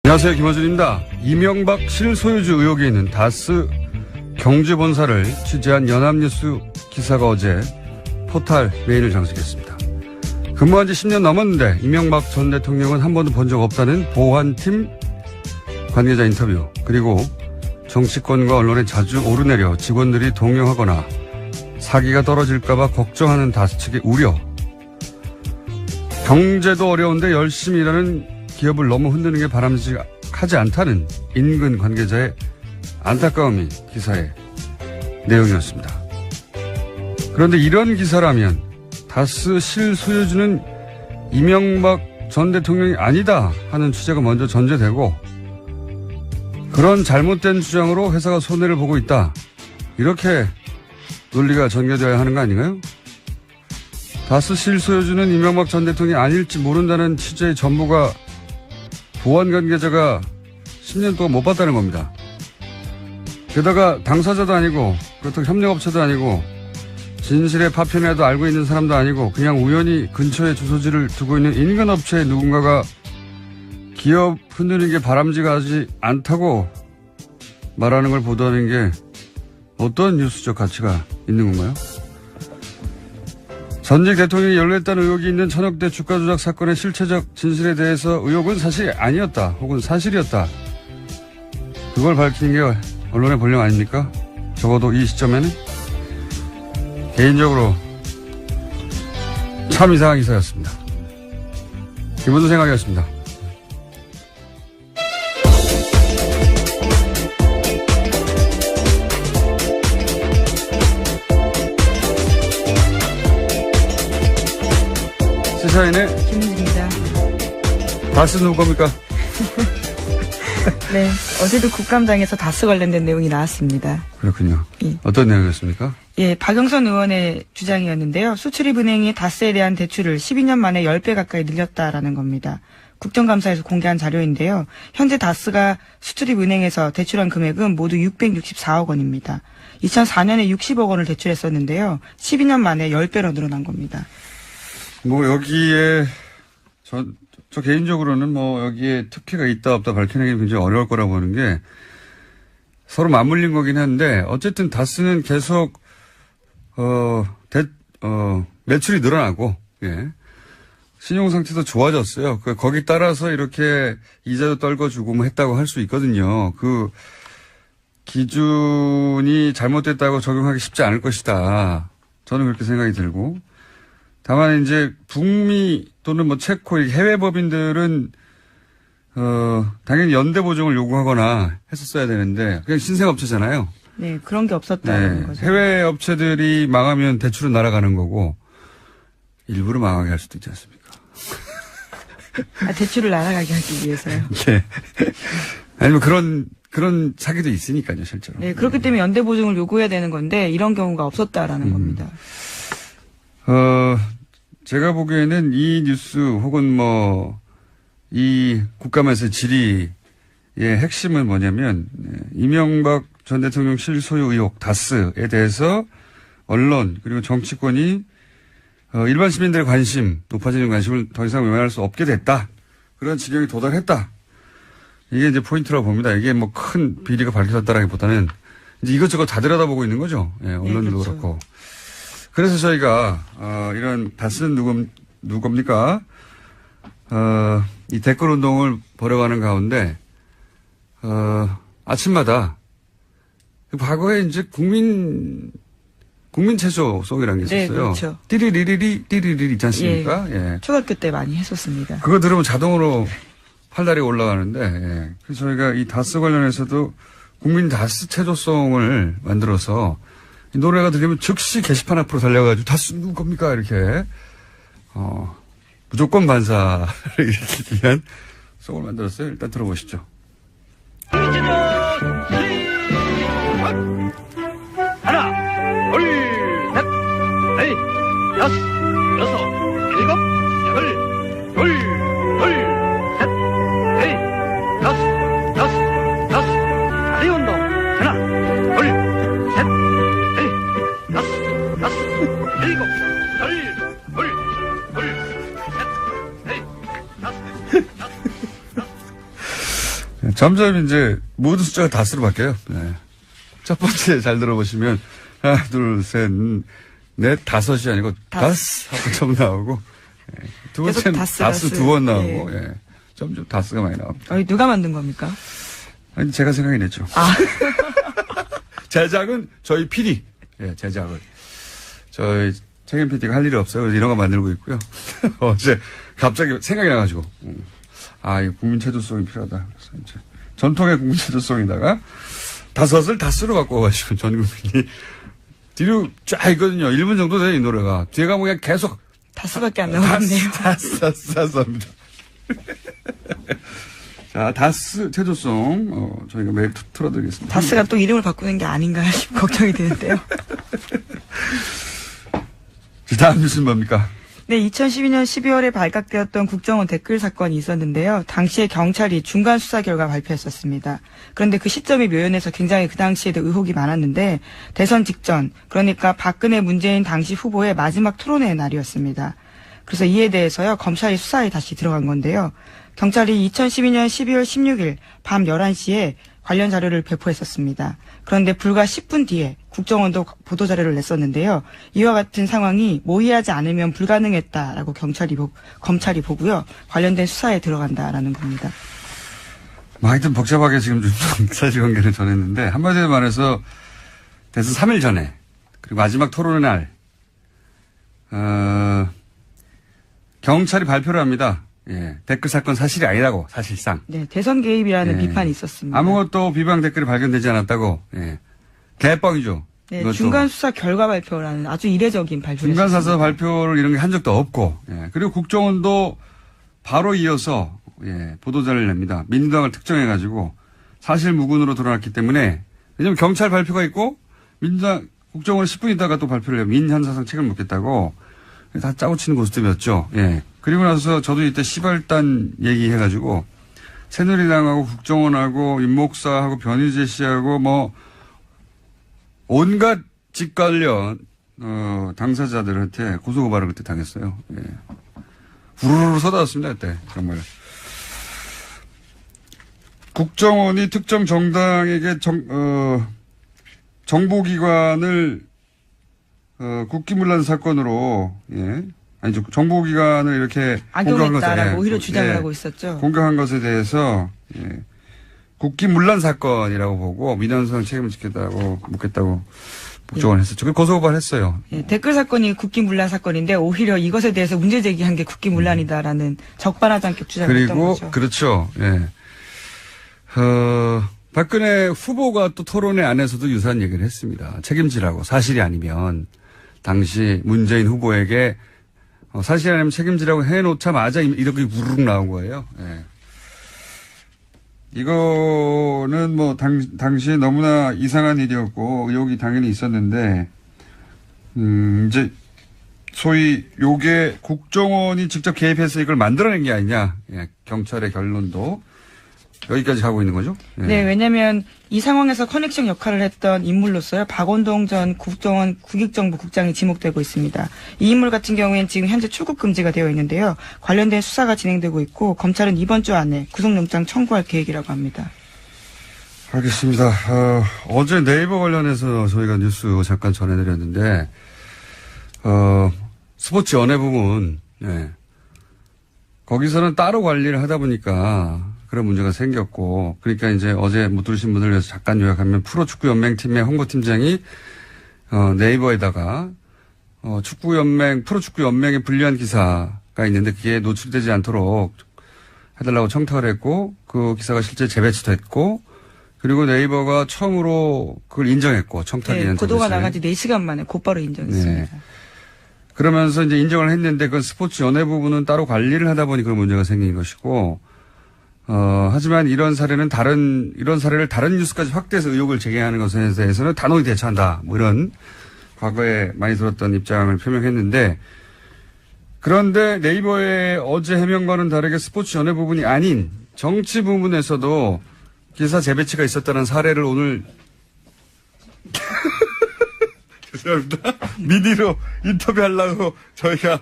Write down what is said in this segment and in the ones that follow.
안녕하세요, 김어준입니다. 이명박 실소유주 의혹이 있는 다스 경주본사를 취재한 연합뉴스 기사가 어제 포탈 메인을 장식했습니다. 근무한 지 10년 넘었는데 이명박 전 대통령은 한 번도 본 적 없다는 보안팀 관계자 인터뷰, 그리고 정치권과 언론에 자주 오르내려 직원들이 동요하거나 사기가 떨어질까봐 걱정하는 다스 측의 우려, 경제도 어려운데 열심히 일하는 기업을 너무 흔드는 게 바람직하지 않다는 인근 관계자의 안타까움이 기사의 내용이었습니다. 그런데 이런 기사라면 다스 실소유주는 이명박 전 대통령이 아니다 하는 취재가 먼저 전제되고, 그런 잘못된 주장으로 회사가 손해를 보고 있다, 이렇게 논리가 전개되어야 하는 거 아닌가요? 다스 실소유주는 이명박 전 대통령이 아닐지 모른다는 취재의 전부가 보안 관계자가 10년 동안 못 봤다는 겁니다. 게다가 당사자도 아니고, 그렇다고 협력업체도 아니고, 진실의 파편이라도 알고 있는 사람도 아니고, 그냥 우연히 근처에 주소지를 두고 있는 인근업체의 누군가가 기업 흔드는 게 바람직하지 않다고 말하는 걸 보도하는 게 어떤 뉴스적 가치가 있는 건가요? 전직 대통령이 연루했다는 의혹이 있는 천억대 주가 조작 사건의 실체적 진실에 대해서 의혹은 사실이 아니었다, 혹은 사실이었다, 그걸 밝히는 게 언론의 본령 아닙니까? 적어도 이 시점에는. 개인적으로 참 이상한 기사였습니다. 기분도 생각이었습니다. 시사인의 김은지입니다. 다스 누구 겁니까? 네, 어제도 국감장에서 다스 관련된 내용이 나왔습니다. 그렇군요. 예. 어떤 내용이었습니까? 예, 박영선 의원의 주장이었는데요. 수출입은행이 다스에 대한 대출을 12년 만에 10배 가까이 늘렸다라는 겁니다. 국정감사에서 공개한 자료인데요. 현재 다스가 수출입은행에서 대출한 금액은 모두 664억 원입니다. 2004년에 60억 원을 대출했었는데요. 12년 만에 10배로 늘어난 겁니다. 뭐 여기에 저 개인적으로는 뭐 여기에 특혜가 있다 없다 밝히는 게 굉장히 어려울 거라고 보는 게, 서로 맞물린 거긴 한데, 어쨌든 다스는 계속 매출이 늘어나고, 예, 신용 상태도 좋아졌어요. 거기 따라서 이렇게 이자도 떨궈주고 뭐 했다고 할 수 있거든요. 그 기준이 잘못됐다고 적용하기 쉽지 않을 것이다, 저는 그렇게 생각이 들고, 다만 이제 북미 또는 뭐 체코 해외 법인들은 당연히 연대 보증을 요구하거나 했었어야 되는데, 그냥 신생업체잖아요. 네, 그런 게 없었다는 거죠. 해외 업체들이 망하면 대출은 날아가는 거고, 일부러 망하게 할 수도 있지 않습니까? 대출을 날아가게 하기 위해서요. 예. 아니면 그런 사기도 있으니까요, 실제로. 네, 그렇기 때문에 연대 보증을 요구해야 되는 건데 이런 경우가 없었다라는 겁니다. 제가 보기에는 이 뉴스 혹은 이 국감에서 질의의 핵심은 뭐냐면, 이명박 전 대통령 실소유 의혹 다스에 대해서 언론 그리고 정치권이 일반 시민들의 관심, 높아지는 관심을 더 이상 외면할 수 없게 됐다, 그런 지경에 도달했다, 이게 이제 포인트라고 봅니다. 이게 뭐 큰 비리가 밝혀졌다라기보다는 이제 이것저것 다 들여다보고 있는 거죠. 예, 언론도 네, 그렇죠. 그렇고. 그래서 저희가 이런 다스는 누굽니까? 이 댓글 운동을 벌여가는 가운데 아침마다 과거에 이제 국민 체조송이라는 게 있었어요. 네, 그렇죠. 띠리리리리 있지 않습니까? 예. 초등학교 때 많이 했었습니다. 그거 들으면 자동으로 팔다리 올라가는데, 예. 그래서 저희가 이 다스 관련해서도 국민 다스 체조송을 만들어서 이 노래가 들리면 즉시 게시판 앞으로 달려가지고 다스 누구 겁니까? 이렇게 무조건 반사를 일으키기 위한 송을 만들었어요. 일단 들어보시죠. 하나, 둘, 셋, 넷, 여섯, 일곱, 여덟, 둘, 셋, 넷, 여섯, 다리 운동. 하나, 둘, 셋, 넷, 여섯, 일곱, 점점 이제 모든 숫자가 다스로 바뀌어요. 네. 첫 번째 잘 들어보시면 하나, 둘, 셋, 넷, 다섯이 아니고 다스 하고 점 나오고 예. 두 번째는 다스 두 번 나오고 예. 점점 다스가 많이 나옵니다. 누가 만든 겁니까? 아니 제가 생각해냈죠. 아. 제작은 저희 PD. 예, 제작을. 저희 책임 PD가 할 일이 없어요. 그래서 이런 거 만들고 있고요. 어제 갑자기 생각이 나가지고 이 국민 체조성이 필요하다. 그래서 이제 전통의 국민 체조성에다가 다섯을 다스로 바꿔가지고 전 국민이 뒤로 쫙 있거든요. 1분 정도 돼요, 이 노래가. 뒤에가 그냥 계속 다스밖에 안 나오네요. 다스 합니다. 자, 다스 체조송 저희가 매일 틀어드리겠습니다. 다스가 또 이름을 바꾸는 게 아닌가 싶어 걱정이 되는데요. 다음 뉴스는 뭡니까? 네, 2012년 12월에 발각되었던 국정원 댓글 사건이 있었는데요. 당시에 경찰이 중간 수사 결과 발표했었습니다. 그런데 그 시점이 묘연해서 굉장히 그 당시에도 의혹이 많았는데 대선 직전, 그러니까 박근혜 문재인 당시 후보의 마지막 토론회 날이었습니다. 그래서 이에 대해서요, 검찰이 수사에 다시 들어간 건데요. 경찰이 2012년 12월 16일 밤 11시에 관련 자료를 배포했었습니다. 그런데 불과 10분 뒤에 국정원도 보도자료를 냈었는데요. 이와 같은 상황이 모의하지 않으면 불가능했다라고 검찰이 보고요. 관련된 수사에 들어간다라는 겁니다. 하여튼 복잡하게 지금 좀 사실관계를 전했는데 한마디로 말해서 대선 3일 전에 그리고 마지막 토론의 날 경찰이 발표를 합니다. 예, 댓글 사건 사실이 아니라고 사실상. 네, 대선 개입이라는 비판이 있었습니다. 아무것도 비방 댓글이 발견되지 않았다고. 예. 개뻥이죠. 네, 중간 수사 결과 발표라는 아주 이례적인 발표를 중간 수사 발표를 이런 게 한 적도 없고. 예. 그리고 국정원도 바로 이어서 보도자를 냅니다. 민주당을 특정해가지고 사실 무근으로 드러났기 때문에 왜냐면 경찰 발표가 있고 민주당 국정원은 10분 있다가 또 발표를 해요. 민현사상 책임을 묻겠다고 다 짜고 치는 고스톱이었죠. 예. 그리고 나서 저도 이때 시발단 얘기해가지고 새누리당하고 국정원하고 임목사하고 변희재 씨하고 뭐 온갖 직 관련 당사자들한테 고소고발을 그때 당했어요. 예. 후루루 쏟아졌습니다 그때 정말. 국정원이 특정 정당에게 정보기관을 국기문란 사건으로 아니죠. 정보기관을 이렇게 악용했다라고 오히려 주장을 하고 있었죠. 공격한 것에 대해서 국기문란 사건이라고 보고 민원상 책임을 지겠다고 묻겠다고 국정원 했었죠. 그리고 고소고발했어요. 예, 댓글 사건이 국기문란 사건인데 오히려 이것에 대해서 문제 제기한 게 국기문란이다라는 적반하장격 주장을 했던 그리고 거죠. 그렇죠. 예. 박근혜 후보가 또 토론회 안에서도 유사한 얘기를 했습니다. 책임지라고 사실이 아니면 당시 문재인 후보에게 사실이 아니면 책임지라고 해놓자마자 이렇게 부르륵 나온 거예요. 예. 이거는 뭐 당시에 너무나 이상한 일이었고 의혹이 당연히 있었는데 이제 소위 요게 국정원이 직접 개입해서 이걸 만들어낸 게 아니냐. 예. 경찰의 결론도 여기까지 가고 있는 거죠? 예. 네, 왜냐하면 이 상황에서 커넥션 역할을 했던 인물로서요. 박원동 전 국정원 국익정보 국장이 지목되고 있습니다. 이 인물 같은 경우에는 지금 현재 출국 금지가 되어 있는데요. 관련된 수사가 진행되고 있고 검찰은 이번 주 안에 구속영장 청구할 계획이라고 합니다. 알겠습니다. 어제 네이버 관련해서 저희가 뉴스 잠깐 전해드렸는데 스포츠 연예 부분 거기서는 따로 관리를 하다 보니까 그런 문제가 생겼고, 그러니까 이제 어제 못 들으신 분들 위해서 잠깐 요약하면 프로축구연맹팀의 홍보팀장이 네이버에다가 프로축구연맹에 불리한 기사가 있는데 그게 노출되지 않도록 해달라고 청탁을 했고, 그 기사가 실제 재배치됐고, 그리고 네이버가 처음으로 그걸 인정했고, 청탁이 네, 보도가 나간 지 4시간 만에 곧바로 인정했습니다. 네. 그러면서 이제 인정을 했는데 그 스포츠 연예 부분은 따로 관리를 하다 보니 그런 문제가 생긴 것이고, 하지만 이런 사례를 다른 뉴스까지 확대해서 의혹을 제기하는 것에 대해서는 단호히 대처한다. 뭐 이런 과거에 많이 들었던 입장을 표명했는데, 그런데 네이버의 어제 해명과는 다르게 스포츠 연예 부분이 아닌 정치 부분에서도 기사 재배치가 있었다는 사례를 오늘 죄송합니다. 미니로 인터뷰하려고 저희가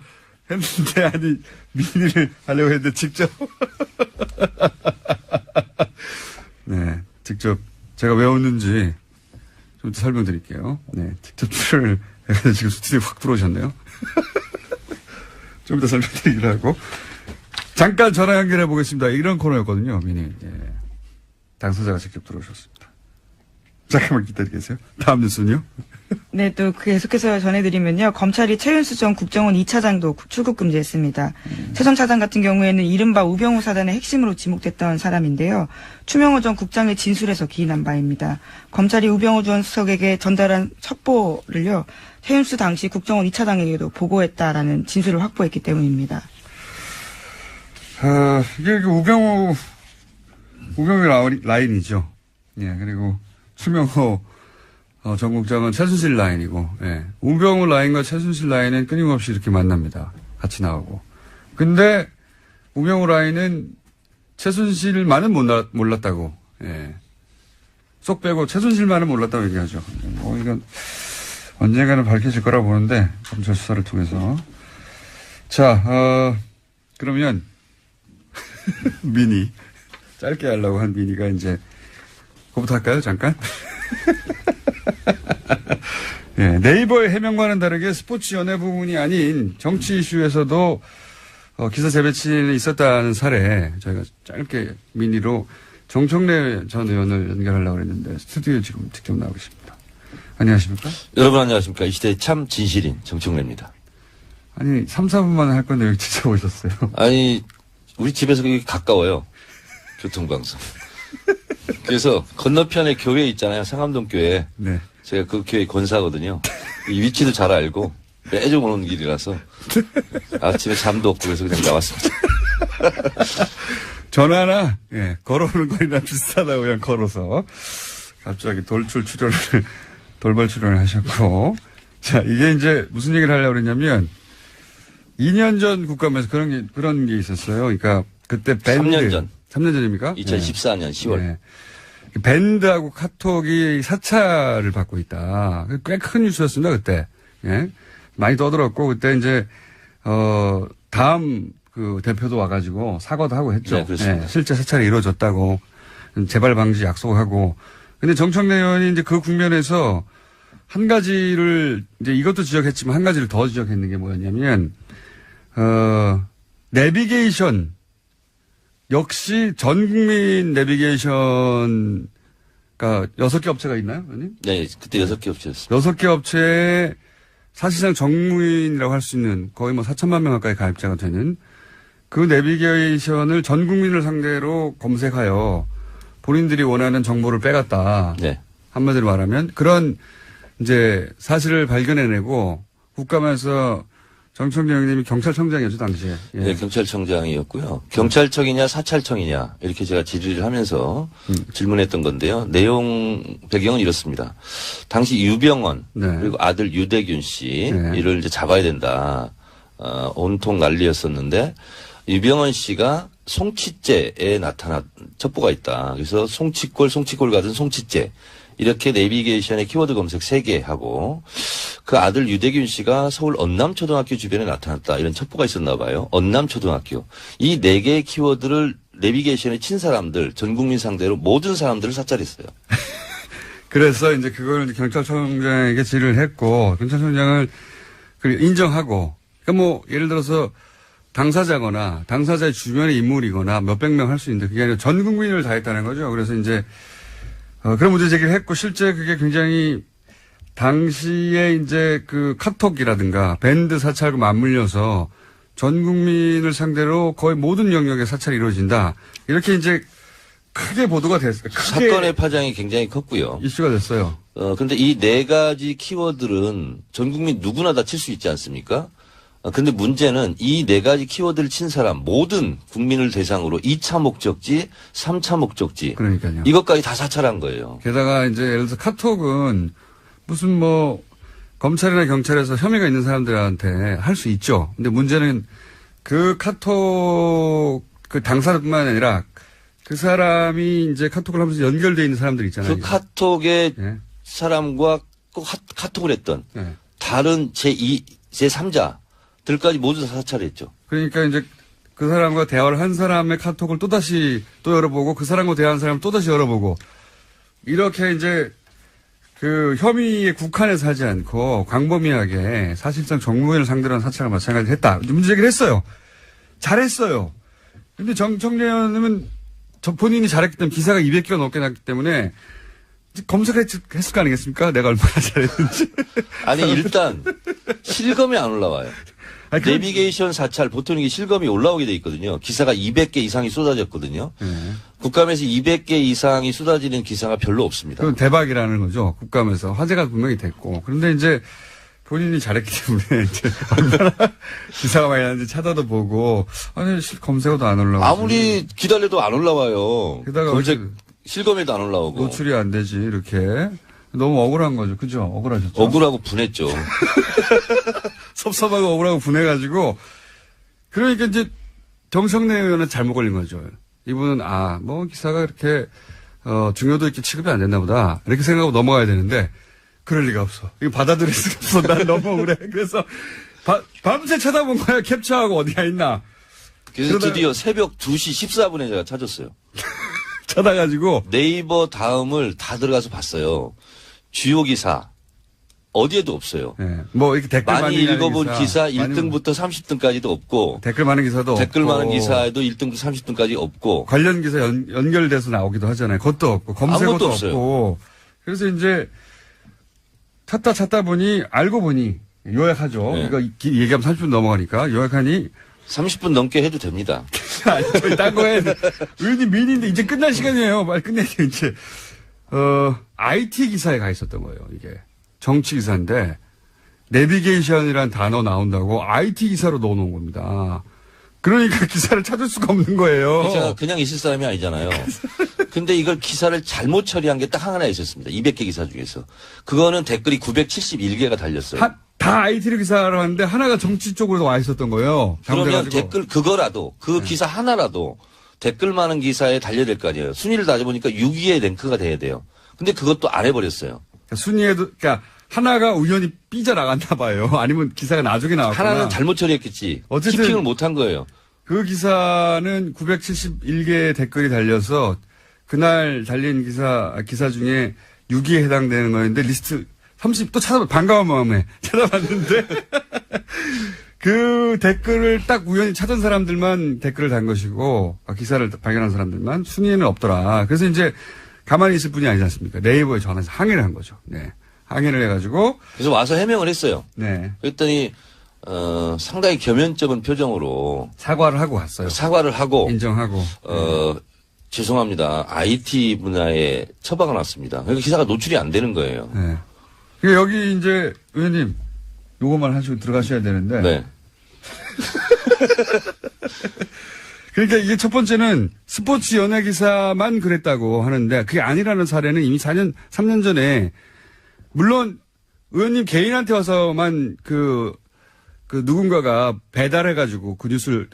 했는데, 아니, 미니를 하려고 했는데, 직접. 네. 직접 제가 왜 웃는지 좀 설명드릴게요. 네. 직접 출연을 해서 지금 스튜디오에 확 들어오셨네요. 좀 이따 설명드리기로 하고. 잠깐 전화 연결해 보겠습니다. 이런 코너였거든요, 미니. 예. 당사자가 직접 들어오셨습니다. 잠깐만 기다려 계세요. 다음 뉴스는요? 네, 또 계속해서 전해드리면요. 검찰이 최윤수 전 국정원 2차장도 출국 금지했습니다. 최 전 차장 같은 경우에는 이른바 우병우 사단의 핵심으로 지목됐던 사람인데요. 추명호 전 국장의 진술에서 기인한 바입니다. 검찰이 우병우 전 수석에게 전달한 첩보를요. 최윤수 당시 국정원 2차장에게도 보고했다라는 진술을 확보했기 때문입니다. 이게 우병우 라인이죠. 예, 그리고 추명호 전 국장은 최순실 라인이고, 예. 우병우 라인과 최순실 라인은 끊임없이 이렇게 만납니다. 같이 나오고. 근데 우병우 라인은 최순실만은 몰랐다고, 예. 쏙 빼고 최순실만은 몰랐다고 얘기하죠. 이건 언젠가는 밝혀질 거라 보는데, 검찰 수사를 통해서. 자, 그러면, 미니. 짧게 하려고 한 미니가 이제, 그거부터 할까요? 잠깐? 예, 네이버의 해명과는 다르게 스포츠 연예 부분이 아닌 정치 이슈에서도 기사 재배치는 있었다는 사례 저희가 짧게 미니로 정청래 전 의원을 연결하려고 했는데 스튜디오에 지금 직접 나오고 있습니다. 안녕하십니까? 여러분 안녕하십니까? 이 시대의 참 진실인 정청래입니다. 아니 3, 4분만 할 건데 여기 진짜 오셨어요. 아니 우리 집에서 여기 가까워요. 교통방송. 그래서 건너편에 교회 있잖아요. 상암동 교회. 네. 제가 그 교회 권사거든요. 이 위치도 잘 알고 매주 오는 길이라서 아침에 잠도 없고 그래서 그냥 나왔습니다. 전화나 예, 걸어오는 거리랑 비슷하다고 그냥 걸어서 갑자기 돌발 출연을 하셨고 자 이게 이제 무슨 얘기를 하려고 그랬냐면 2년 전 국감에서 그런 게 있었어요. 그러니까 그때 밴드 3년 전. 3년 전입니까? 2014년 10월. 네. 밴드하고 카톡이 사찰을 받고 있다. 꽤 큰 뉴스였습니다, 그때. 예. 많이 떠들었고, 그때 이제, 다음 그 대표도 와가지고 사과도 하고 했죠. 네, 그렇습니다. 예. 실제 사찰이 이루어졌다고, 재발 방지 약속하고. 근데 정청래 의원이 이제 그 국면에서 한 가지를, 이제 이것도 지적했지만 한 가지를 더 지적했는 게 뭐였냐면, 내비게이션, 역시 전 국민 내비게이션가 6개 업체가 있나요, 의원님? 네, 그때 6개 업체였습니다. 6개 업체에 사실상 전국민이라고 할 수 있는 거의 뭐 4천만 명 가까이 가입자가 되는 그 내비게이션을 전 국민을 상대로 검색하여 본인들이 원하는 정보를 빼갔다. 네. 한마디로 말하면 그런 이제 사실을 발견해내고 국감에서 정청래 의원님이 경찰청장이었죠, 당시에. 예. 네, 경찰청장이었고요. 경찰청이냐 사찰청이냐 이렇게 제가 질의를 하면서 질문했던 건데요. 내용 배경은 이렇습니다. 당시 유병헌 네. 그리고 아들 유대균 씨 네. 이를 이제 잡아야 된다. 온통 난리였었는데 유병헌 씨가 송치죄에 나타난 첩보가 있다. 그래서 송치골 같은 송치죄. 이렇게 내비게이션의 키워드 검색 3개 하고 그 아들 유대균 씨가 서울 언남초등학교 주변에 나타났다. 이런 첩보가 있었나 봐요. 언남초등학교. 이 4개의 키워드를 내비게이션에 친 사람들, 전 국민 상대로 모든 사람들을 사찰했어요. 그래서 이제 그걸 경찰청장에게 질의를 했고 경찰청장을 인정하고 그러니까 뭐 예를 들어서 당사자거나 당사자의 주변의 인물이거나 몇백 명 할 수 있는데 그게 아니라 전 국민을 다 했다는 거죠. 그래서 이제 그런 문제 제기를 했고 실제 그게 굉장히 당시에 이제 그 카톡이라든가 밴드 사찰과 맞물려서 전 국민을 상대로 거의 모든 영역에 사찰이 이루어진다. 이렇게 이제 크게 보도가 됐어요. 사건의 파장이 굉장히 컸고요. 이슈가 됐어요. 근데 이 4가지 키워드는 전 국민 누구나 다 칠 수 있지 않습니까? 근데 문제는 이 4가지 키워드를 친 사람 모든 국민을 대상으로 2차 목적지, 3차 목적지. 그러니까요. 이것까지 다 사찰한 거예요. 게다가 이제 예를 들어서 카톡은 무슨 뭐 검찰이나 경찰에서 혐의가 있는 사람들한테 할 수 있죠. 근데 문제는 그 카톡 그 당사자뿐만 아니라 그 사람이 이제 카톡을 하면서 연결되어 있는 사람들 있잖아요. 그 카톡의 네. 사람과 꼭 카톡을 했던 다른 제3자들까지 모두 다 사찰했죠. 그러니까 이제 그 사람과 대화를 한 사람의 카톡을 또다시 또 열어보고 그 사람과 대화한 사람을 또다시 열어보고 이렇게 이제 그 혐의에 국한해서 하지 않고 광범위하게 사실상 정무원을 상대로 한 사찰을 마찬가지로 했다. 문제 제기를 했어요. 잘했어요. 근데 정청래의원은 본인이 잘했기 때문에 기사가 200개가 넘게 났기 때문에 검색했을 거 아니겠습니까? 내가 얼마나 잘했는지. 아니, 일단 실검이 안 올라와요. 아니, 내비게이션 사찰 보통 이게 실검이 올라오게 돼 있거든요. 기사가 200개 이상이 쏟아졌거든요. 국감에서 200개 이상이 쏟아지는 기사가 별로 없습니다. 그건 대박이라는 거죠. 국감에서 화제가 분명히 됐고. 그런데 이제 본인이 잘했기 때문에 이제 얼마나 기사가 많이 나는지 찾아도 보고 아니 검색어도 안 올라오고. 아무리 기다려도 안 올라와요. 게다가 검색 어떻게 실검에도 안 올라오고. 노출이 안 되지 이렇게. 너무 억울한 거죠. 그죠? 억울하셨죠? 억울하고 분했죠. 섭섭하고 억울하고 분해가지고 그러니까 이제 정청래 의원은 잘못 걸린 거죠. 이분은 뭐 기사가 이렇게 중요도 있게 취급이 안 됐나 보다 이렇게 생각하고 넘어가야 되는데 그럴 리가 없어. 이거 받아들일 수가 없어. 난 너무 억울해. 그래서 밤새 쳐다본 거야. 캡처하고 어디가 있나. 그래서 드디어 새벽 2시 14분에 제가 찾았어요. 찾아가지고 네이버 다음을 다 들어가서 봤어요. 주요 기사 어디에도 없어요. 네. 뭐 이렇게 댓글 많이 읽어본 기사 많이 1등부터 30등까지도 없고 댓글 많은 기사도 댓글 없고, 많은 기사에도 1등부터 30등까지 없고 관련 기사 연결돼서 나오기도 하잖아요. 그것도 없고 검색어도 아무것도 없어요. 없고 그래서 이제 찾다 보니 알고 보니 요약하죠. 네. 이거 얘기하면 30분 넘어가니까 요약하니 30분 넘게 해도 됩니다. 아니, 저희 딴 거 해야 돼. 의원님 미인인데 이제 끝날 시간이에요. 빨리 끝내야 돼, 이제. IT 기사에 가 있었던 거예요, 이게. 정치 기사인데, 내비게이션이라는 단어 나온다고 IT 기사로 넣어놓은 겁니다. 그러니까 기사를 찾을 수가 없는 거예요. 제가 그냥 있을 사람이 아니잖아요. 근데 이걸 기사를 잘못 처리한 게 딱 하나 있었습니다. 200개 기사 중에서. 그거는 댓글이 971개가 달렸어요. 다 IT로 기사를 하는데 하나가 정치 쪽으로 와 있었던 거예요. 그러면 잘못해가지고. 댓글 그거라도 그 기사 하나라도 댓글 많은 기사에 달려야 될 거 아니에요. 순위를 따져보니까 6위에 랭크가 돼야 돼요. 근데 그것도 안 해버렸어요. 순위에도, 그러니까 하나가 우연히 삐져나갔나 봐요. 아니면 기사가 나중에 나왔구나. 하나는 잘못 처리했겠지. 어쨌든 키핑을 못한 거예요. 그 기사는 971개의 댓글이 달려서 그날 달린 기사 중에 6위에 해당되는 거였는데 리스트 30, 또 반가운 마음에 찾아봤는데 그 댓글을 딱 우연히 찾은 사람들만 댓글을 단 것이고 기사를 발견한 사람들만 순위에는 없더라. 그래서 이제 가만히 있을 분이 아니지 않습니까? 네이버에 전화해서 항의를 한 거죠. 네. 항의를 해가지고. 그래서 와서 해명을 했어요. 네. 그랬더니, 상당히 겸연쩍은 표정으로. 사과를 하고 갔어요. 사과를 하고. 인정하고. 죄송합니다. IT 분야에 처방을 놨습니다. 그러니까 기사가 노출이 안 되는 거예요. 네. 그러니까 여기 이제 의원님 요것만 하시고 들어가셔야 되는데. 네. 그러니까 이게 첫 번째는 스포츠 연예 기사만 그랬다고 하는데 그게 아니라는 사례는 이미 3년 전에 물론 의원님 개인한테 와서만 그 누군가가 배달해가지고 그 뉴스를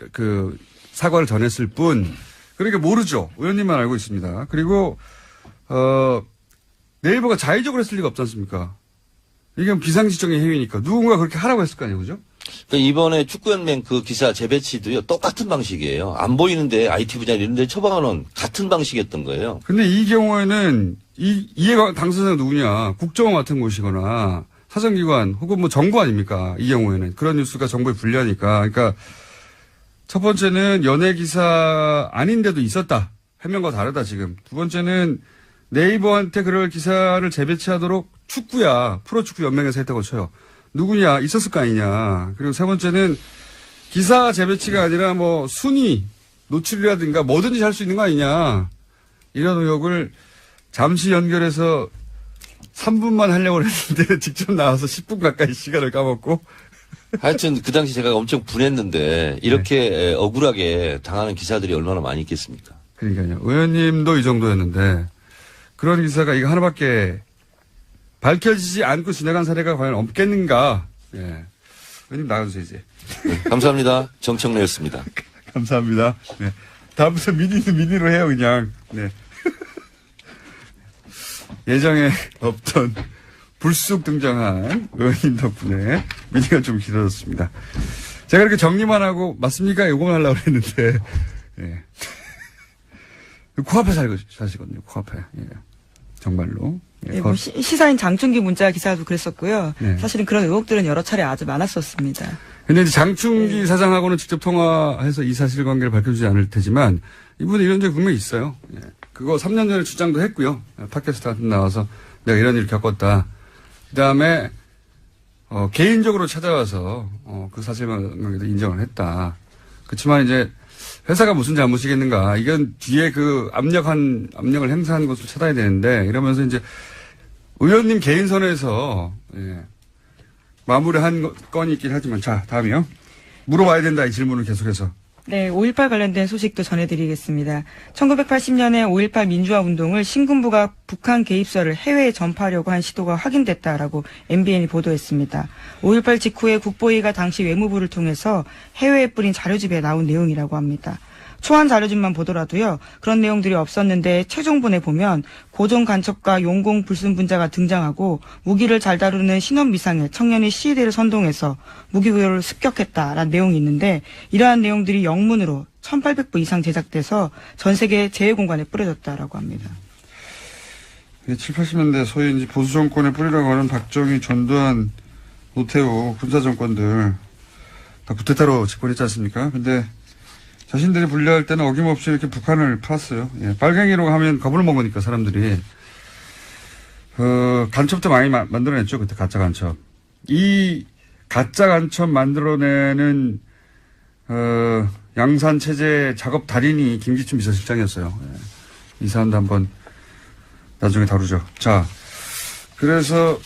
사과를 전했을 뿐 그러니까 모르죠. 의원님만 알고 있습니다. 그리고 네이버가 자의적으로 했을 리가 없지 않습니까? 이게 비상식적인 행위니까 누군가 그렇게 하라고 했을 거 아니에요, 그죠? 그러니까 이번에 축구연맹 그 기사 재배치도요 똑같은 방식이에요. 안 보이는데 IT 분야 이런데 처방하는 같은 방식이었던 거예요. 근데 이 경우에는 이해가 당사자가 누구냐 국정원 같은 곳이거나 사정기관 혹은 뭐 정부 아닙니까? 이 경우에는 그런 뉴스가 정부에 불리하니까. 그러니까 첫 번째는 연예 기사 아닌데도 있었다. 해명과 다르다 지금. 두 번째는 네이버한테 그럴 기사를 재배치하도록 축구야 프로축구 연맹에서 했다고 쳐요. 누구냐 있었을 거 아니냐. 그리고 세 번째는 기사 재배치가 아니라 뭐 순위 노출이라든가 뭐든지 할 수 있는 거 아니냐. 이런 의혹을 잠시 연결해서 3분만 하려고 했는데 직접 나와서 10분 가까이 시간을 까먹고. 하여튼 그 당시 제가 엄청 분했는데 이렇게 억울하게 당하는 기사들이 얼마나 많이 있겠습니까? 그러니까요. 의원님도 이 정도였는데 그런 기사가 이거 하나밖에 밝혀지지 않고 지나간 사례가 과연 없겠는가. 예. 의원님 나가주세요 이제. 네, 감사합니다. 정청래였습니다. 감사합니다. 네. 다음부터 미니로 해요 그냥. 네. 예정에 없던 불쑥 등장한 의원님 덕분에 미니가 좀 길어졌습니다. 제가 이렇게 정리만 하고 맞습니까? 요거만 하려고 했는데 예. 코앞에 사시거든요. 코앞에. 예. 정말로. 예. 예, 뭐 시사인 장충기 문자 기사도 그랬었고요. 네. 사실은 그런 의혹들은 여러 차례 아주 많았었습니다. 근데 이제 장충기 사장하고는 직접 통화해서 이 사실관계를 밝혀주지 않을 테지만 이분은 이런 적이 분명히 있어요. 예. 그거 3년 전에 주장도 했고요. 팟캐스트 나와서 내가 이런 일을 겪었다. 그 다음에 개인적으로 찾아와서 그 사실관계도 인정을 했다. 그렇지만 이제 회사가 무슨 잘못이겠는가. 이건 뒤에 그 압력을 행사한 것을 찾아야 되는데 이러면서 이제 의원님 개인 선에서 예. 마무리한 건이 있긴 하지만 자 다음이요. 물어봐야 된다 이 질문을 계속해서. 네, 5.18 관련된 소식도 전해드리겠습니다. 1980년에 5.18 민주화 운동을 신군부가 북한 개입설을 해외에 전파하려고 한 시도가 확인됐다라고 MBN이 보도했습니다. 5.18 직후에 국보위가 당시 외무부를 통해서 해외에 뿌린 자료집에 나온 내용이라고 합니다. 초안 자료집만 보더라도요. 그런 내용들이 없었는데 최종본에 보면 고종 간첩과 용공 불순분자가 등장하고 무기를 잘 다루는 신원 미상의 청년이 시위대를 선동해서 무기 구요를 습격했다라는 내용이 있는데 이러한 내용들이 영문으로 1800부 이상 제작돼서 전 세계 제외공간에 뿌려졌다라고 합니다. 7, 80년대 소위 이제 보수 정권의 뿌리라고 하는 박정희, 전두환, 노태우 군사 정권들 다 쿠데타로 집권했지 않습니까? 근데 자신들이 분리할 때는 어김없이 이렇게 북한을 팔았어요. 예, 빨갱이로 하면 겁을 먹으니까 사람들이. 간첩도 많이 만들어냈죠. 그때 가짜 간첩. 이 가짜 간첩 만들어내는, 양산 체제 작업 달인이 김기춘 비서실장이었어요. 예. 이 사안도 한번 나중에 다루죠. 자, 그래서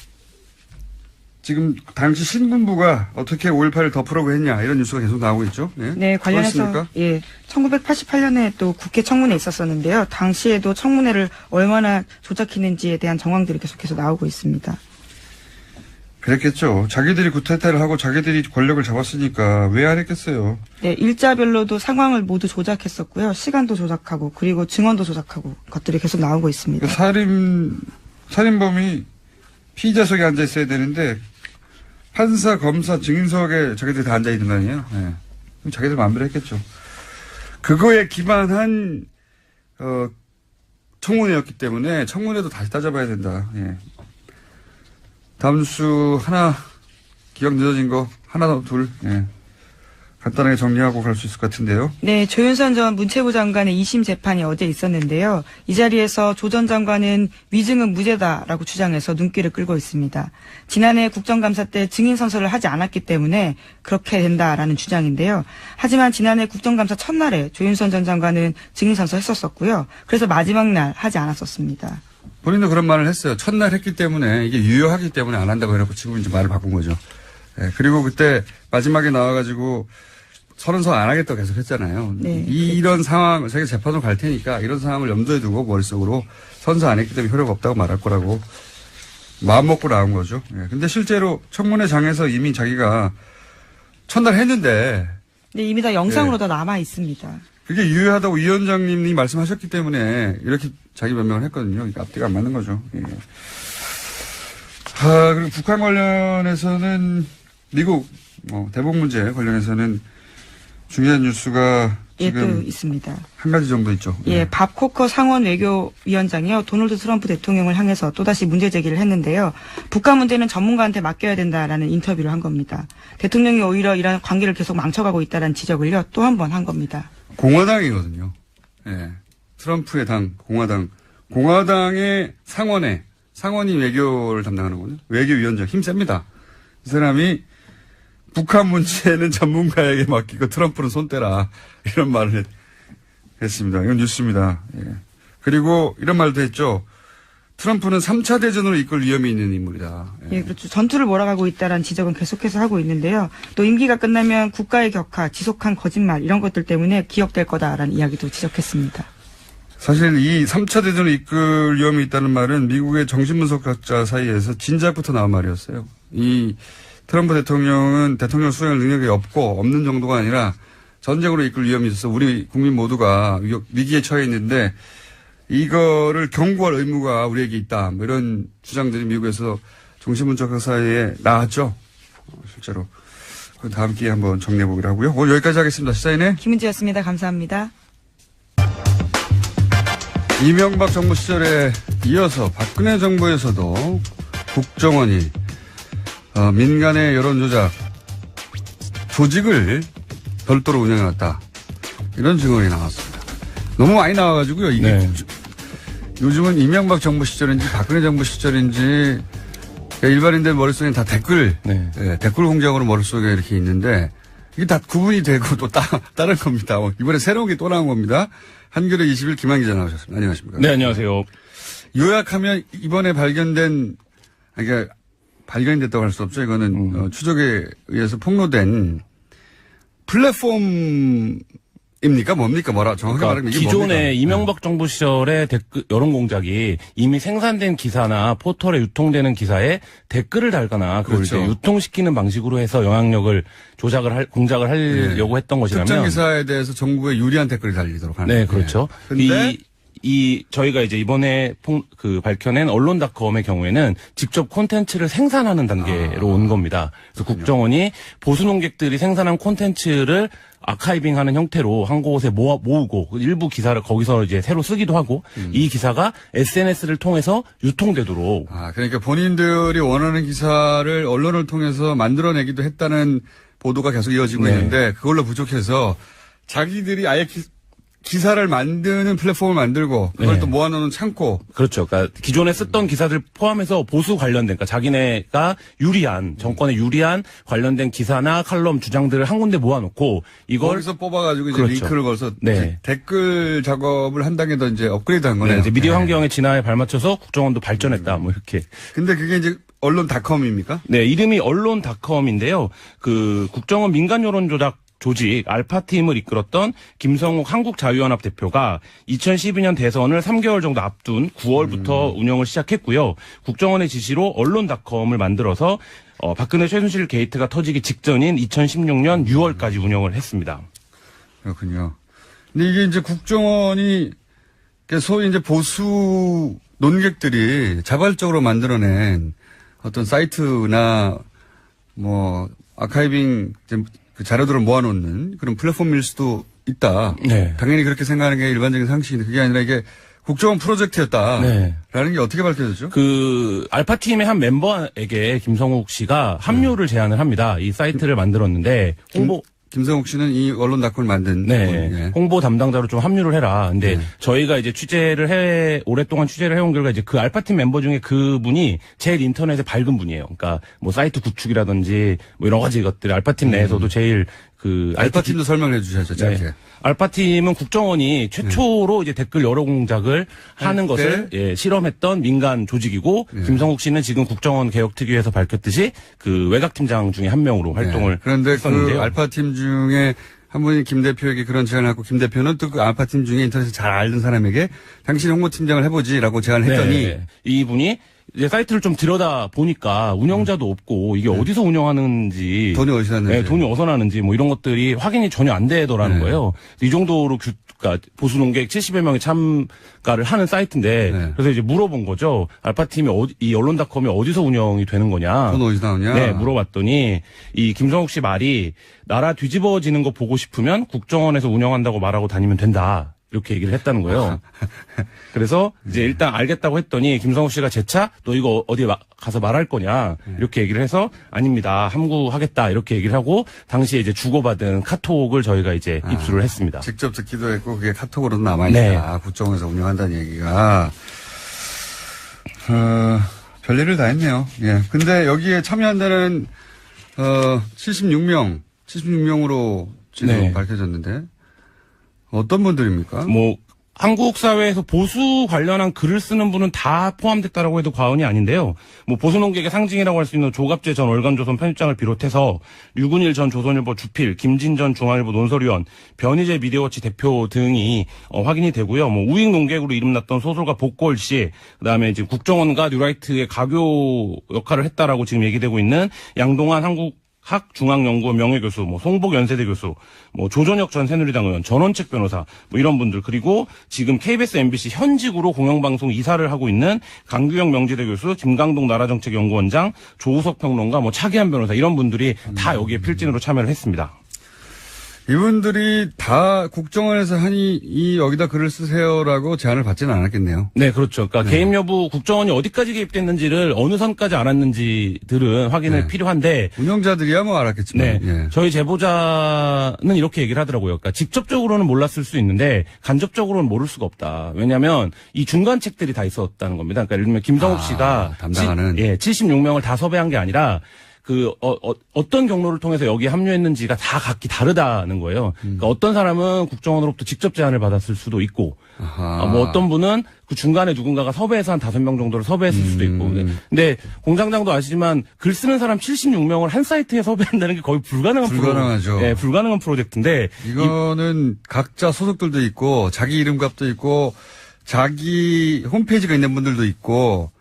지금 당시 신군부가 어떻게 5.18을 덮으려고 했냐 이런 뉴스가 계속 나오고 있죠. 예? 네, 관련해서 그렇습니까? 예, 1988년에 또 국회 청문회 있었었는데요. 당시에도 청문회를 얼마나 조작했는지에 대한 정황들이 계속해서 나오고 있습니다. 그랬겠죠. 자기들이 쿠데타를 하고 자기들이 권력을 잡았으니까 왜 안 했겠어요. 네, 일자별로도 상황을 모두 조작했었고요. 시간도 조작하고 그리고 증언도 조작하고 것들이 계속 나오고 있습니다. 살인범이 피의자석에 앉아 있어야 되는데 판사, 검사, 증인석에 자기들이 다 앉아 있는 거 아니에요? 네. 그럼 자기들 마음대로 했겠죠. 그거에 기반한 청문회였기 때문에 청문회도 다시 따져봐야 된다. 예. 다음 수 하나 기억 늦어진 거 하나 둘 예. 간단하게 정리하고 갈 수 있을 것 같은데요. 네, 조윤선 전 문체부 장관의 2심 재판이 어제 있었는데요. 이 자리에서 조 전 장관은 위증은 무죄다라고 주장해서 눈길을 끌고 있습니다. 지난해 국정감사 때 증인 선서를 하지 않았기 때문에 그렇게 된다라는 주장인데요. 하지만 지난해 국정감사 첫날에 조윤선 전 장관은 증인 선서 했었었고요. 그래서 마지막 날 하지 않았었습니다. 본인도 그런 말을 했어요. 첫날 했기 때문에 이게 유효하기 때문에 안 한다고 해놓고 지금 이제 말을 바꾼 거죠. 예, 그리고 그때 마지막에 나와가지고 선언서 안 하겠다고 계속 했잖아요. 네, 이런 상황, 자기가 재판으로 갈 테니까 이런 상황을 염두에 두고 머릿속으로 선서 안 했기 때문에 효력가 없다고 말할 거라고 마음먹고 나온 거죠. 예, 근데 실제로 청문회장에서 이미 자기가 첫날 했는데. 네, 이미 다 영상으로 다 남아 있습니다. 그게 유효하다고 위원장님이 말씀하셨기 때문에 이렇게 자기 변명을 했거든요. 그러니까 앞뒤가 안 맞는 거죠. 예. 그리고 북한 관련해서는 미국 대북 문제 관련해서는 중요한 뉴스가 예, 지금 또 있습니다. 한 가지 정도 있죠. 예, 밥 코커 상원 외교위원장이요. 도널드 트럼프 대통령을 향해서 또다시 문제 제기를 했는데요. 북한 문제는 전문가한테 맡겨야 된다라는 인터뷰를 한 겁니다. 대통령이 오히려 이런 관계를 계속 망쳐가고 있다는 지적을요. 또 한 번 한 겁니다. 공화당이거든요. 예. 트럼프의 당, 공화당의 상원이 외교를 담당하는군요. 외교위원장 힘 셉니다. 이 사람이 북한 문제는 전문가에게 맡기고 트럼프는 손 떼라. 이런 말을 했습니다. 이건 뉴스입니다. 예. 그리고 이런 말도 했죠. 트럼프는 3차 대전으로 이끌 위험이 있는 인물이다. 예, 그렇죠. 전투를 몰아가고 있다라는 지적은 계속해서 하고 있는데요. 또 임기가 끝나면 국가의 격화, 지속한 거짓말 이런 것들 때문에 기억될 거다라는 이야기도 지적했습니다. 사실 이 3차 대전을 이끌 위험이 있다는 말은 미국의 정신분석학자 사이에서 진작부터 나온 말이었어요. 이 트럼프 대통령은 대통령 수행할 능력이 없는 정도가 아니라 전쟁으로 이끌 위험이 있어서 우리 국민 모두가 위기에 처해 있는데 이거를 경고할 의무가 우리에게 있다. 뭐 이런 주장들이 미국에서 정신분석학 사이에 나왔죠. 실제로. 그 다음 기회에 한번 정리해보기로 하고요. 오늘 여기까지 하겠습니다. 시사인의 김은지였습니다. 감사합니다. 이명박 정부 시절에 이어서 박근혜 정부에서도 국정원이 민간의 여론조작 조직을 별도로 운영해왔다. 이런 증언이 나왔습니다. 너무 많이 나와가지고요. 이게 네. 요즘은 이명박 정부 시절인지 박근혜 정부 시절인지 일반인들 머릿속에는 다 댓글, 네. 댓글 공작으로 머릿속에 이렇게 있는데 이게 다 구분이 되고 또 다른 겁니다. 이번에 새로운 게 또 나온 겁니다. 한겨레 20일 김한 기자 나오셨습니다. 안녕하십니까? 네, 안녕하세요. 요약하면 이번에 발견된, 그러니까 발견이 됐다고 할 수 없죠. 이거는 추적에 의해서 폭로된 플랫폼입니까? 뭡니까? 정확하게 말하면 이게 기존의 뭡니까? 이명박 정부 시절의 댓글 여론 공작이 이미 생산된 기사나 포털에 유통되는 기사에 댓글을 달거나 그걸 그렇죠. 이제 유통시키는 방식으로 해서 영향력을 공작을 하려고 했던 것이라면 특정 기사에 대해서 정부에 유리한 댓글이 달리도록 하는. 네, 그렇죠. 근데 저희가 이제 이번에 밝혀낸 언론닷컴의 경우에는 직접 콘텐츠를 생산하는 단계로 온 겁니다. 그래서 국정원이 보수 농객들이 생산한 콘텐츠를 아카이빙 하는 형태로 한 곳에 모으고 일부 기사를 거기서 이제 새로 쓰기도 하고 이 기사가 SNS를 통해서 유통되도록. 그러니까 본인들이 원하는 기사를 언론을 통해서 만들어내기도 했다는 보도가 계속 이어지고 네. 있는데 그걸로 부족해서 자기들이 아예 기사를 만드는 플랫폼을 만들고 그걸 네. 또 모아놓는 창고. 그렇죠. 그러니까 기존에 썼던 기사들 포함해서 보수 관련된, 그러니까 자기네가 유리한, 정권에 유리한 관련된 기사나 칼럼 주장들을 한 군데 모아놓고 이걸 거기서 뽑아가지고 이제 그렇죠. 링크를 걸어서 네. 이제 댓글 작업을 한 단계 더 이제 업그레이드한 거네요. 이제 미디어 네. 환경의 진화에 발맞춰서 국정원도 발전했다. 뭐 이렇게. 근데 그게 이제 언론닷컴입니까? 네, 이름이 언론닷컴인데요. 그 국정원 민간 여론 조작 조직 알파팀을 이끌었던 김성욱 한국자유연합 대표가 2012년 대선을 3개월 정도 앞둔 9월부터 운영을 시작했고요. 국정원의 지시로 언론닷컴을 만들어서 박근혜 최순실 게이트가 터지기 직전인 2016년 6월까지 운영을 했습니다. 그렇군요. 근데 이게 이제 국정원이 소위 이제 보수 논객들이 자발적으로 만들어낸 어떤 사이트나 뭐 아카이빙 그 자료들을 모아놓는 그런 플랫폼일 수도 있다. 네. 당연히 그렇게 생각하는 게 일반적인 상식인데 그게 아니라 이게 국정원 프로젝트였다. 네. 라는 게 어떻게 밝혀졌죠? 그 알파팀의 한 멤버에게 김성욱 씨가 합류를 제안을 합니다. 이 사이트를 만들었는데 김성욱 씨는 이 언론닷컴을 만든 네. 분. 예. 홍보 담당자로 좀 합류를 해라. 근데 저희가 이제 오랫동안 취재를 해온 결과 이제 그 알파팀 member 중에 그분이 제일 인터넷에 밝은 분이에요. 그러니까 뭐 사이트 구축이라든지 뭐 여러 가지 것들 알파팀 내에서도 제일 알파팀도 설명해 주셔야죠, 짧게. 네. 알파팀은 국정원이 최초로 이제 댓글 여러 공작을 하는 것을 실험했던 민간 조직이고 김성욱 씨는 지금 국정원 개혁특위에서 밝혔듯이 그 외곽팀장 중에 한 명으로 활동을 그런데 했었는데요. 그 알파팀 중에 한 분이 김 대표에게 그런 제안을 하고 김 대표는 또 그 알파팀 중에 인터넷에 잘 알던 사람에게 당신이 홍보팀장을 해보지라고 제안을 했더니 네. 이분이 이제 사이트를 좀 들여다 보니까 운영자도 없고 이게 어디서 운영하는지 돈이 어디서 났는지. 네, 돈이 어디서 나는지 뭐 이런 것들이 확인이 전혀 안 되더라는 거예요. 이 정도로 그러니까 보수 농객 70여 명이 참가를 하는 사이트인데 그래서 이제 물어본 거죠. 알파팀이 이 언론닷컴이 어디서 운영이 되는 거냐. 돈 어디서 나오냐. 네, 물어봤더니 이 김성욱 씨 말이 나라 뒤집어지는 거 보고 싶으면 국정원에서 운영한다고 말하고 다니면 된다. 이렇게 얘기를 했다는 거예요. 그래서 이제 일단 알겠다고 했더니 김성욱 씨가 재차 너 이거 어디 가서 말할 거냐 이렇게 얘기를 해서 아닙니다. 함구하겠다 이렇게 얘기를 하고 당시에 이제 주고받은 카톡을 저희가 이제 입수를 했습니다. 직접 듣기도 했고 그게 카톡으로도 남아있다. 국정원에서 운영한다는 얘기가. 별일을 다 했네요. 예. 근데 여기에 참여한다는 76명으로 지금 밝혀졌는데 어떤 분들입니까? 뭐 한국 사회에서 보수 관련한 글을 쓰는 분은 다 포함됐다라고 해도 과언이 아닌데요. 뭐 보수 농객의 상징이라고 할 수 있는 조갑재 전 월간조선 편집장을 비롯해서 류근일 전 조선일보 주필, 김진 전 중앙일보 논설위원, 변희재 미디어워치 대표 등이 확인이 되고요. 뭐 우익 농객으로 이름났던 소설가 복골 씨, 그다음에 이제 국정원과 뉴라이트의 가교 역할을 했다라고 지금 얘기되고 있는 양동환 한국 학중앙연구원 명예교수, 뭐 송복 연세대 교수, 뭐 조전혁 전 새누리당 의원, 전원책 변호사, 뭐 이런 분들, 그리고 지금 KBS, MBC 현직으로 공영방송 이사를 하고 있는 강규영 명지대 교수, 김강동 나라정책연구원장, 조우석 평론가, 뭐 차기한 변호사 이런 분들이 다 여기에 필진으로 참여를 했습니다. 이분들이 다 국정원에서 하니 여기다 글을 쓰세요라고 제안을 받지는 않았겠네요. 네, 그렇죠. 그러니까 개입 여부 국정원이 어디까지 개입됐는지를 어느 선까지 알았는지들은 확인을 필요한데 운영자들이야 뭐 알았겠지만. 네. 예. 저희 제보자는 이렇게 얘기를 하더라고요. 그러니까 직접적으로는 몰랐을 수 있는데 간접적으로는 모를 수가 없다. 왜냐하면 이 중간책들이 다 있었다는 겁니다. 그러니까 예를 들면 김성욱 씨가 담당하는 76명을 다 섭외한 게 아니라 어떤 경로를 통해서 여기에 합류했는지가 다 각기 다르다는 거예요. 그러니까 어떤 사람은 국정원으로부터 직접 제안을 받았을 수도 있고, 뭐 어떤 분은 그 중간에 누군가가 섭외해서 한 5명 정도를 섭외했을 수도 있고. 근데 공장장도 아시지만 글 쓰는 사람 76명을 한 사이트에 섭외한다는 게 거의 불가능하죠. 네, 불가능한 프로젝트인데. 이거는 각자 소속들도 있고, 자기 이름값도 있고, 자기 홈페이지가 있는 분들도 있고,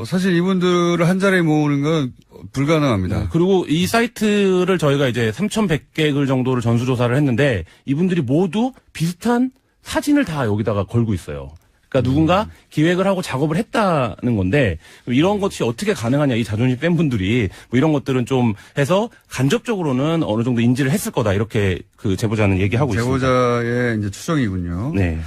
사실 이분들을 한 자리에 모으는 건 불가능합니다. 네, 그리고 이 사이트를 저희가 이제 3,100개 글 정도를 전수조사를 했는데 이분들이 모두 비슷한 사진을 다 여기다가 걸고 있어요. 그러니까 누군가 기획을 하고 작업을 했다는 건데 이런 것이 어떻게 가능하냐, 이 자존심 뺀 분들이 뭐 이런 것들은 좀 해서 간접적으로는 어느 정도 인지를 했을 거다, 이렇게 그 제보자는 얘기하고 있습니다. 제보자의 이제 추정이군요. 네.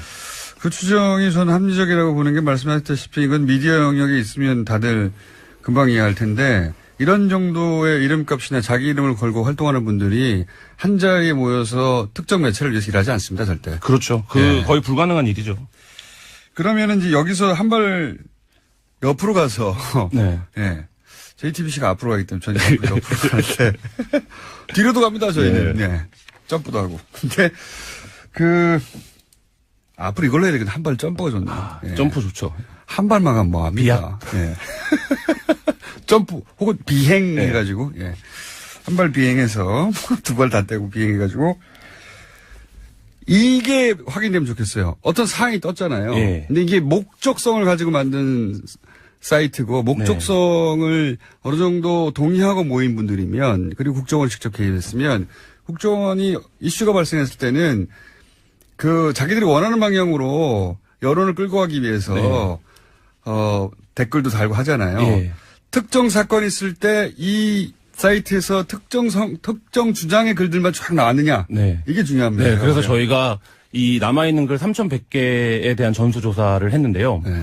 그 추정이 저는 합리적이라고 보는 게 말씀하셨다시피 이건 미디어 영역에 있으면 다들 금방 이해할 텐데 이런 정도의 이름값이나 자기 이름을 걸고 활동하는 분들이 한 자리에 모여서 특정 매체를 위해서 일하지 않습니다, 절대. 그렇죠. 거의 불가능한 일이죠. 그러면은 이제 여기서 한 발 옆으로 가서 네. 예. JTBC가 앞으로 가기 때문에 저는 옆으로 가는데 뒤로도 갑니다, 저희는. 네. 점프도 하고. 근데 앞으로 이걸로 해야 되겠네. 한 발 점프가 좋네. 예. 점프 좋죠. 한 발만 가면 뭐합니까? 예. 점프 혹은 비행 해가지고 한 발 비행해서 두 발 다 떼고 비행해가지고 이게 확인되면 좋겠어요. 어떤 사항이 떴잖아요. 예. 근데 이게 목적성을 가지고 만든 사이트고 목적성을 어느 정도 동의하고 모인 분들이면 그리고 국정원이 직접 개입했으면 국정원이 이슈가 발생했을 때는 자기들이 원하는 방향으로 여론을 끌고 가기 위해서 댓글도 달고 하잖아요. 예. 특정 사건이 있을 때 이 사이트에서 특정 주장의 글들만 쫙 나왔느냐. 네. 이게 중요합니다. 네. 그래서 저희가 이 남아있는 글 3,100개에 대한 전수조사를 했는데요. 네.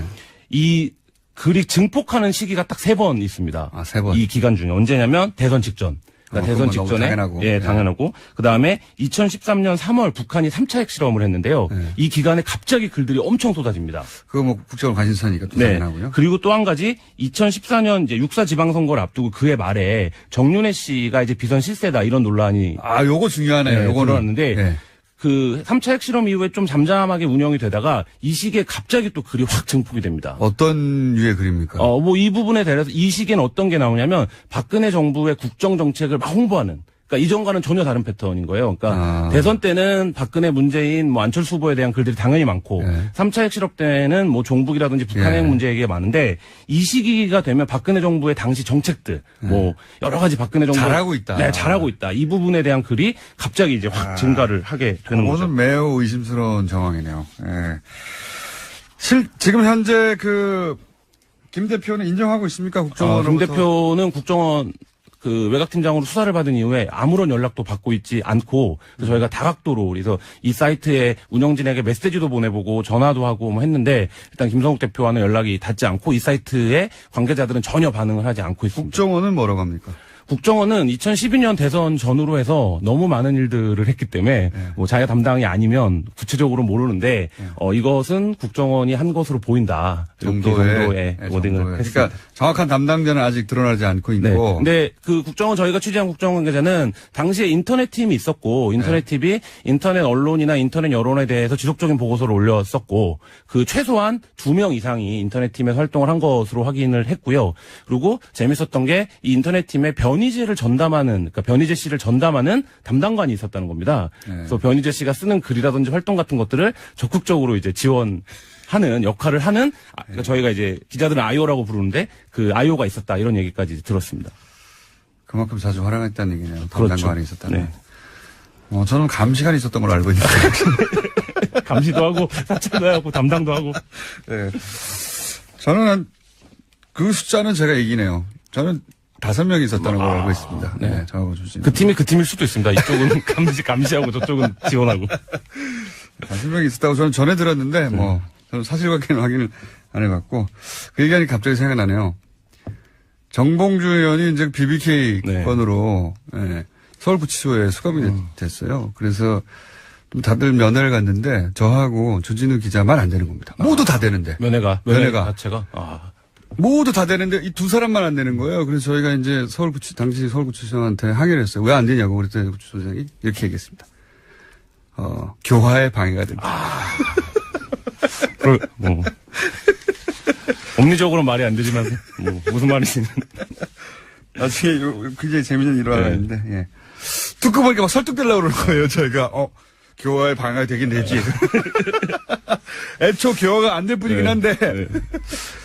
이 글이 증폭하는 시기가 딱 3번 있습니다. 3번. 이 기간 중에 언제냐면 대선 직전. 그러니까 대선 직전에 당연하고. 예, 당연하고. 그다음에 2013년 3월 북한이 3차 핵실험을 했는데요. 이 기간에 갑자기 글들이 엄청 쏟아집니다. 그거 뭐 국정원 관심사니까 또 당연하고요. 그리고 또 한 가지 2014년 이제 6.4 지방선거를 앞두고 그해 말에 정윤회 씨가 이제 비선 실세다 이런 논란이 요거 중요하네요. 요거는 들어왔는데 그 3차 핵실험 이후에 좀 잠잠하게 운영이 되다가 이 시기에 갑자기 또 글이 확 증폭이 됩니다. 어떤 류의 글입니까? 뭐 이 부분에 대해서 이 시기에는 어떤 게 나오냐면 박근혜 정부의 국정 정책을 막 홍보하는, 그러니까 이전과는 전혀 다른 패턴인 거예요. 그러니까 대선 때는 박근혜, 문재인, 뭐 안철수 후보에 대한 글들이 당연히 많고 3차 핵실험 때는 뭐 종북이라든지 북한 핵 문제 얘기가 많은데 이 시기가 되면 박근혜 정부의 당시 정책들 뭐 여러 가지 박근혜 정부 잘하고 있다. 네, 잘하고 있다. 이 부분에 대한 글이 갑자기 이제 확 증가를 하게 되는 거죠. 그것은 매우 의심스러운 정황이네요. 지금 현재 김 대표는 인정하고 있습니까? 국정원으로부터? 김 대표는 국정원 외곽팀장으로 수사를 받은 이후에 아무런 연락도 받고 있지 않고 저희가 다각도로 그래서 이 사이트에 운영진에게 메시지도 보내보고 전화도 하고 뭐 했는데 일단 김성욱 대표와는 연락이 닿지 않고 이 사이트에 관계자들은 전혀 반응을 하지 않고 있습니다. 국정원은 뭐라고 합니까? 국정원은 2012년 대선 전후로 해서 너무 많은 일들을 했기 때문에 뭐 자기가 담당이 아니면 구체적으로 모르는데 이것은 국정원이 한 것으로 보인다. 정도의 워딩을 했습니다. 그러니까 정확한 담당자는 아직 드러나지 않고 있고. 근데 저희가 취재한 국정원 관계자는 당시에 인터넷 팀이 있었고 인터넷 팀이 인터넷 언론이나 인터넷 여론에 대해서 지속적인 보고서를 올렸었고 최소한 2명 이상이 인터넷 팀에서 활동을 한 것으로 확인을 했고요. 그리고 재밌었던 게 이 인터넷 팀의 변희재 씨를 전담하는 담당관이 있었다는 겁니다. 그래서 변희재 씨가 쓰는 글이라든지 활동 같은 것들을 적극적으로 이제 지원하는 역할을 하는 그러니까 저희가 이제 기자들은 아이오라고 부르는데 그 아이오가 있었다 이런 얘기까지 들었습니다. 그만큼 자주 활용했다는 얘기네요. 그렇죠. 담당관이 있었다는. 네. 저는 감시관이 있었던 걸로 알고 있는데. 감시도 하고 사찰도 하고 담당도 하고. 네. 저는 그 숫자는 제가 얘기네요. 저는 5명이 있었다는 걸 알고 있습니다. 네. 네, 저하고 주진. 그 팀이 그 팀일 수도 있습니다. 이쪽은 감시하고 저쪽은 지원하고. 5명이 있었다고 저는 전해 들었는데, 저는 사실관계는 확인을 안 해봤고, 그 얘기하니 갑자기 생각나네요. 정봉주 의원이 이제 BBK 네. 건으로, 서울구치소에 수감이 됐어요. 그래서 다들 면회를 갔는데, 저하고 주진우 기자만 안 되는 겁니다. 모두 다 되는데. 면회가 자체가. 모두 다 되는데 이 두 사람만 안 되는 거예요. 그래서 저희가 이제 당시 서울구치소장한테 항의를 했어요. 왜 안 되냐고 그랬더니 구치소장이 이렇게 얘기했습니다. 교화에 방해가 된다. 법리적으로 말이 안 되지만, 무슨 말이지. 나중에 굉장히 재밌는 일화가 있는데, 예. 듣고 보니까 막 설득되려고 그러는 거예요, 저희가. 교화에 방해가 되긴 되지. 애초 교화가 안 될 뿐이긴 한데.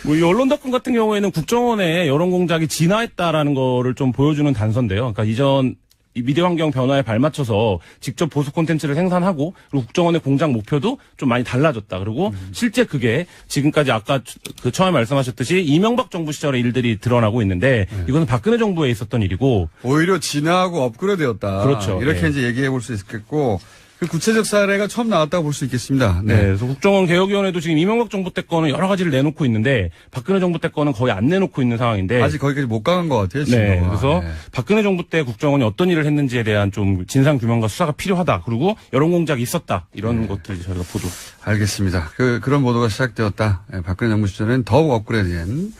이 언론닷컴 같은 경우에는 국정원의 여론 공작이 진화했다라는 거를 좀 보여주는 단서인데요. 그러니까 이전 이 미디어 환경 변화에 발맞춰서 직접 보수 콘텐츠를 생산하고 그리고 국정원의 공작 목표도 좀 많이 달라졌다. 그리고 실제 그게 지금까지 아까 그 처음에 말씀하셨듯이 이명박 정부 시절의 일들이 드러나고 있는데 이거는 박근혜 정부에 있었던 일이고 오히려 진화하고 업그레이드였다. 그렇죠. 이렇게 이제 얘기해 볼 수 있겠고 그 구체적 사례가 처음 나왔다고 볼 수 있겠습니다. 네. 그래서 국정원 개혁위원회도 지금 이명박 정부 때 거는 여러 가지를 내놓고 있는데 박근혜 정부 때 거는 거의 안 내놓고 있는 상황인데 아직 거기까지 못 가는 것 같아요. 지금. 네. 그래서 박근혜 정부 때 국정원이 어떤 일을 했는지에 대한 좀 진상 규명과 수사가 필요하다. 그리고 여론 공작이 있었다. 이런 것들 저희가 보도. 알겠습니다. 그런 보도가 시작되었다. 박근혜 정부 시절엔 더욱 업그레이드된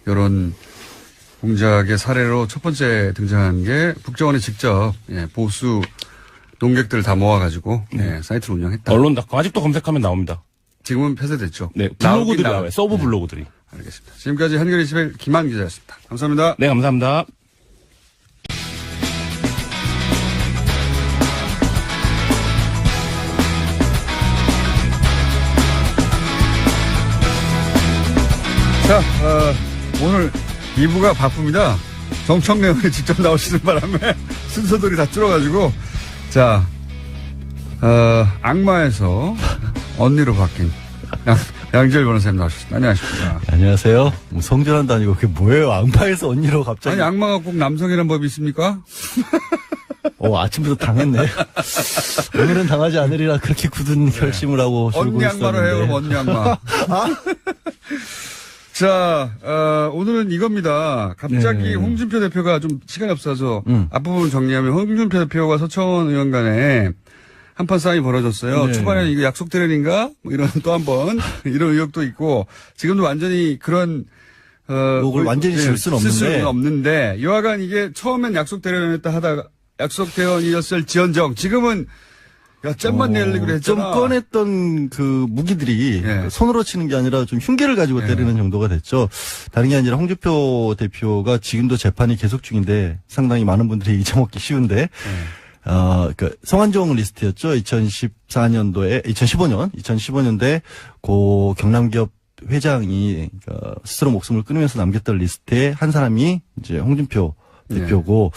여론 공작의 사례로 첫 번째 등장한 게 국정원이 직접 보수 농객들을 다 모아가지고 사이트를 운영했다. 언론닷컴 아직도 검색하면 나옵니다. 지금은 폐쇄됐죠. 네, 블로그들이 나와요. 서브 블로그들이. 알겠습니다. 지금까지 한겨레21 김한 기자였습니다. 감사합니다. 네, 감사합니다. 자, 오늘 2부가 바쁩니다. 정청래 의원이 직접 나오시는 바람에 순서들이 다 줄어가지고, 자, 악마에서 언니로 바뀐 양지열 변호사님 나오셨습니다. 안녕하십니까. 안녕하세요. 성전환도 아니고 그게 뭐예요? 악마에서 언니로 갑자기. 아니, 악마가 꼭 남성이란 법이 있습니까? 아침부터 당했네. 오늘은 당하지 않으리라 그렇게 굳은 결심을 하고 줄고 언니 있었는데. 악마로 해요, 언니 악마. 자, 오늘은 이겁니다. 갑자기 홍준표 대표가 좀 시간이 없어서 앞부분 정리하면 홍준표 대표와 서청원 의원 간에 한판 싸움이 벌어졌어요. 네. 초반에 이거 약속 대련인가? 뭐 이런 또 한 번 이런 의혹도 있고 지금도 완전히 그런 욕을 완전히 쓸 수는 없는데 여하간 이게 처음엔 약속 대련했다 하다가 약속 대련이었을 지언정 지금은 야, 잼만 내려고 했잖아. 좀 꺼냈던 그 무기들이 손으로 치는 게 아니라 좀 흉기를 가지고 때리는 정도가 됐죠. 다른 게 아니라 홍준표 대표가 지금도 재판이 계속 중인데 상당히 많은 분들이 잊어먹기 쉬운데 그 성완종 리스트였죠. 2015년도에 고 경남기업 회장이 스스로 목숨을 끊으면서 남겼던 리스트에 한 사람이 이제 홍준표 대표고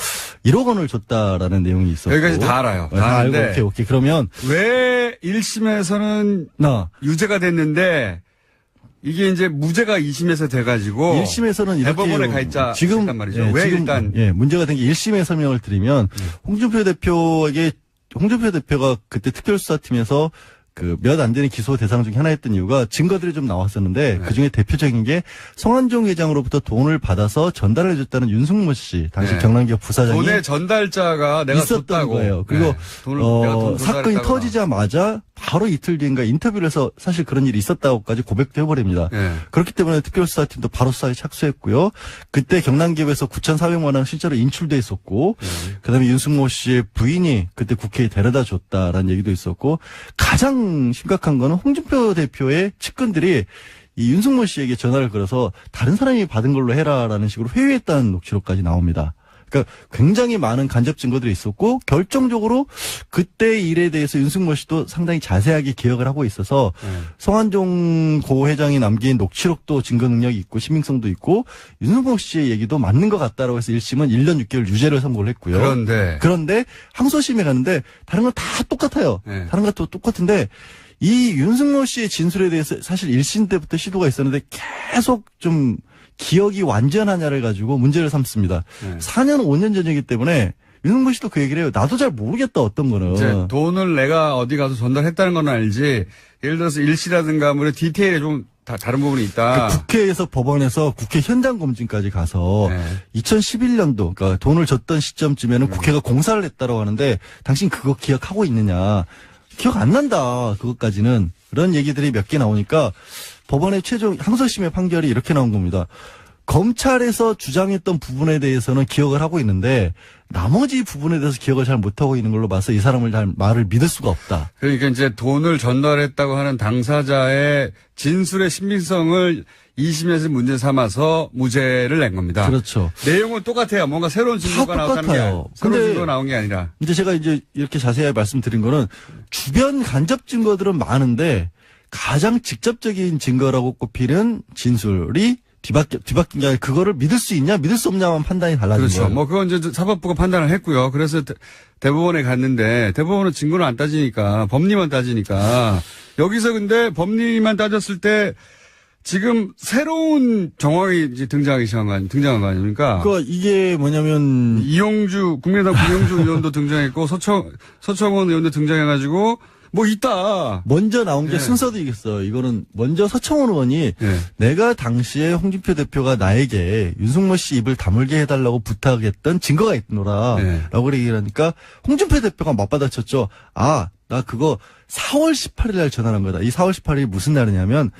1억 원을 줬다라는 내용이 있었고 여기까지 다 알아요. 다 알고 오케이. 그러면 왜 1심에서는 유죄가 됐는데 이게 이제 무죄가 2심에서 돼가지고 1심에서는 이렇게 대법원에 가 있자 지금 말이죠. 왜 지금 일단 문제가 된 게 1심의 설명을 드리면 홍준표 대표가 그때 특별수사팀에서 그 몇 안 되는 기소 대상 중에 하나였던 이유가 증거들이 좀 나왔었는데 그중에 대표적인 게 성완종 회장으로부터 돈을 받아서 전달을 해줬다는 윤승모 씨 당시 경남기업 부사장이 돈의 전달자가 내가 있었던 줬다고. 거예요. 그리고 돈 사건이 터지자마자 바로 이틀 뒤인가 인터뷰를 해서 사실 그런 일이 있었다고까지 고백도 해버립니다. 그렇기 때문에 특별수사팀도 바로 수사에 착수했고요. 그때 경남기업에서 9,400만 원 실제로 인출돼 있었고 그다음에 윤승모 씨의 부인이 그때 국회에 데려다 줬다라는 얘기도 있었고 가장 심각한 거는 홍준표 대표의 측근들이 이 윤승모 씨에게 전화를 걸어서 다른 사람이 받은 걸로 해라라는 식으로 회유했다는 녹취록까지 나옵니다. 그러니까 굉장히 많은 간접 증거들이 있었고 결정적으로 그때 일에 대해서 윤승모 씨도 상당히 자세하게 기억을 하고 있어서 성완종 고 회장이 남긴 녹취록도 증거 능력이 있고 신빙성도 있고 윤승모 씨의 얘기도 맞는 것 같다라고 해서 1심은 1년 6개월 유죄를 선고를 했고요. 그런데 항소심에 갔는데 다른 건 다 똑같아요. 네. 다른 것도 똑같은데 이 윤승모 씨의 진술에 대해서 사실 1심 때부터 시도가 있었는데 계속 좀 기억이 완전하냐를 가지고 문제를 삼습니다. 4년 5년 전이기 때문에 윤승모 씨도 그 얘기를 해요. 나도 잘 모르겠다 어떤 거는. 이제 돈을 내가 어디 가서 전달했다는 건 알지. 예를 들어서 일시라든가 뭐 디테일에 좀 다른 부분이 있다. 그 국회에서 법원에서 국회 현장 검증까지 가서 2011년도 그러니까 돈을 줬던 시점쯤에는 국회가 공사를 했다고 하는데 당신 그거 기억하고 있느냐. 기억 안 난다. 그것까지는. 그런 얘기들이 몇 개 나오니까 법원의 최종 항소심의 판결이 이렇게 나온 겁니다. 검찰에서 주장했던 부분에 대해서는 기억을 하고 있는데 나머지 부분에 대해서 기억을 잘 못하고 있는 걸로 봐서 이 사람을 잘 말을 믿을 수가 없다. 그러니까 이제 돈을 전달했다고 하는 당사자의 진술의 신빙성을 2심에서 문제 삼아서 무죄를 낸 겁니다. 그렇죠. 내용은 똑같아요. 뭔가 새로운 증거가 나왔다는 게 똑같아요. 새로운 증거가 나온 게 아니라. 이제 제가 이제 이렇게 자세히 말씀드린 거는 주변 간접 증거들은 많은데 가장 직접적인 증거라고 꼽히는 진술이 뒤바뀐 게 아니라 그거를 믿을 수 있냐 믿을 수 없냐만 판단이 달라진 그렇죠. 거예요. 뭐 그건 이제 사법부가 판단을 했고요. 그래서 대법원에 갔는데 대법원은 증거를 안 따지니까 법리만 따지니까 여기서 근데 법리만 따졌을 때 지금 새로운 정황이 이제 등장한 거 아닙니까? 이게 뭐냐면 국민의당 이용주 의원도 등장했고 서청원 의원도 등장해가지고 뭐 있다. 먼저 나온 게 순서도 이겼어요. 이거는 먼저 서청원 의원이 내가 당시에 홍준표 대표가 나에게 윤승모 씨 입을 다물게 해달라고 부탁했던 증거가 있노라 라고 얘기를 하니까 홍준표 대표가 맞받아쳤죠. 나 그거 4월 18일 날 전화한 거다. 이 4월 18일이 무슨 날이냐면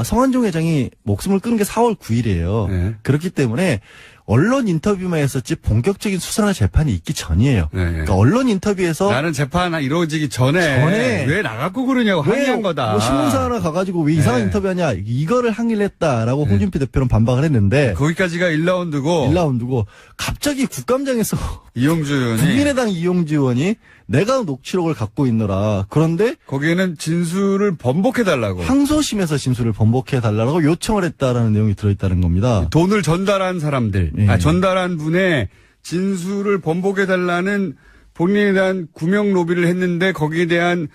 성완종 회장이 목숨을 끊은 게 4월 9일이에요. 그렇기 때문에 언론 인터뷰만 했었지 본격적인 수사나 재판이 있기 전이에요. 그러니까 언론 인터뷰에서 나는 재판 이루어지기 전에 왜 나가고 그러냐고 항의한 거다. 뭐 신문사 하나 가가지고 왜 이상한 인터뷰하냐 이거를 항의를 했다라고 홍준표 대표는 반박을 했는데 거기까지가 1라운드고 갑자기 국감장에서 이용주 의원이 국민의당 이용주 의원이 내가 녹취록을 갖고 있노라. 그런데 거기에는 진술을 번복해달라고 항소심에서 진술을 번복해달라고 요청을 했다라는 내용이 들어있다는 겁니다. 돈을 전달한 사람들 전달한 분의 진술을 번복해달라는 본인에 대한 구명 로비를 했는데 거기에 대한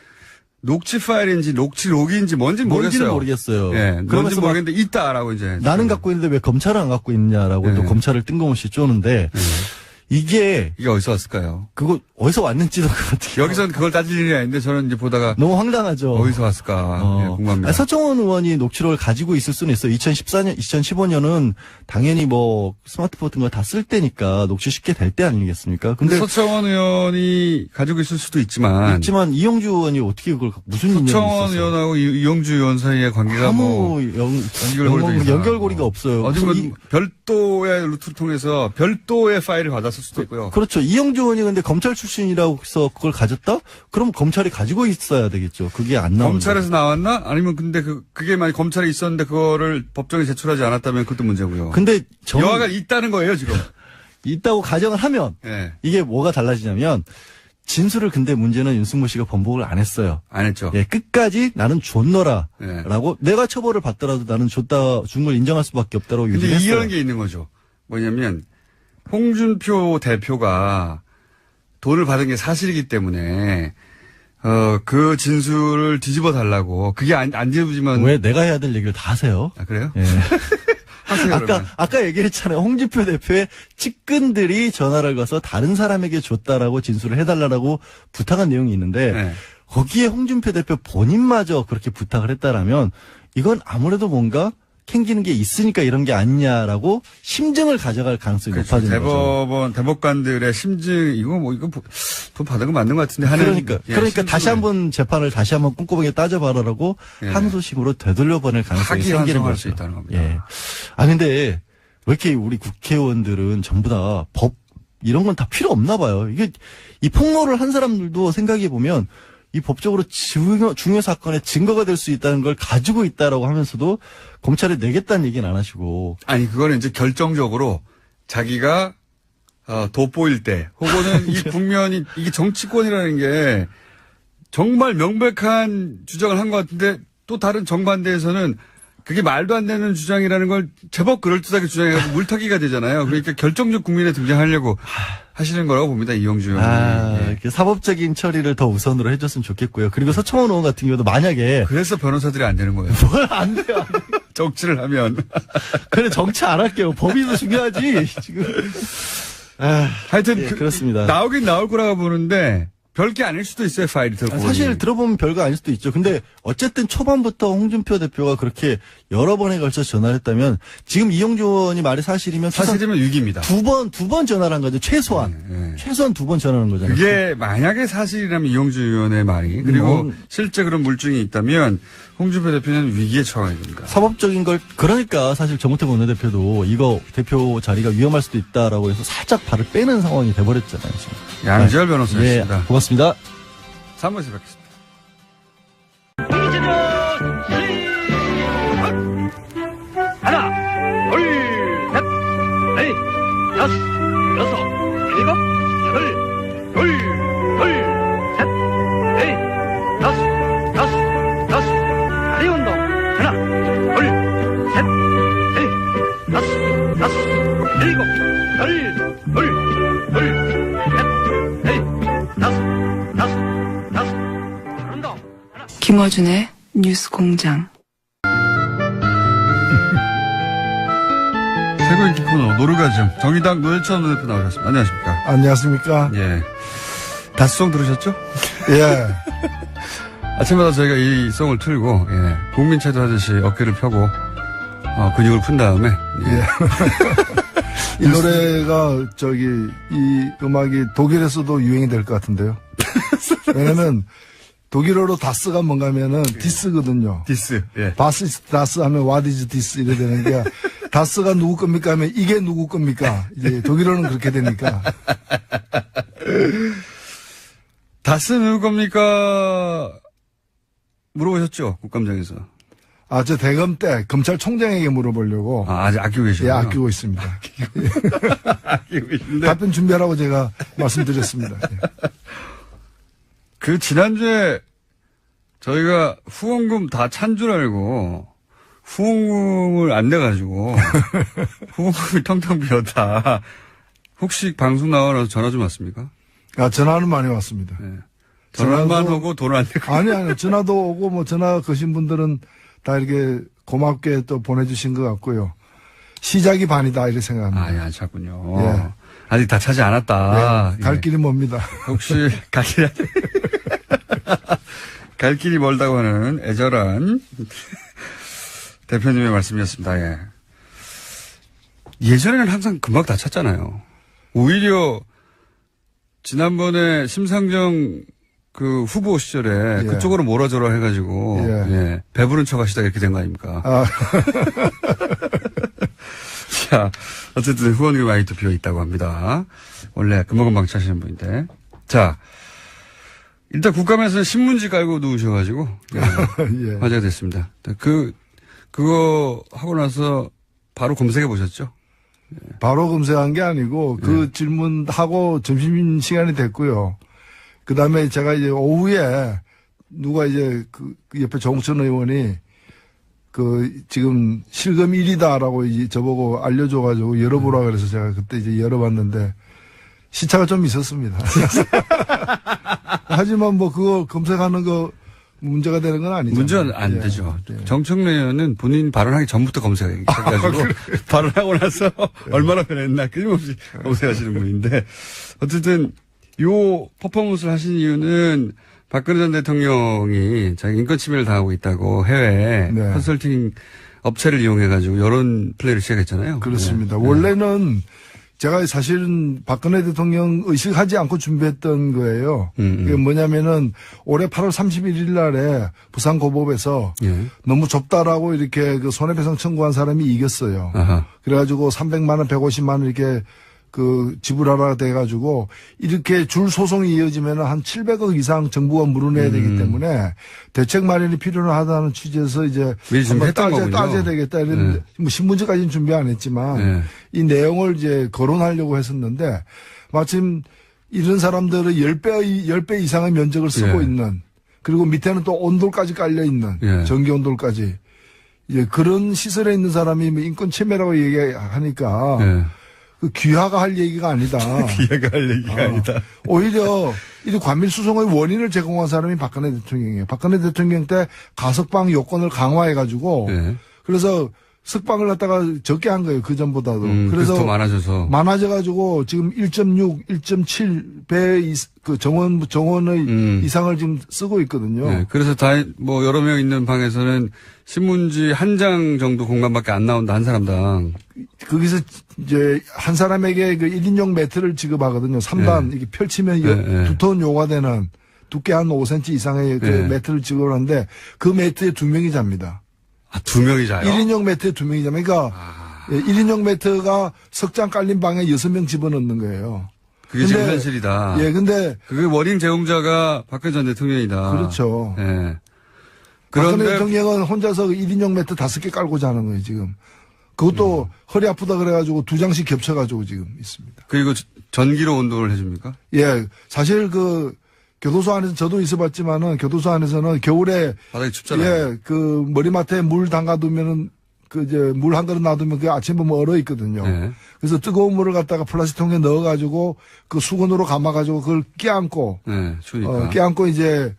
녹취 파일인지 녹취록인지 뭔지는 모르겠어요. 뭔지 모르겠는데 있다라고 이제 나는 갖고 있는데 왜 검찰은 안 갖고 있느냐라고 또 검찰을 뜬금없이 쪼는데 이게 어디서 왔을까요? 그거 어디서 왔는지도 그렇게 여기서는 그걸 따질 일이 아닌데 저는 이제 보다가 너무 황당하죠. 어디서 왔을까 궁금합니다. 서청원 의원이 녹취록을 가지고 있을 수는 있어요. 2014년, 2015년은 당연히 뭐 스마트폰 같은 거 다 쓸 때니까 녹취 쉽게 될 때 아니겠습니까? 근데 서청원 의원이 가지고 있을 수도 있지만 이용주 의원이 어떻게 그걸 무슨 인연이 있었어요? 서청원 의원하고 이용주 의원 사이의 관계가 뭐 연결고리가 없어요. 어디 뭐 별도의 루트를 통해서 별도의 파일을 받았을 수도 있고요. 그렇죠. 이용주 의원이 근데 검찰 출신이라고 해서 그걸 가졌다? 그럼 검찰이 가지고 있어야 되겠죠. 그게 안 나오는 검찰에서 나왔나? 아니면 근데 그게 만약 검찰에 있었는데 그거를 법정에 제출하지 않았다면 그것도 문제고요. 근데 여하가 있다는 거예요, 지금. 있다고 가정을 하면 이게 뭐가 달라지냐면 진술을 근데 문제는 윤승모 씨가 번복을 안 했어요. 안 했죠. 끝까지 나는 줬노라 라고 내가 처벌을 받더라도 나는 준 걸 인정할 수밖에 없다고 근데 얘기했어요. 이런 게 있는 거죠. 뭐냐면 홍준표 대표가 돈을 받은 게 사실이기 때문에 그 진술을 뒤집어 달라고 그게 안 뒤집어지면 왜 내가 해야 될 얘기를 다 하세요? 그래요? 하세요, 아까 얘기했잖아요. 홍준표 대표의 측근들이 전화를 걸어서 다른 사람에게 줬다라고 진술을 해달라고 부탁한 내용이 있는데 거기에 홍준표 대표 본인마저 그렇게 부탁을 했다라면 이건 아무래도 뭔가 캥기는 게 있으니까 이런 게 아니냐라고 심증을 가져갈 가능성이 높아지는 거죠. 대법관들의 심증 이거 돈 받은 거 맞는 것 같은데 하는 그러니까 다시 한번 재판을 다시 한번 꼼꼼하게 따져봐라라고 항소심으로 되돌려보낼 가능성이 생기는 거죠. 수 있다는 겁니다. 근데 왜 이렇게 우리 국회의원들은 전부 다 법 이런 건 다 필요 없나 봐요. 이게 이 폭로를 한 사람들도 생각해 보면 이 법적으로 중요 사건의 증거가 될 수 있다는 걸 가지고 있다라고 하면서도 검찰에 내겠다는 얘기는 안 하시고. 아니, 그거는 이제 결정적으로 자기가, 돋보일 때, 혹은 이 국면이, 이게 정치권이라는 게 정말 명백한 주장을 한 것 같은데 또 다른 정반대에서는 그게 말도 안 되는 주장이라는 걸 제법 그럴듯하게 주장해서 물타기가 되잖아요. 그러니까 결정적 국면에 등장하려고 하시는 거라고 봅니다. 이용주 의원이. 예. 이렇게 사법적인 처리를 더 우선으로 해줬으면 좋겠고요. 그리고 서청원 의원 같은 경우도 만약에 그래서 변호사들이 안 되는 거예요. 뭘 안 돼요. 정치를 하면. 그래 정치 안 할게요. 법이 더 중요하지 지금. 하여튼 예, 그렇습니다. 나오긴 나올 거라고 보는데 별게 아닐 수도 있어요. 파일이 들고. 사실 들어보면 별거 아닐 수도 있죠. 근데 어쨌든 초반부터 홍준표 대표가 그렇게 여러 번에 걸쳐 전화를 했다면 지금 이용주 의원이 말이 사실이면 위기입니다. 두 번 전화를 한 거죠. 최소한. 최소한 2번 전화하는 거잖아요. 그게 만약에 사실이라면 이용주 의원의 말이 그리고 실제 그런 물증이 있다면 홍준표 대표는 위기에 처하게 됩니다. 사법적인 걸 그러니까 사실 정우택 원내대표도 이거 대표 자리가 위험할 수도 있다라고 해서 살짝 발을 빼는 상황이 돼버렸잖아요. 지금. 양지열 변호사였습니다. 예, 고맙습니다. 3부에서 뵙겠습니다. 하나, 둘, 셋, 넷, 다섯, 여섯, 일곱, 여덟, 둘, 셋, 넷, 다섯, 다리 운동. 하나, 둘, 셋, 넷, 다섯, 일곱, 여덟, 둘, 셋, 넷, 다섯, 운동. 하나. 김어준의 뉴스 공장. 최고 인기 코너 노르가즘 정의당 노회찬 대표 나오셨습니다. 안녕하십니까? 안녕하십니까? 예. 다스송 들으셨죠? 예. 아침마다 저희가 이 송을 틀고 국민체조 하듯이 어깨를 펴고 근육을 푼 다음에 이 노래가 이 음악이 독일에서도 유행이 될 것 같은데요. 왜냐면 독일어로 다스가 뭔가 하면은 디스거든요. 디스. 예. 바스 다스 하면 what is this 이래 되는 게 다스가 누구 겁니까 하면 이게 누구 겁니까? 이제 독일어는 그렇게 되니까. 다스 누구 겁니까? 물어보셨죠? 국감장에서. 저 대검 때 검찰총장에게 물어보려고. 아직 아끼고 계시군요. 예, 아끼고 있습니다. 아끼고 계신데. 답변 준비하라고 제가 말씀드렸습니다. 예. 그 지난주에 저희가 후원금 다 찬 줄 알고 후원금을 안 내가지고 후원금이 텅텅 비었다. 혹시 방송 나와서 전화 좀 왔습니까? 전화는 많이 왔습니다. 네. 전화만 오고 돈을 안 내고. 아니, 전화도 오고 뭐 전화 거신 분들은 다 이렇게 고맙게 또 보내주신 것 같고요. 시작이 반이다 이렇게 생각합니다. 예, 안 찼군요. 예. 아직 다 차지 않았다. 네, 갈 길이 멉니다. 혹시 갈 길이 멀다고 하는 애절한 대표님의 말씀이었습니다. 예. 예전에는 항상 금방 다 찼잖아요. 오히려 지난번에 심상정 그 후보 시절에 그쪽으로 몰아줘라 해가지고 배부른 척 하시다가 이렇게 된 거 아닙니까? 자, 어쨌든 후원금이 많이 또 비어있다고 합니다. 원래 금방금방 차시는 분인데. 자, 일단 국감에서는 신문지 깔고 누우셔가지고 화제가 됐습니다. 그거 하고 나서 바로 검색해 보셨죠? 바로 검색한 게 아니고 그 질문하고 점심시간이 됐고요. 그 다음에 제가 이제 오후에 누가 이제 그 옆에 정우천 의원이 지금 실검 1위다라고 이제 저보고 알려줘가지고 열어보라 그래서 제가 그때 이제 열어봤는데 시차가 좀 있었습니다. 하지만 뭐 그거 검색하는 거 문제가 되는 건 아니죠. 문제는 안 되죠. 정청래 의원은 본인 발언하기 전부터 검색해가지고 발언하고 나서 얼마나 변했나 끊임없이 검색하시는 분인데 어쨌든 요 퍼포먼스를 하신 이유는 박근혜 전 대통령이 자기 인권 침해를 당하고 있다고 해외 컨설팅 업체를 이용해가지고 여론 플레이를 시작했잖아요. 그렇습니다. 원래는 제가 사실은 박근혜 대통령 의식하지 않고 준비했던 거예요. 그게 뭐냐면은 올해 8월 31일 날에 부산고법에서 너무 좁다라고 이렇게 그 손해배상 청구한 사람이 이겼어요. 그래가지고 300만 원, 150만 원 이렇게 지불하라 돼가지고 이렇게 줄 소송이 이어지면 한 700억 이상 정부가 물어내야 되기 때문에 대책 마련이 필요하다는 취지에서 이제 미리 한번 준비했던 거군요. 따져야 되겠다 이런 뭐 신문지까지는 준비 안 했지만 이 내용을 이제 거론하려고 했었는데 마침 이런 사람들은 10배 이상의 면적을 쓰고 있는 그리고 밑에는 또 온돌까지 깔려 있는 전기 온돌까지 이제 그런 시설에 있는 사람이 뭐 인권 침해라고 얘기하니까 그 귀하가 할 얘기가 아니다. 기회가 할 얘기가 아니다. 오히려 이 관밀 수송의 원인을 제공한 사람이 박근혜 대통령이에요. 박근혜 대통령 때 가석방 요건을 강화해가지고 그래서 석방을 갖다가 적게 한 거예요. 그 전보다도. 그래서 더 많아져가지고 지금 1.6, 1.7배 그 정원의 이상을 지금 쓰고 있거든요. 그래서 뭐 여러 명 있는 방에서는 신문지 한 장 정도 공간밖에 안 나온다, 한 사람당. 거기서 이제 한 사람에게 그 1인용 매트를 지급하거든요. 3단 이게 펼치면 두터운 요가 되는 두께 한 5cm 이상의 그 매트를 지급하는데 그 매트에 2명이 잡니다. 아, 2명이 자요? 1인용 매트에 2명이 잡니다. 그러니까 1인용 매트가 석장 깔린 방에 6명 집어넣는 거예요. 그게 지금 현실이다. 근데 그게 원인 제공자가 박근혜 전 대통령이다. 그렇죠. 그런데 박근혜 대통령은 혼자서 1인용 매트 5개 깔고 자는 거예요, 지금. 그것도 허리 아프다 그래가지고 2장씩 겹쳐가지고 지금 있습니다. 그리고 전기로 온도를 해줍니까? 사실 교도소 안에서 저도 있어봤지만은 교도소 안에서는 겨울에 바닥이 춥잖아요. 그 머리맡에 물 담가두면은 물 한 그릇 놔두면 그 아침에 보면 얼어 있거든요. 그래서 뜨거운 물을 갖다가 플라스틱통에 넣어가지고 그 수건으로 감아가지고 그걸 껴안고 껴안고 이제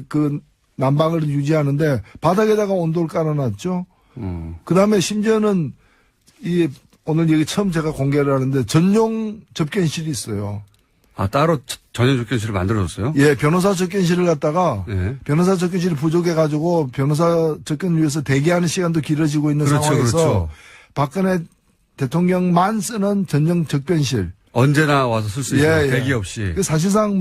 그 난방을 유지하는데 바닥에다가 온도를 깔아놨죠. 그 다음에 심지어는 오늘 여기 처음 제가 공개를 하는데 전용 접견실이 있어요. 아, 따로 전용 접견실을 만들어줬어요? 변호사 접견실을 갖다가 변호사 접견실이 부족해가지고 변호사 접견을 위해서 대기하는 시간도 길어지고 있는 상황에서 박근혜 대통령만 쓰는 전용 접견실. 언제나 와서 쓸 수 있어요. 대기 없이. 사실상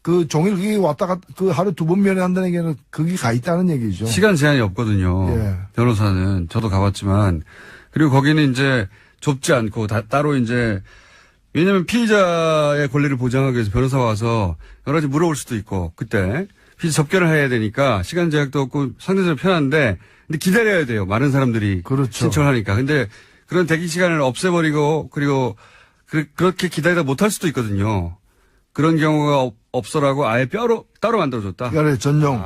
그 종일 거기 왔다가 하루 2번 면회한다는 얘기는 거기 가 있다는 얘기죠. 시간 제한이 없거든요. 변호사는. 저도 가봤지만. 그리고 거기는 이제 좁지 않고 따로 이제 왜냐면 피의자의 권리를 보장하기 위해서 변호사가 와서 여러 가지 물어볼 수도 있고 그때 피의자 접견을 해야 되니까 시간 제약도 없고 상대적으로 편한데 근데 기다려야 돼요. 많은 사람들이 신청을 하니까. 근데 그런 대기 시간을 없애버리고 그리고 그렇게 기다리다 못할 수도 있거든요. 그런 경우가 없어라고 아예 따로 만들어줬다. 그러니까 전용.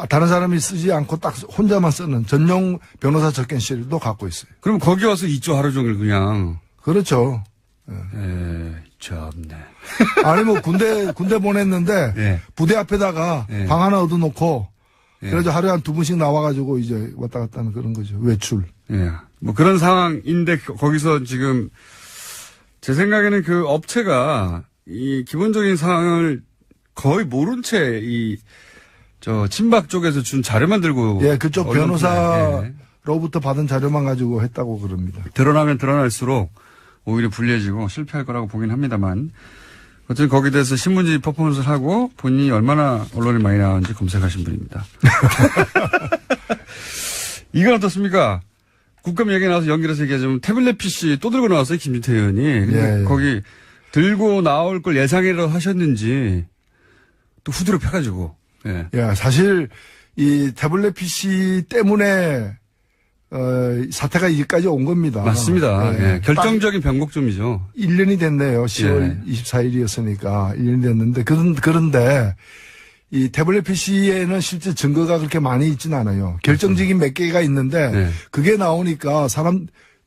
다른 사람이 쓰지 않고 딱 혼자만 쓰는 전용 변호사 접견실도 갖고 있어요. 그럼 거기 와서 있죠. 하루 종일 그냥. 그렇죠. 참네. 아니 군대 보냈는데 부대 앞에다가 방 하나 얻어놓고 그래서 하루에 한 2번씩 나와가지고 이제 왔다 갔다 하는 그런 거죠. 외출. 뭐 그런 상황인데 거기서 지금 제 생각에는 그 업체가 이 기본적인 상황을 거의 모른 채 친박 쪽에서 준 자료만 들고. 그쪽 변호사로부터 받은 자료만 가지고 했다고 그럽니다. 드러나면 드러날수록 오히려 불리해지고 실패할 거라고 보긴 합니다만. 어쨌든 거기에 대해서 신문지 퍼포먼스를 하고 본인이 얼마나 언론에 많이 나왔는지 검색하신 분입니다. 이건 어떻습니까? 국감 얘기 나와서 연결해서 얘기하자면 태블릿 PC 또 들고 나왔어요. 김진태 의원이. 근데 거기 들고 나올 걸 예상이라도 하셨는지 또 후드로 펴가지고. 사실 이 태블릿 PC 때문에 사태가 여기까지 온 겁니다. 맞습니다. 결정적인 변곡점이죠. 1년이 됐네요. 10월 24일이었으니까 1년이 됐는데 그런데 이 태블릿 PC에는 실제 증거가 그렇게 많이 있지는 않아요. 결정적인 몇 개가 있는데 그게 나오니까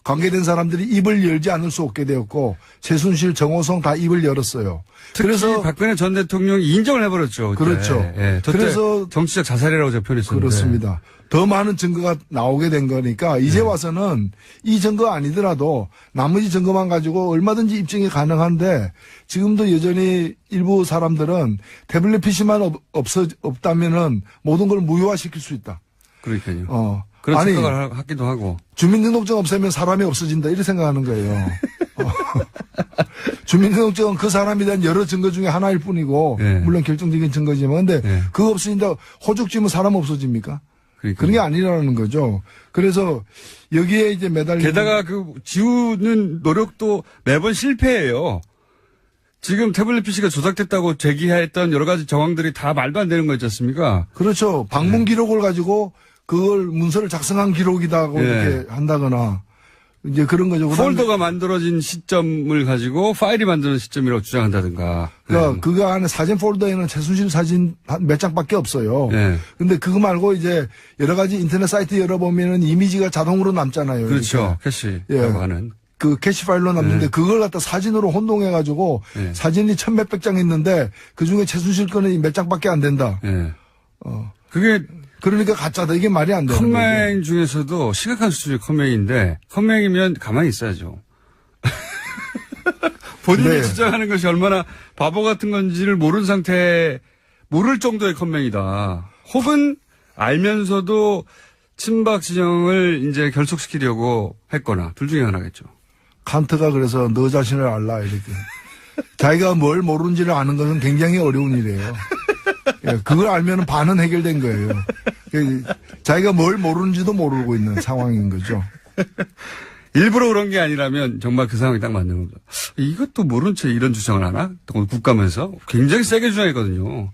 관계된 사람들이 입을 열지 않을 수 없게 되었고 최순실, 정호성 다 입을 열었어요. 특히 그래서 박근혜 전 대통령이 인정을 해버렸죠. 그때. 그렇죠. 그래서 정치적 자살이라고 제가 표현했었는데. 그렇습니다. 더 많은 증거가 나오게 된 거니까 이제 와서는 이 증거 아니더라도 나머지 증거만 가지고 얼마든지 입증이 가능한데 지금도 여전히 일부 사람들은 태블릿 PC만 없다면은 모든 걸 무효화시킬 수 있다. 그러니까요. 그런 생각을 하기도 하고. 주민등록증 없애면 사람이 없어진다 이렇게 생각하는 거예요. 주민등록증은 그 사람에 대한 여러 증거 중에 하나일 뿐이고 물론 결정적인 증거지만 근데 그거 없어진다 호적 지으면 사람 없어집니까? 그런 게 아니라는 거죠. 그래서 여기에 이제 매달리는. 게다가 그 지우는 노력도 매번 실패해요. 지금 태블릿 PC가 조작됐다고 제기했던 여러 가지 정황들이 다 말도 안 되는 거 있지 않습니까? 그렇죠. 방문 기록을 가지고 그걸 문서를 작성한 기록이다고 이렇게 한다거나 이제 그런 거죠. 폴더가 만들어진 시점을 가지고 파일이 만드는 시점이라고 주장한다든가. 그러니까 그거 안에 사진 폴더에는 최순실 사진 몇 장밖에 없어요. 네. 근데 그거 말고 이제 여러 가지 인터넷 사이트 열어보면은 이미지가 자동으로 남잖아요. 그렇죠. 캐시라고 하는. 그 캐시 파일로 남는데 그걸 갖다 사진으로 혼동해가지고 사진이 1,000몇백 장 있는데 그 중에 최순실 거는 몇 장밖에 안 된다. 그게 그러니까 가짜다. 이게 말이 안 되는 거죠. 컴맹 중에서도 심각한 수준의 컴맹인데 컴맹이면 가만히 있어야죠. 본인이 주장하는 것이 얼마나 바보 같은 건지를 모르는 상태에 모를 정도의 컴맹이다. 혹은 알면서도 친박 진영을 이제 결속시키려고 했거나 둘 중에 하나겠죠. 칸트가 그래서 너 자신을 알라 이렇게. 자기가 뭘 모르는지를 아는 것은 굉장히 어려운 일이에요. 예, 그걸 알면은 반은 해결된 거예요. 자기가 뭘 모르는지도 모르고 있는 상황인 거죠. 일부러 그런 게 아니라면 정말 그 상황이 딱 맞는 겁니다. 이것도 모른 채 이런 주장을 하나? 국감에서 굉장히 세게 주장했거든요.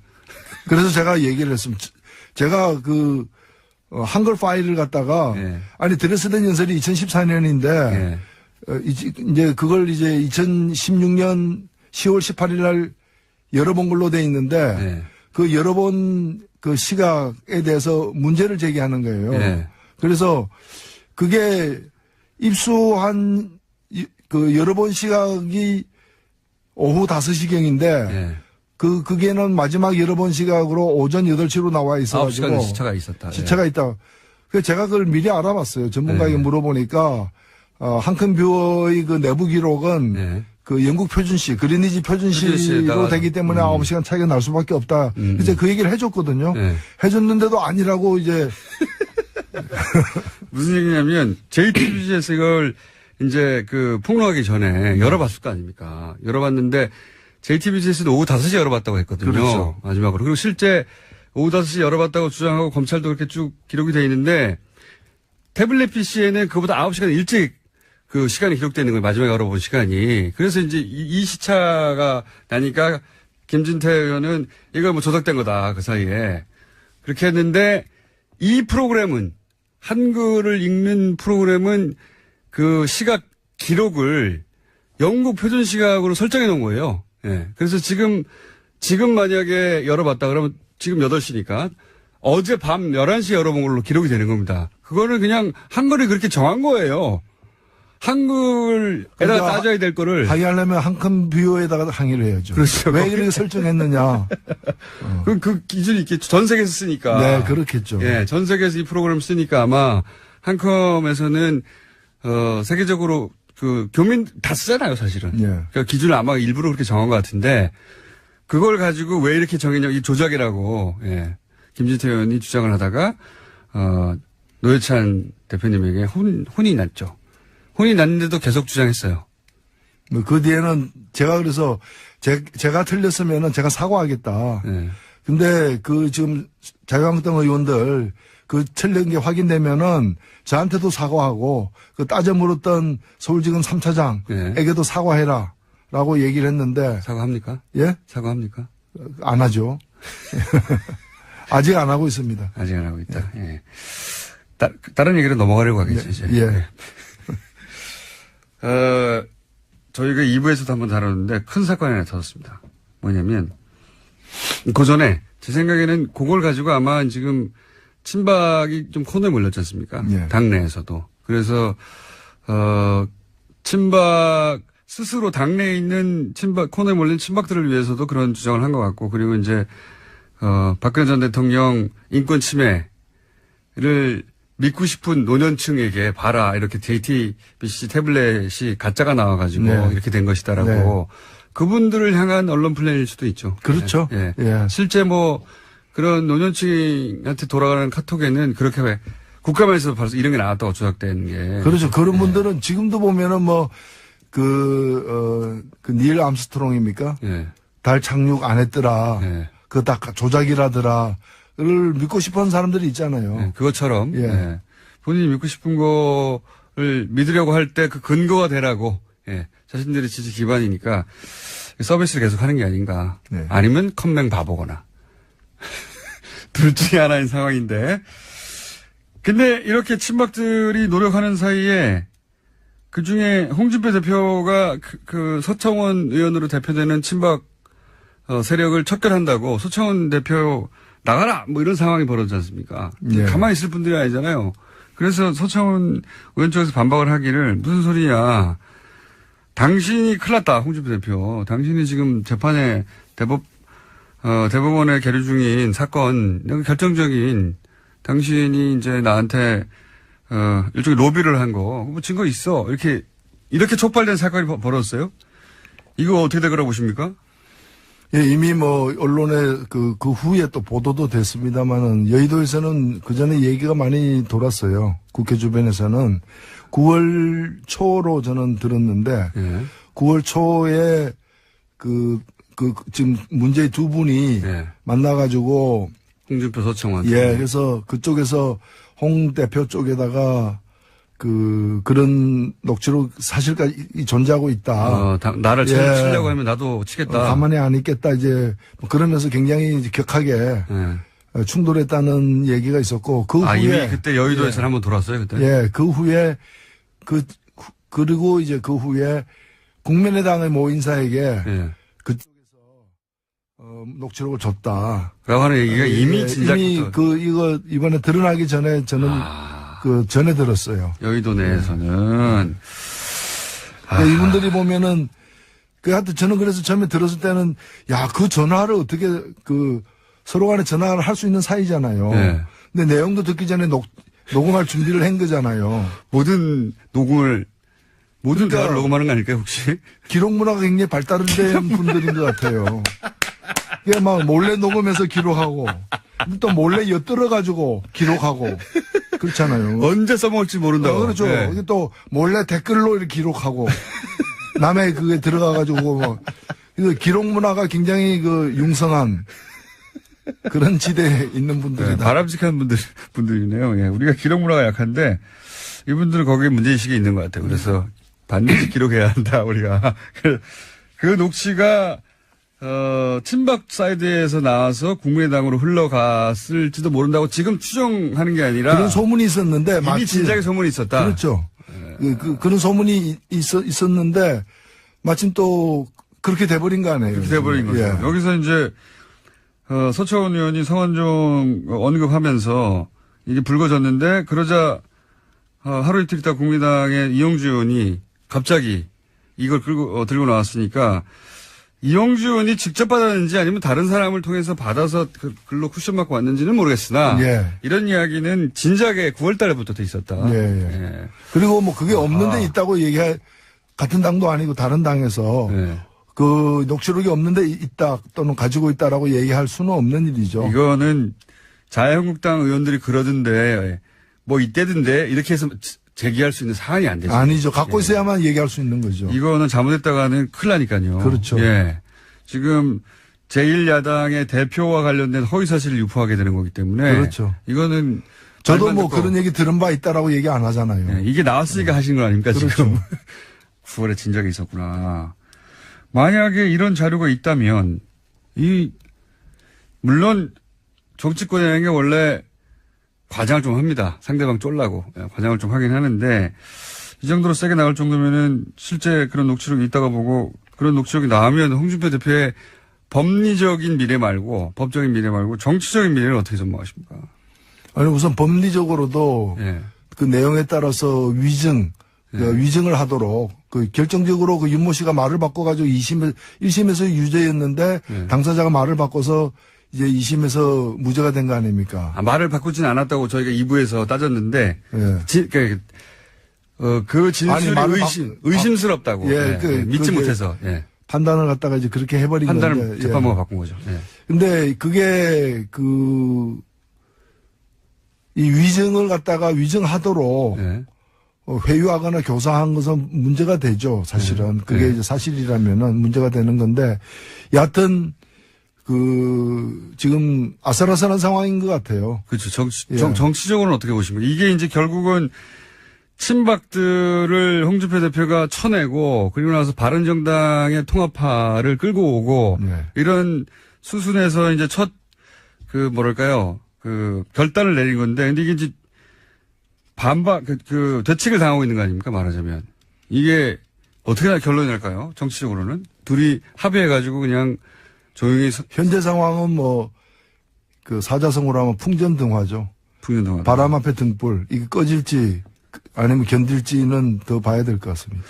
그래서 제가 얘기를 했습니다. 제가 한글 파일을 갖다가 아니 드레스덴 연설이 2014년인데 이제 그걸 이제 2016년 10월 18일 날 열어본 걸로 돼 있는데 그 열어본 그 시각에 대해서 문제를 제기하는 거예요. 그래서 그게 입수한 그 열어본 시각이 오후 5시경인데 그게는 마지막 열어본 시각으로 오전 8시로 나와 있어가지고 9시간 시차가 있었다. 시차가 있다. 그래서 제가 그걸 미리 알아봤어요. 전문가에게 물어보니까 한큰 뷰어의 그 내부 기록은 그 영국 표준시, 그리니지 표준시로 되기 때문에 9시간 차이가 날 수밖에 없다. 이제 그 얘기를 해줬거든요. 해줬는데도 아니라고 이제. 무슨 얘기냐면, JTBC에서 이걸 이제 폭로하기 전에 열어봤을 거 아닙니까? 열어봤는데, JTBC에서도 오후 5시에 열어봤다고 했거든요. 그렇죠. 마지막으로. 그리고 실제 오후 5시에 열어봤다고 주장하고 검찰도 그렇게 쭉 기록이 돼 있는데, 태블릿 PC에는 그보다 9시간 일찍 그 시간이 기록되어 있는 거예요. 마지막에 열어본 시간이. 그래서 이제 이 시차가 나니까 김진태 의원은 이거 뭐 조작된 거다. 그 사이에. 그렇게 했는데 이 프로그램은 한글을 읽는 프로그램은 그 시각 기록을 영국 표준 시각으로 설정해 놓은 거예요. 그래서 지금 만약에 열어봤다 그러면 지금 8시니까 어제 밤 11시에 열어본 걸로 기록이 되는 겁니다. 그거는 그냥 한글이 그렇게 정한 거예요. 한글에다가 그러니까 따져야 될 거를. 항의하려면 한큰 뷰어에다가 항의를 해야죠. 그렇죠. 왜 이렇게 설정했느냐. 그 기준이 있겠죠. 전 세계에서 쓰니까. 네, 그렇겠죠. 예, 전 세계에서 이 프로그램을 쓰니까 아마 한컴에서는, 세계적으로 교민 다 쓰잖아요, 사실은. 그러니까 기준을 아마 일부러 그렇게 정한 것 같은데, 그걸 가지고 왜 이렇게 정했냐, 이 조작이라고, 김진태 의원이 주장을 하다가, 노회찬 대표님에게 혼이 났죠. 혼이 났는데도 계속 주장했어요. 그 뒤에는 제가 그래서 제가 틀렸으면은 제가 사과하겠다. 근데 지금 자유한국당 의원들 틀린 게 확인되면은 저한테도 사과하고 따져 물었던 서울지검 3차장에게도 사과해라. 라고 얘기를 했는데. 사과합니까? 예? 사과합니까? 안 하죠. 아직 안 하고 있습니다. 아직 안 하고 있다. 예. 다른 얘기로 넘어가려고 하겠죠, 이제. 예. 저희가 2부에서도 한번 다뤘는데 큰 사건이 하나 터졌습니다. 뭐냐면, 그 전에 제 생각에는 그걸 가지고 아마 지금 친박이 좀 코너에 몰렸지 않습니까? 당내에서도. 그래서, 친박 스스로 당내에 있는 코너에 몰린 친박들을 위해서도 그런 주장을 한 것 같고, 그리고 이제, 박근혜 전 대통령 인권 침해를 믿고 싶은 노년층에게 봐라. 이렇게 JTBC 태블릿이 가짜가 나와가지고 이렇게 된 것이다라고 그분들을 향한 언론 플레이일 수도 있죠. 그렇죠. 예. 실제 그런 노년층한테 돌아가는 카톡에는 그렇게 국감에서 벌써 이런 게 나왔다고 조작된 게. 그렇죠. 그런 분들은 지금도 보면은 닐 암스트롱입니까? 달 착륙 안 했더라. 그거 다 조작이라더라. 믿고 싶어하는 사람들이 있잖아요. 네, 그것처럼 예. 예. 본인이 믿고 싶은 거를 믿으려고 할 때 그 근거가 되라고 예. 자신들의 지지 기반이니까 서비스를 계속 하는 게 아닌가. 네. 아니면 컴맹 바보거나 둘 중에 하나인 상황인데. 근데 이렇게 친박들이 노력하는 사이에 그중에 홍준표 대표가 그 서청원 의원으로 대표되는 친박 세력을 척결한다고 서청원 대표 나가라 뭐 이런 상황이 벌어지지 않습니까? 네. 가만히 있을 분들이 아니잖아요. 그래서 서청원 의원 쪽에서 반박을 하기를 무슨 소리야. 당신이 큰일 났다 홍준표 대표. 당신이 지금 재판에 대법원에 계류 중인 사건 결정적인 당신이 이제 나한테 일종의 로비를 한 거 뭐 증거 있어 이렇게 촉발된 사건이 벌어졌어요. 이거 어떻게 되거라 보십니까? 예, 이미 뭐 언론에 그 후에 또 보도도 됐습니다만은 여의도에서는 그 전에 얘기가 많이 돌았어요. 국회 주변에서는 9월 초로 저는 들었는데 예. 9월 초에 지금 문제의 두 분이 예. 만나가지고 홍준표 서청원. 예, 그래서 그쪽에서 홍 대표 쪽에다가 그런 녹취록 사실까지 존재하고 있다. 나를 예. 치려고 하면 나도 치겠다. 가만히 안 있겠다. 이제 그러면서 굉장히 격하게 예. 충돌했다는 얘기가 있었고 그 후에 이미 그때 여의도에서 한번 돌았어요 그때. 예, 그 후에 그리고 이제 그 후에 국민의당의 모 인사에게 예. 그쪽에서 녹취록을 줬다. 라고 하는 얘기가 이미 진작부터. 이미 이거 이번에 드러나기 전에 저는 전에 들었어요. 여의도 내에서는. 이분들이 보면은 하여튼 저는 그래서 처음에 들었을 때는 그 전화를 어떻게 서로 간에 전화를 할 수 있는 사이잖아요. 네. 근데 내용도 듣기 전에 녹음할 준비를 한 거잖아요. 모든 그러니까 대화를 녹음하는 거 아닐까요, 혹시? 기록 문화가 굉장히 발달된 분들인 것 같아요. 이게 막 몰래 녹음해서 기록하고 또 몰래 엿들어가지고 기록하고 그렇잖아요. 언제 써먹을지 모른다고. 그렇죠. 네. 이게 또 몰래 댓글로 이렇게 기록하고 남의 그게 들어가가지고 이거 기록 문화가 굉장히 융성한 그런 지대에 있는 분들이다. 네, 바람직한 분들이네요. 예, 우리가 기록 문화가 약한데 이분들은 거기에 문제의식이 있는 것 같아요. 그래서 반드시 기록해야 한다, 우리가. 그 녹취가, 친박 사이드에서 나와서 국민의당으로 흘러갔을지도 모른다고 지금 추정하는 게 아니라. 그런 소문이 있었는데, 이미 진작에 소문이 있었다. 그렇죠. 네. 그런 소문이 있었는데, 마침 또 그렇게 돼버린 거 아니에요. 그렇게 돼버린 거죠. 예. 여기서 이제, 서청원 의원이 성완종 언급하면서 이게 불거졌는데, 그러자, 하루 이틀 있다 국민의당의 이용주 의원이 갑자기 이걸 들고 나왔으니까 이용주 의원이 직접 받았는지 아니면 다른 사람을 통해서 받아서 글로 쿠션 맞고 왔는지는 모르겠으나 예. 이런 이야기는 진작에 9월 달부터 돼 있었다. 예. 예. 그리고 뭐 그게 없는데 있다고 같은 당도 아니고 다른 당에서 예. 그 녹취록이 없는데 있다 또는 가지고 있다라고 얘기할 수는 없는 일이죠. 이거는 자유한국당 의원들이 그러던데 뭐 이때던데 이렇게 해서 제기할 수 있는 사안이 안 되죠. 아니죠. 갖고 있어야만 얘기할 수 있는 거죠. 이거는 잘못했다가는 큰일 나니까요. 그렇죠. 예. 지금 제1야당의 대표와 관련된 허위사실을 유포하게 되는 거기 때문에. 그렇죠. 이거는. 저도 뭐 그런 얘기 들은 바 있다라고 얘기 안 하잖아요. 예. 이게 나왔으니까 하신 건 아닙니까, 그렇죠. 지금. 9월에 진작에 있었구나. 만약에 이런 자료가 있다면, 물론 정치권이라는 게 원래 과장을 좀 합니다. 상대방 쫄라고. 과장을 좀 하긴 하는데, 이 정도로 세게 나갈 정도면은 실제 그런 녹취록이 있다가 보고, 그런 녹취록이 나오면 홍준표 대표의 법리적인 미래 말고, 법적인 미래 말고, 정치적인 미래를 어떻게 전망하십니까? 아니, 우선 법리적으로도 예. 그 내용에 따라서 위증을 하도록, 결정적으로 윤모 씨가 말을 바꿔가지고 1심에서 유죄였는데, 당사자가 말을 바꿔서 이제 2심에서 무죄가 된 거 아닙니까? 말을 바꾸진 않았다고 저희가 2부에서 따졌는데, 예. 그 진술이 의심스럽다고. 예, 믿지 못해서. 예. 판단을 갖다가 이제 그렇게 해버린 판단을 건데. 재판부가 바꾼 거죠. 예. 근데 그게 이 위증을 갖다가 위증하도록 예. 회유하거나 교사한 것은 문제가 되죠. 사실은. 그게 이제 사실이라면은 문제가 되는 건데, 여하튼 지금 아슬아슬한 상황인 것 같아요. 그렇죠. 정치적으로는 어떻게 보십니까? 이게 이제 결국은 친박들을 홍준표 대표가 쳐내고 그리고 나서 바른정당의 통합파를 끌고 오고 이런 수순에서 이제 첫 결단을 내린 건데 근데 이게 이제 되책을 당하고 있는 거 아닙니까? 말하자면. 이게 어떻게 결론이 날까요? 정치적으로는? 둘이 합의해가지고 그냥 조용히. 현재 상황은 사자성어로 하면 풍전등화죠. 풍전등화. 바람 앞에 등불. 이게 꺼질지 아니면 견딜지는 더 봐야 될 것 같습니다.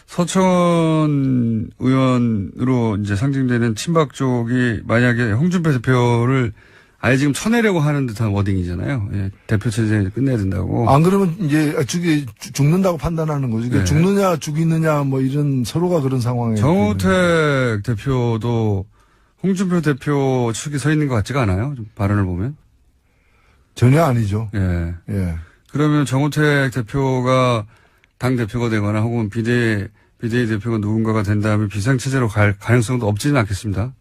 서천 의원으로 이제 상징되는 친박 쪽이 만약에 홍준표 대표를 아예 지금 쳐내려고 하는 듯한 워딩이잖아요. 예, 대표 체제 끝내야 된다고. 안 그러면 이제 죽는다고 판단하는 거죠. 그러니까 죽느냐 죽이느냐 이런 서로가 그런 상황에. 정우택 대표도 홍준표 대표 측에 서 있는 것 같지가 않아요? 좀 발언을 보면. 전혀 아니죠. 예. 그러면 정우택 대표가 당 대표가 되거나 혹은 비대위 대표가 누군가가 된다면 비상체제로 갈 가능성도 없지는 않겠습니다.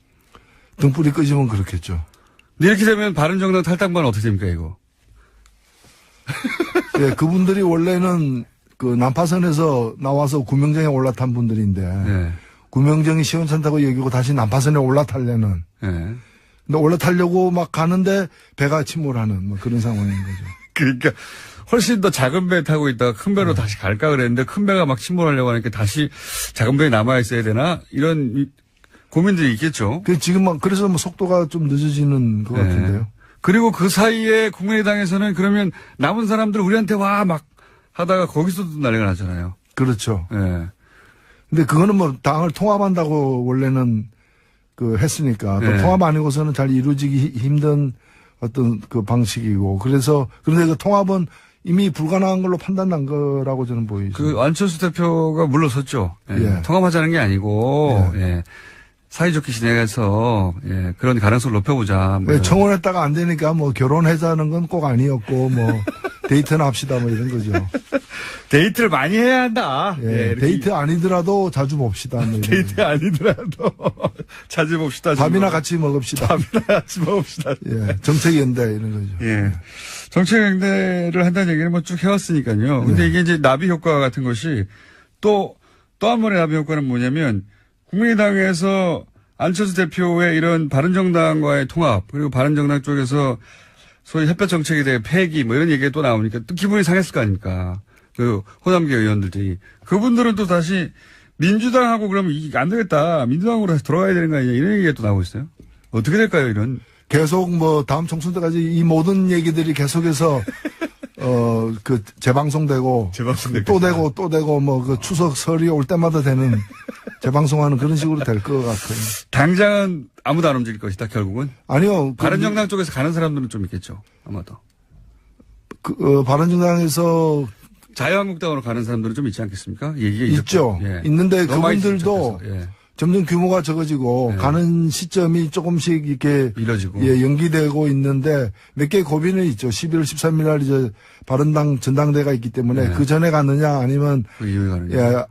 등불이 꺼지면 그렇겠죠. 이렇게 되면 바른정당 탈당반 어떻게 됩니까, 이거? 예, 그분들이 원래는 난파선에서 나와서 구명정에 올라탄 분들인데, 구명정이 시원찮다고 여기고 다시 난파선에 올라타려는. 근데 올라타려고 막 가는데 배가 침몰하는 그런 상황인 거죠. 그러니까 훨씬 더 작은 배 타고 있다가 큰 배로 다시 갈까 그랬는데 큰 배가 막 침몰하려고 하니까 다시 작은 배에 남아있어야 되나? 이런 고민들이 있겠죠. 그래서 속도가 좀 늦어지는 것 같은데요. 그리고 그 사이에 국민의당에서는 그러면 남은 사람들 우리한테 와 막 하다가 거기서도 난리가 나잖아요. 그렇죠. 근데 그거는 당을 통합한다고 원래는 했으니까 통합 아니고서는 잘 이루어지기 힘든 어떤 방식이고 그런데 통합은 이미 불가능한 걸로 판단난 거라고 저는 보이죠. 안철수 대표가 물러섰죠. 통합하자는 게 아니고 사이좋게 지내서 그런 가능성을 높여보자. 청원했다가 안 되니까 결혼하자는 건 꼭 아니었고 데이트나 합시다 이런 거죠. 데이트를 많이 해야 한다. 데이트 아니더라도 자주 봅시다. 데이트 아니더라도 자주 봅시다. 밥이나 같이 먹읍시다. 밥이나 같이 먹읍시다. 정책연대 이런 거죠. 정책연대를 한다는 얘기를 쭉 해왔으니까요. 근데 이게 이제 나비 효과 같은 것이 또 한 번의 나비 효과는 뭐냐면 국민의당에서 안철수 대표의 이런 바른정당과의 통합 그리고 바른정당 쪽에서 소위 햇볕 정책에 대해 폐기 이런 얘기가 또 나오니까 또 기분이 상했을 거 아닙니까? 호남계 의원들이. 그분들은 또 다시 민주당하고 그러면 이게 안 되겠다. 민주당으로 다시 돌아가야 되는 거 아니냐 이런 얘기가 또 나오고 있어요. 어떻게 될까요 이런? 계속 다음 총선 때까지 이 모든 얘기들이 계속해서 재방송되고 또 되고 추석 설이 올 때마다 되는 재방송하는 그런 식으로 될 것 같아요. 당장은 아무도 안 움직일 것이다 결국은. 아니요. 바른정당 쪽에서 가는 사람들은 좀 있겠죠 아마도. 바른정당에서 자유한국당으로 가는 사람들은 좀 있지 않겠습니까? 있죠. 있는데 그분들도 점점 규모가 적어지고 가는 시점이 조금씩 이렇게 미뤄지고 연기되고 있는데 몇 개의 고비는 있죠. 11월 13일 날 이제 바른당 전당대가 있기 때문에 그 전에 가느냐 아니면 그 이후에 가느냐.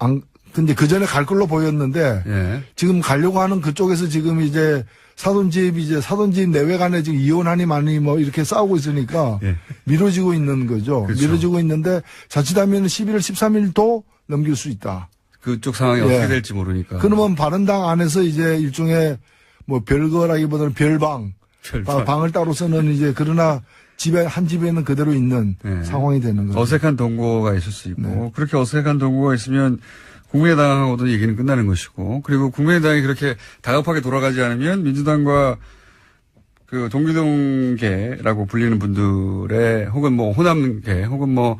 근데 그 전에 갈 걸로 보였는데 지금 가려고 하는 그쪽에서 지금 이제 사돈집 내외 간에 지금 이혼하니 마니 이렇게 싸우고 있으니까 미뤄지고 있는 거죠. 그렇죠. 미뤄지고 있는데 자칫하면 11월 13일도 넘길 수 있다. 그쪽 상황이 어떻게 될지 모르니까. 그러면 바른당 안에서 이제 일종의 별거라기보다는 방을 따로 쓰는 이제 그러나 한 집에는 그대로 있는 상황이 되는 거죠. 어색한 동거가 있을 수 있고 그렇게 어색한 동거가 있으면 국민의당하고도 얘기는 끝나는 것이고 그리고 국민의당이 그렇게 다급하게 돌아가지 않으면 민주당과 동기동계라고 불리는 분들의 혹은 호남계 혹은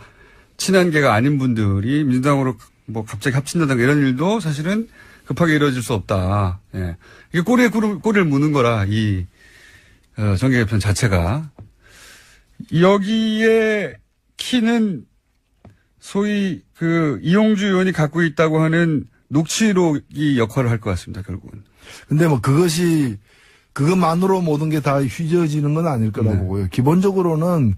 친한계가 아닌 분들이 민주당으로 갑자기 합친다든가 이런 일도 사실은 급하게 이루어질 수 없다. 이게 꼬리를 무는 거라, 이, 정계 개편 자체가. 여기에 키는 소위 이용주 의원이 갖고 있다고 하는 녹취록이 역할을 할 것 같습니다, 결국은. 근데 그것만으로 모든 게 다 휘저어지는 건 아닐 거라고 보고요. 기본적으로는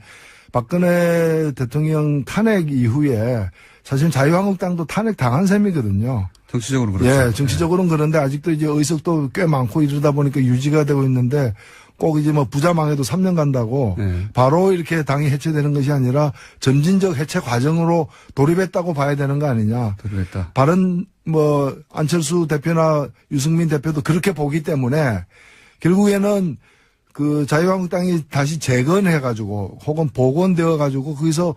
박근혜 대통령 탄핵 이후에 사실 자유한국당도 탄핵 당한 셈이거든요. 정치적으로 그렇죠. 예, 정치적으로는 그런데 아직도 이제 의석도 꽤 많고 이러다 보니까 유지가 되고 있는데 꼭 이제 뭐 부자 망해도 3년 간다고 바로 이렇게 당이 해체되는 것이 아니라 점진적 해체 과정으로 돌입했다고 봐야 되는 거 아니냐. 돌입했다. 바른 뭐 안철수 대표나 유승민 대표도 그렇게 보기 때문에 결국에는 그 자유한국당이 다시 재건해가지고 혹은 복원되어가지고 거기서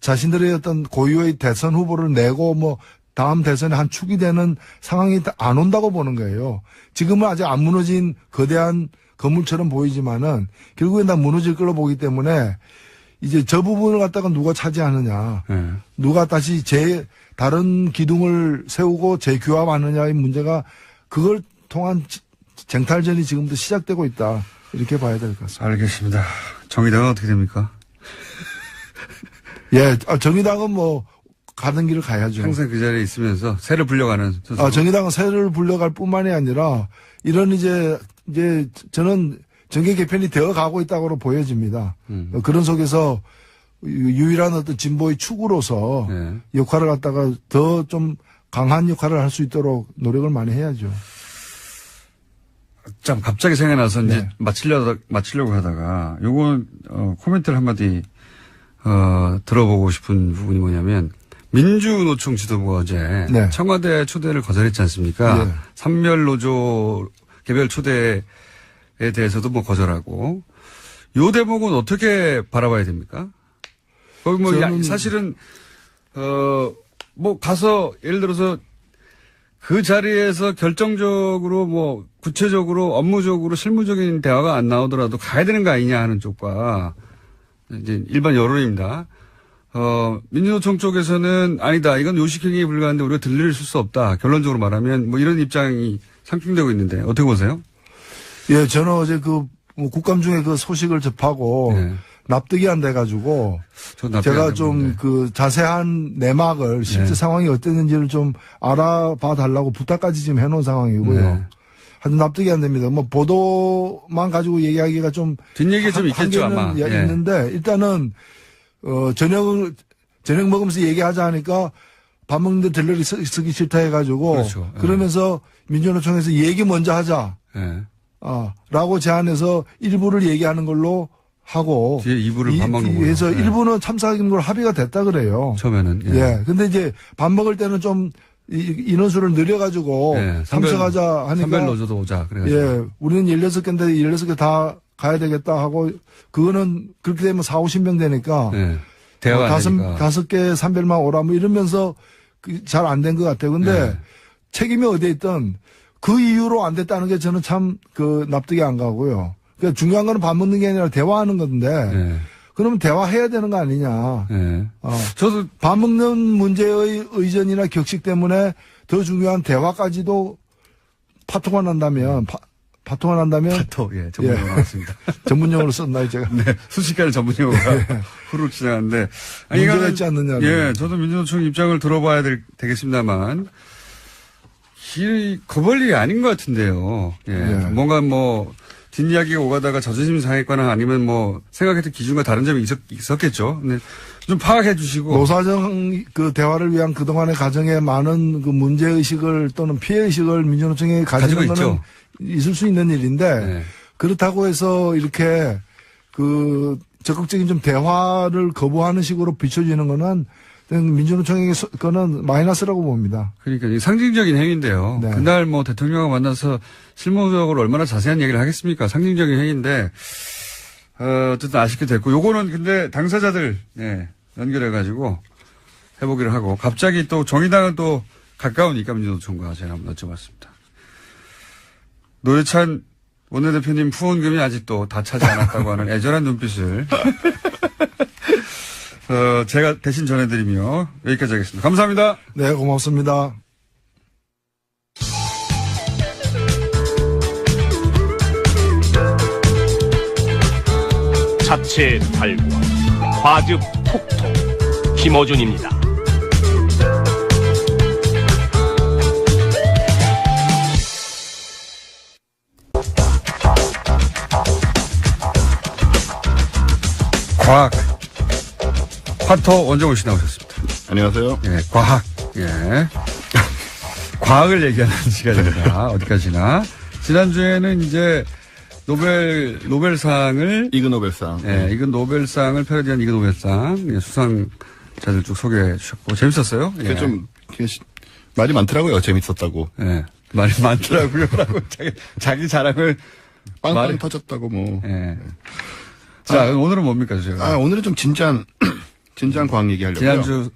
자신들의 어떤 고유의 대선 후보를 내고 뭐 다음 대선에 한 축이 되는 상황이 안 온다고 보는 거예요. 지금은 아직 안 무너진 거대한 건물처럼 보이지만은 결국엔 다 무너질 걸로 보기 때문에 이제 저 부분을 갖다가 누가 차지하느냐, 누가 다시 다른 기둥을 세우고 재규합하느냐의 문제가 그걸 통한 쟁탈전이 지금도 시작되고 있다. 이렇게 봐야 될 것 같습니다. 알겠습니다. 정의당은 어떻게 됩니까? 예, 정의당은 뭐 가는 길을 가야죠. 항상 그 자리에 있으면서 새를 불려가는. 정의당은 새를 불려갈 뿐만이 아니라 이런 이제 저는 정계 개편이 되어 가고 있다고 보여집니다. 그런 속에서 유일한 어떤 진보의 축으로서 역할을 갖다가 더 좀 강한 역할을 할 수 있도록 노력을 많이 해야죠. 참 갑자기 생각나서 이제 마치려고 하다가 요건 코멘트를 한마디 들어보고 싶은 부분이 뭐냐면 민주노총 지도부가 어제 청와대 초대를 거절했지 않습니까? 산별노조 개별 초대에 대해서도 뭐 거절하고 요 대목은 어떻게 바라봐야 됩니까? 거기 뭐 사실은 뭐 가서 예를 들어서 그 자리에서 결정적으로 뭐 구체적으로 업무적으로 실무적인 대화가 안 나오더라도 가야 되는 거 아니냐 하는 쪽과 이제 일반 여론입니다. 민주노총 쪽에서는 아니다. 이건 요식행위에 불과한데 우리가 들릴 수 없다. 결론적으로 말하면 뭐 이런 입장이 상충되고 있는데 어떻게 보세요? 예, 저는 어제 뭐 국감 중에 그 소식을 접하고 납득이 안 돼가지고 제가 좀 그 자세한 내막을 실제 상황이 어땠는지를 좀 알아봐 달라고 부탁까지 지금 해놓은 상황이고요. 하여튼 납득이 안 됩니다. 뭐 보도만 가지고 얘기하기가 좀 뒷얘기 좀 있겠죠 아마. 있는데 일단은 저녁 먹으면서 얘기하자 하니까 밥 먹는데 들러리 쓰기 싫다 해가지고 그렇죠. 그러면서 민주노총에서 얘기 먼저 하자. 라고 제안해서 일부를 얘기하는 걸로 하고. 뒤에 2부를 밥 먹는 걸로. 해서 1부는 참석하는 걸로 합의가 됐다 그래요. 처음에는. 예. 근데 이제 밥 먹을 때는 좀 인원수를 늘려가지고 참석하자 하니까. 산별노조도 오자. 그래가지고. 예. 우리는 16개인데 16개 다 가야 되겠다 하고 그거는 그렇게 되면 40-50명 되니까. 대화가 안 되니까. 5개 산별만 오라 뭐 이러면서 잘 안 된 것 같아요. 근데 책임이 어디에 있든 그 이유로 안 됐다는 게 저는 참 납득이 안 가고요. 그러니까 중요한 거는 밥 먹는 게 아니라 대화하는 건데. 그러면 대화해야 되는 거 아니냐. 저도 밥 먹는 문제의 의전이나 격식 때문에 더 중요한 대화까지도 파토가 난다면 파토, 전문용어 나왔습니다. 전문용어로 썼나요, 제가? 네, 순식간에 전문용어가 후루룩 지나갔는데. 문제가 있지 않느냐. 예, 저도 민주노총 입장을 들어봐야 되겠습니다만, 겁을 일이 아닌 것 같은데요. 뭔가 뭐, 뒷이야기가 오가다가 자존심 상했거나 아니면 뭐, 생각했던 기준과 다른 점이 있었겠죠. 근데 좀 파악해 주시고. 노사정 대화를 위한 그동안의 과정에 많은 문제의식을 또는 피해의식을 민주노총이 가지는 거는 있을 수 있는 일인데, 그렇다고 해서 이렇게 적극적인 좀 대화를 거부하는 식으로 비춰지는 거는 민주노총에게 그거는 마이너스라고 봅니다. 그러니까 상징적인 행위인데요. 그날 뭐 대통령과 만나서 실무적으로 얼마나 자세한 얘기를 하겠습니까? 상징적인 행위인데 어쨌든 아쉽게 됐고 요거는 근데 당사자들 연결해가지고 해보기로 하고 갑자기 또 정의당은 또 가까우니까 민주노총과 제가 한번 여쭤봤습니다. 노회찬 원내대표님 후원금이 아직도 다 차지 않았다고 하는 애절한 눈빛을 제가 대신 전해드리며 여기까지 하겠습니다. 감사합니다. 네, 고맙습니다. 자체 발굴, 과즙 폭통, 김어준입니다. 과학. 파토 원정훈 씨 나오셨습니다. 안녕하세요. 과학. 과학을 얘기하는 시간입니다. 어디까지나. 지난주에는 이제 노벨상을. 이그 노벨상. 네, 이그 노벨상을 패러디한 이그 노벨상 수상자들 쭉 소개해 주셨고, 재밌었어요? 그게 좀, 말이 많더라고요. 재밌었다고. 네. 말이 많더라고요. 라고 자기 자랑을. 빵빵 터졌다고 뭐. 네. 자, 오늘은 뭡니까, 제가? 오늘은 좀 진지한 과학 얘기 하려고요. 지난주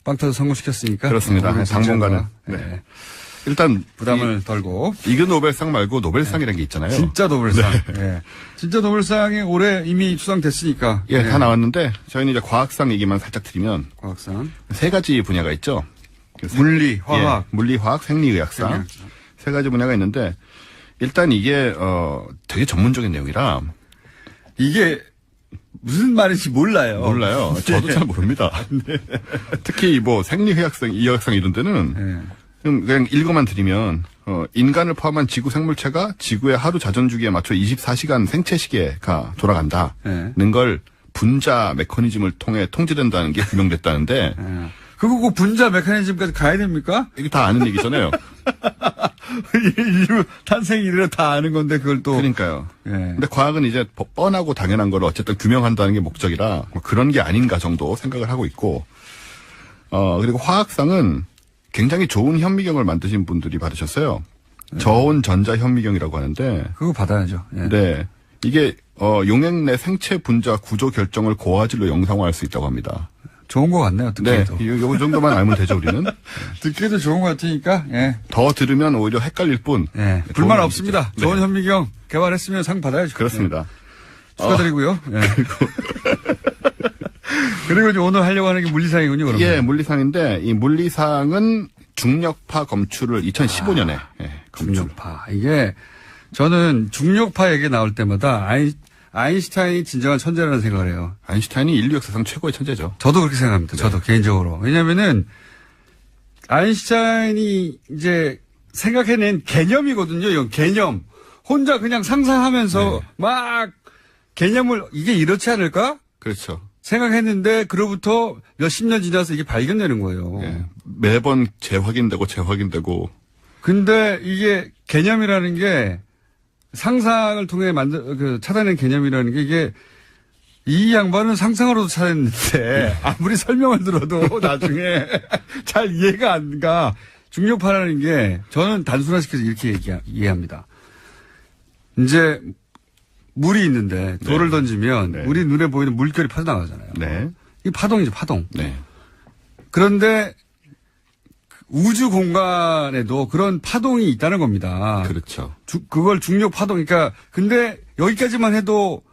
빵 터져 성공시켰으니까. 그렇습니다. 당분간은. 네. 일단 부담을 덜고. 이그 노벨상 말고 노벨상이라는 게 있잖아요. 진짜 노벨상. 네. 진짜 노벨상이 올해 이미 수상됐으니까. 예, 다 나왔는데 저희는 이제 과학상 얘기만 살짝 드리면 과학상 세 가지 분야가 있죠. 물리, 화학, 물리, 화학, 생리의학상 세 가지 분야가 있는데 일단 이게 되게 전문적인 내용이라 이게 무슨 말인지 몰라요. 저도 잘 모릅니다. 네. 특히 뭐 생리의학상, 이학상 이런 데는 그냥 읽어만 드리면 인간을 포함한 지구 생물체가 지구의 하루 자전 주기에 맞춰 24시간 생체 시계가 돌아간다는 걸 분자 메커니즘을 통해 통제된다는 게 규명됐다는데 그거 꼭 분자 메커니즘까지 가야 됩니까? 이게 다 아는 얘기잖아요. 인류 탄생 이래로 다 아는 건데 그걸 또. 그러니까요. 근데 과학은 이제 뻔하고 당연한 걸 어쨌든 규명한다는 게 목적이라 뭐 그런 게 아닌가 정도 생각을 하고 있고 그리고 화학상은 굉장히 좋은 현미경을 만드신 분들이 받으셨어요. 저온 전자 현미경이라고 하는데 그거 받아야죠. 네. 이게 용액 내 생체 분자 구조 결정을 고화질로 영상화할 수 있다고 합니다. 좋은 것 같네요. 듣기에도. 네. 요 정도만 알면 되죠, 우리는. 듣기에도 좋은 것 같으니까. 더 들으면 오히려 헷갈릴 뿐. 불만 없습니다. 좋은 현미경 개발했으면 상 받아야죠. 그렇습니다. 축하드리고요. 그리고 이제 오늘 하려고 하는 게 물리상이군요, 그러면. 예, 물리상인데 이 물리상은 중력파 검출을 2015년에 중력파. 이게 저는 중력파 얘기 나올 때마다 아인슈타인이 진정한 천재라는 생각을 해요. 아인슈타인이 인류 역사상 최고의 천재죠. 저도 그렇게 생각합니다. 저도 개인적으로. 왜냐면은 아인슈타인이 이제 생각해낸 개념이거든요. 이건 개념. 혼자 그냥 상상하면서 막 개념을 이게 이렇지 않을까? 그렇죠. 생각했는데 그로부터 몇십 년 지나서 이게 발견되는 거예요. 매번 재확인되고. 근데 이게 개념이라는 게 상상을 통해 찾아낸 개념이라는 게 이게 이 양반은 상상으로도 찾았는데 아무리 설명을 들어도 나중에 잘 이해가 안 가. 중력파라는 게 저는 단순화시켜서 이렇게 이해합니다. 이제 물이 있는데 돌을 던지면 우리 눈에 보이는 물결이 퍼져나가잖아요. 이게 파동이죠, 파동. 그런데 우주 공간에도 그런 파동이 있다는 겁니다. 그렇죠. 그걸 중력 파동, 그러니까 근데 여기까지만 해도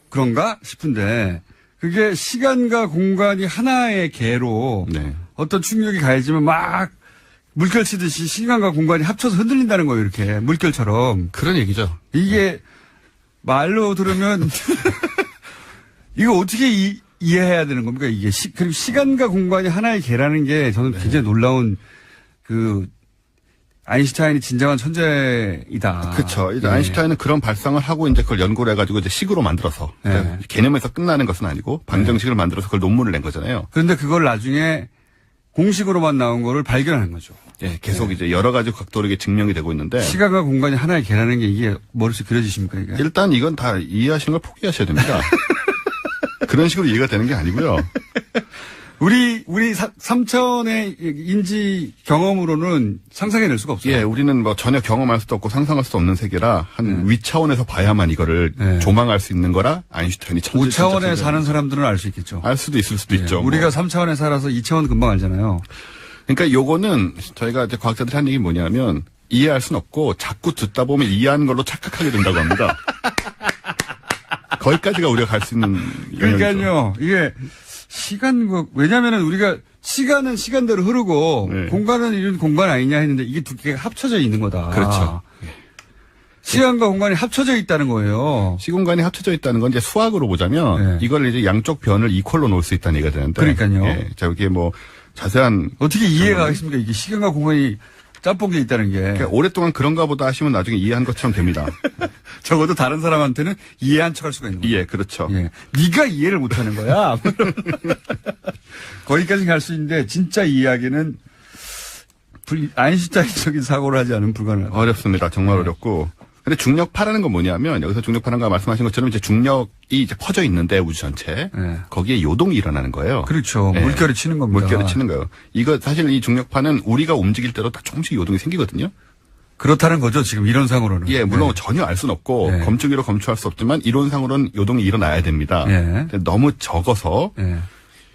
그런가 싶은데 그게 시간과 공간이 하나의 개로 어떤 충격이 가해지면 막 물결 치듯이 시간과 공간이 합쳐서 흔들린다는 거예요, 이렇게 물결처럼. 그런 얘기죠. 이게 말로 들으면 이거 어떻게 이해해야 되는 겁니까? 이게 그리고 시간과 공간이 하나의 개라는 게 저는 굉장히 놀라운 아인슈타인이 진정한 천재이다. 그렇죠. 이제 아인슈타인은 그런 발상을 하고 이제 그걸 연구를 해가지고 이제 식으로 만들어서 그러니까 개념에서 끝나는 것은 아니고 방정식을 만들어서 그걸 논문을 낸 거잖아요. 그런데 그걸 나중에 공식으로만 나온 거를 발견한 거죠. 계속 이제 여러 가지 각도로 이게 증명이 되고 있는데 시간과 공간이 하나의 개라는 게 이게 머릿속에 그려지십니까? 이게? 일단 이건 다 이해하시는 걸 포기하셔야 됩니다. 그런 식으로 이해가 되는 게 아니고요. 우리 3차원의 인지 경험으로는 상상해낼 수가 없어요. 우리는 뭐 전혀 경험할 수도 없고 상상할 수도 없는 세계라 한 위차원에서 봐야만 이거를 조망할 수 있는 거라 아인슈타인이 천재. 5차원에 사는 사람들은 알 수 있겠죠. 알 수도 있을 수도 있죠. 우리가 3차원에 살아서 2차원 금방 알잖아요. 그러니까 요거는 저희가 이제 과학자들이 하는 얘기 뭐냐면 이해할 수는 없고 자꾸 듣다 보면 이해하는 걸로 착각하게 된다고 합니다. 거기까지가 우리가 갈 수 있는 그러니까요. 이게 왜냐면은 우리가 시간은 시간대로 흐르고 공간은 이런 공간 아니냐 했는데 이게 두 개가 합쳐져 있는 거다. 그렇죠. 시간과 공간이 합쳐져 있다는 거예요. 시공간이 합쳐져 있다는 건 이제 수학으로 보자면 이걸 이제 양쪽 변을 이퀄로 놓을 수 있다는 얘기가 되는데. 그러니까요. 자, 이게 뭐 자세한 어떻게 이해가 가겠습니까? 이게 시간과 공간이 짬뽕돼 있다는 게. 그러니까 오랫동안 그런가 보다 하시면 나중에 이해한 것처럼 됩니다. 적어도 다른 사람한테는 이해한 척할 수가 있는 거예요. 그렇죠. 네가 이해를 못하는 거야. 거기까지 갈 수 있는데 진짜 이해하기는 아인슈타인적인 사고를 하지 않으면 불가능하다. 어렵습니다. 정말 어렵고. 근데 중력파라는 건 뭐냐면 여기서 중력파라는 거 말씀하신 것처럼 이제 중력이 이제 퍼져 있는데 우주 전체 거기에 요동이 일어나는 거예요. 그렇죠. 물결이 치는 겁니다. 물결이 치는 거예요. 이거 사실 이 중력파는 우리가 움직일 때도 다 조금씩 요동이 생기거든요. 그렇다는 거죠. 지금 이론상으로는. 예, 물론 전혀 알 수는 없고 검증기로 검출할 수 없지만 이론상으로는 요동이 일어나야 됩니다. 근데 너무 적어서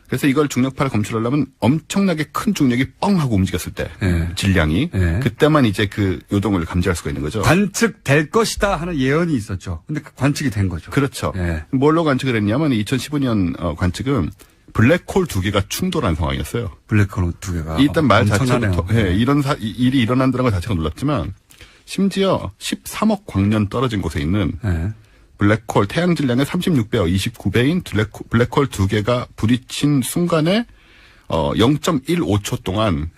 그래서 이걸 중력파를 검출하려면 엄청나게 큰 중력이 뻥 하고 움직였을 때 질량이 그때만 이제 그 요동을 감지할 수가 있는 거죠. 관측될 것이다 하는 예언이 있었죠. 근데 관측이 된 거죠. 그렇죠. 뭘로 관측을 했냐면 2015년 관측은 블랙홀 2개가 충돌한 상황이었어요. 블랙홀 2개가. 일단 말 자체부터 이런 일이 일어난다는 것 자체가 놀랍지만 심지어 13억 광년 떨어진 곳에 있는 블랙홀 태양 질량의 36배와 29배인 블랙홀 2개가 부딪힌 순간에 0.15초 동안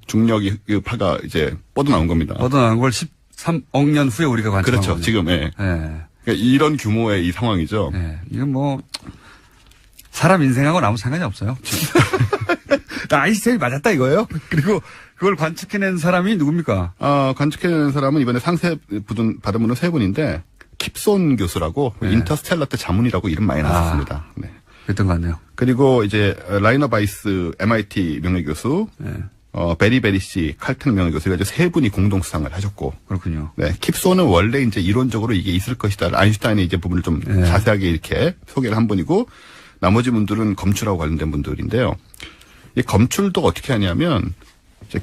중력이 그 파가 이제 뻗어나온 겁니다. 뻗어나온 걸 13억 년 후에 우리가 관측한 그렇죠. 거죠. 지금 그러니까 이런 규모의 이 상황이죠. 이건 뭐 사람 인생하고는 아무 상관이 없어요. 아인슈타인이 맞았다 이거예요? 그리고 그걸 관측해낸 사람이 누굽니까? 관측해낸 사람은 이번에 상세 받은 분은 세 분인데 킵손 교수라고 인터스텔라 때 자문이라고 이름 많이 나왔습니다. 네. 그랬던 것 같네요. 그리고 이제 라이너 바이스 MIT 명예교수, 베리 씨 칼튼 명예교수 이렇게 세 분이 공동 수상을 하셨고. 그렇군요. 네, 킵손은 원래 이제 이론적으로 이게 있을 것이다. 아인슈타인의 이제 부분을 좀 자세하게 이렇게 소개를 한 분이고 나머지 분들은 검출하고 관련된 분들인데요. 이 검출도 어떻게 하냐면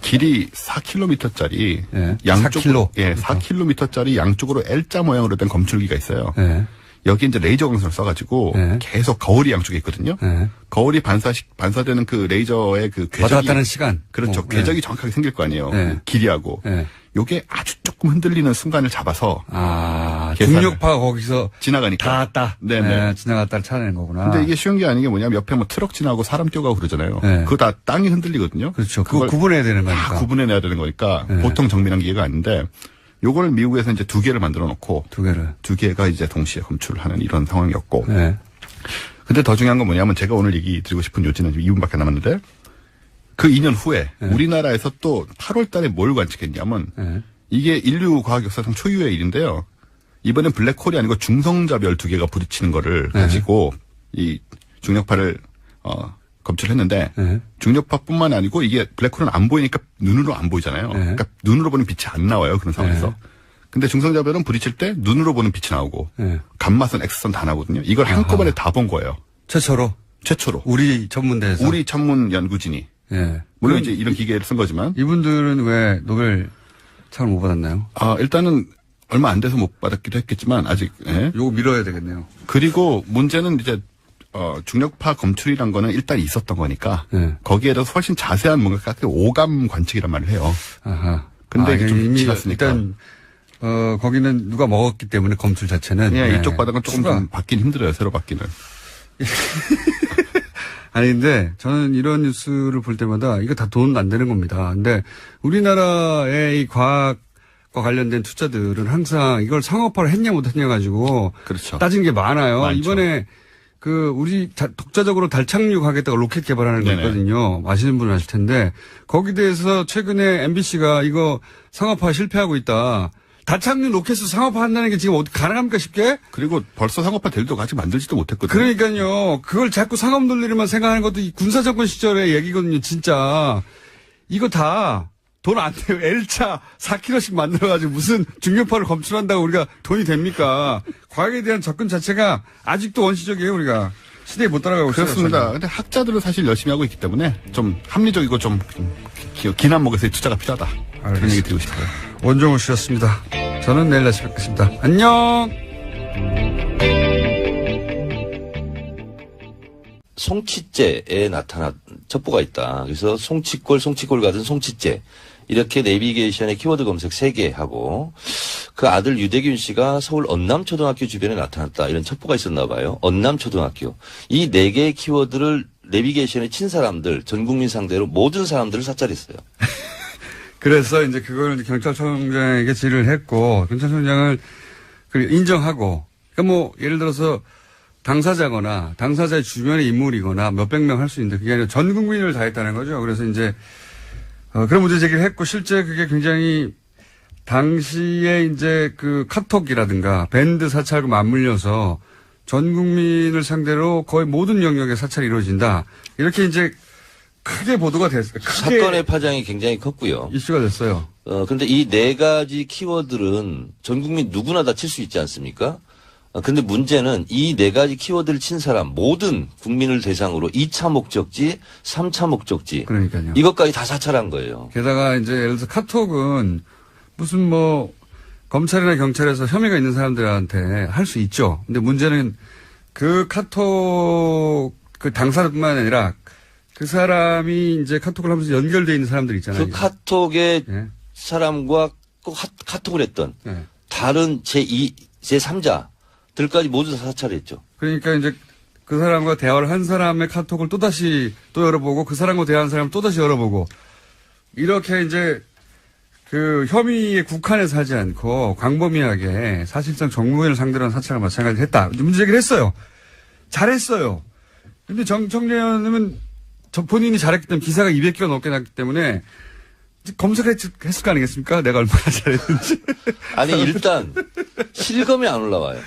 길이 4km짜리 양쪽으로 4km짜리 양쪽으로 L자 모양으로 된 검출기가 있어요. 여기 이제 레이저 광선을 써가지고 계속 거울이 양쪽에 있거든요. 거울이 반사되는 그 레이저의 그 궤적이 왔다 갔다 하는 시간. 그렇죠. 궤적이 정확하게 생길 거 아니에요. 길이하고. 요게 아주 조금 흔들리는 순간을 잡아서 중력파가 거기서 지나가니까 닿았다. 네네. 지나갔다를 찾아내는 거구나. 근데 이게 쉬운 게 아닌 게 뭐냐면 옆에 뭐 트럭 지나고 사람 뛰어가고 그러잖아요. 그거 다 땅이 흔들리거든요. 그렇죠. 그거 구분해야 되는 거니까. 다 구분해내야 되는 거니까 보통 정밀한 기계가 아닌데 요걸 미국에서 이제 2개를 만들어 놓고 2개가 이제 동시에 검출하는 이런 상황이었고. 근데 더 중요한 건 뭐냐면 제가 오늘 얘기 드리고 싶은 요지는 2분밖에 남았는데 그 2년 후에 우리나라에서 또 8월 달에 뭘 관측했냐면 이게 인류 과학 역사상 초유의 일인데요. 이번엔 블랙홀이 아니고 중성자별 2개가 부딪히는 거를 가지고 이 중력파를 검출했는데 중력파뿐만 아니고 이게 블랙홀은 안 보이니까 눈으로 안 보이잖아요. 그러니까 눈으로 보는 빛이 안 나와요. 그런 상황에서. 근데 중성자별은 부딪힐 때 눈으로 보는 빛이 나오고 감마선, 엑스선 다 나오거든요. 이걸 한꺼번에 다 본 거예요. 최초로. 우리 전문대에서. 우리 전문 연구진이. 물론 이제 이런 기계를 쓴 거지만. 이분들은 왜 노벨 상을 못 받았나요? 일단은 얼마 안 돼서 못 받았기도 했겠지만 아직. 요거 밀어야 되겠네요. 그리고 문제는 이제 중력파 검출이란 거는 일단 있었던 거니까 거기에 대해서 훨씬 자세한 뭔가 오감 관측이란 말을 해요. 근데 이게 좀 이미 지났으니까. 일단 거기는 누가 먹었기 때문에 검출 자체는 이쪽 바닥은 조금 좀 받긴 힘들어요. 새로 받기는. 아니 근데 저는 이런 뉴스를 볼 때마다 이거 다 돈 안 되는 겁니다. 근데 우리나라의 이 과학과 관련된 투자들은 항상 이걸 상업화를 했냐 못했냐 가지고 그렇죠. 따진 게 많아요. 많죠. 이번에 우리 독자적으로 달 착륙하겠다고 로켓 개발하는 거 있거든요. 아시는 분은 아실 텐데 거기에 대해서 최근에 MBC가 이거 상업화 실패하고 있다. 달 착륙 로켓을 상업화한다는 게 지금 어떻게 가능합니까 쉽게? 그리고 벌써 상업화 될도 아직 만들지도 못했거든요. 그러니까요. 그걸 자꾸 상업 논리로만 생각하는 것도 이 군사정권 시절의 얘기거든요. 진짜. 이거 다 돈 안 돼요. L차 4km씩 만들어가지고 무슨 중력파를 검출한다고 우리가 돈이 됩니까? 과학에 대한 접근 자체가 아직도 원시적이에요. 우리가. 시대에 못 따라가고 있어요. 그렇습니다. 근데 학자들은 사실 열심히 하고 있기 때문에 좀 합리적이고 좀 긴 안목에서의 투자가 필요하다. 그런 얘기 드리고 싶어요. 원종우 씨였습니다. 저는 내일 다시 뵙겠습니다. 안녕! 송치째에 나타난 첩보가 있다. 그래서 송치골 같은 송치째. 이렇게 내비게이션의 키워드 검색 3개 하고 그 아들 유대균 씨가 서울 언남초등학교 주변에 나타났다. 이런 첩보가 있었나 봐요. 언남초등학교. 이 4개의 키워드를 내비게이션에 친 사람들, 전 국민 상대로 모든 사람들을 사찰했어요. 그래서 이제 그걸 경찰청장에게 질의를 했고 경찰청장을 인정하고 그러니까 뭐 예를 들어서 당사자거나 당사자의 주변의 인물이거나 몇백 명 할 수 있는데 그게 아니라 전 국민을 다 했다는 거죠. 그래서 이제 그런 문제 제기를 했고, 실제 그게 굉장히 당시에 이제 그 카톡이라든가 밴드 사찰과 맞물려서 전 국민을 상대로 거의 모든 영역에 사찰이 이루어진다. 이렇게 이제 크게 보도가 됐어요. 크게 사건의 파장이 굉장히 컸고요. 이슈가 됐어요. 근데 이 네 가지 키워드는 전 국민 누구나 다 칠 수 있지 않습니까? 근데 문제는 이 네 가지 키워드를 친 사람 모든 국민을 대상으로 2차 목적지, 3차 목적지. 그러니까요. 이것까지 다 사찰한 거예요. 게다가 이제 예를 들어서 카톡은 무슨 뭐 검찰이나 경찰에서 혐의가 있는 사람들한테 할 수 있죠. 근데 문제는 그 카톡 그 당사자뿐만 아니라 그 사람이 이제 카톡을 하면서 연결되어 있는 사람들 있잖아요. 그 카톡의 네. 사람과 꼭 카톡을 했던 네. 다른 제2, 제3자들까지 모두 다 사찰했죠. 그러니까 이제 그 사람과 대화를 한 사람의 카톡을 또다시 또 열어보고 그 사람과 대화한 사람을 또다시 열어보고 이렇게 이제 그 혐의에 국한해서 하지 않고 광범위하게 사실상 정무위원을 상대로 한 사찰을 마찬가지로 했다. 문제 제기를 했어요. 잘했어요. 근데 정청래의원은 본인이 잘했기 때문에 기사가 200개가 넘게 났기 때문에 검색했을 거 아니겠습니까? 내가 얼마나 잘했는지. 아니 일단 실검이 안 올라와요.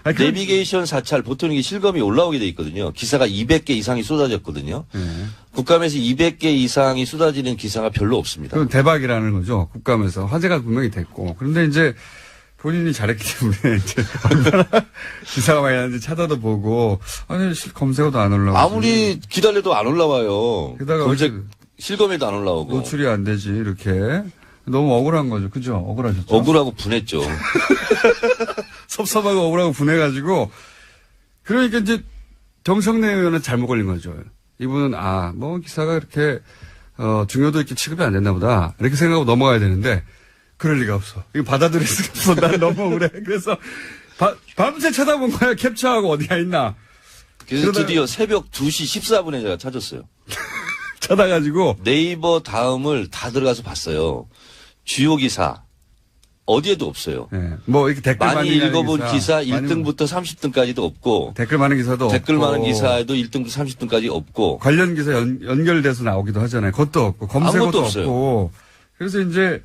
내비게이션 사찰 보통 이게 실검이 올라오게 돼 있거든요. 기사가 200개 이상이 쏟아졌거든요. 국감에서 200개 이상이 쏟아지는 기사가 별로 없습니다. 그건 대박이라는 거죠. 국감에서 화제가 분명히 됐고. 그런데 이제 본인이 잘했기 때문에 이제 얼마나 기사가 많이 나는지 찾아도 보고 아니 검색어도 안 올라오고. 아무리 기다려도 안 올라와요. 게다가 검색 실검에도 안 올라오고. 노출이 안 되지 이렇게. 너무 억울한 거죠. 그죠? 억울하셨죠? 억울하고 분했죠. 섭섭하고 억울하고 분해가지고 그러니까 이제 정청래 의원은 잘못 걸린 거죠. 이분은 뭐 기사가 이렇게 중요도 있게 취급이 안 됐나 보다 이렇게 생각하고 넘어가야 되는데 그럴 리가 없어. 이거 받아들일 수가 없어. 난 너무 억울해. 그래서 밤새 쳐다본 거야. 캡처하고 어디가 있나. 그래서 드디어 새벽 2시 14분에 제가 찾았어요. 찾아가지고 네이버 다음을 다 들어가서 봤어요. 주요 기사 어디에도 없어요. 네. 뭐 이렇게 댓글 많이 읽어본 기사 1등부터 30등까지도 없고 댓글 많은 기사도 댓글 없고 많은 기사에도 1등부터 30등까지 없고 관련 기사 연결돼서 나오기도 하잖아요. 그것도 없고 검색어도 없고 그래서 이제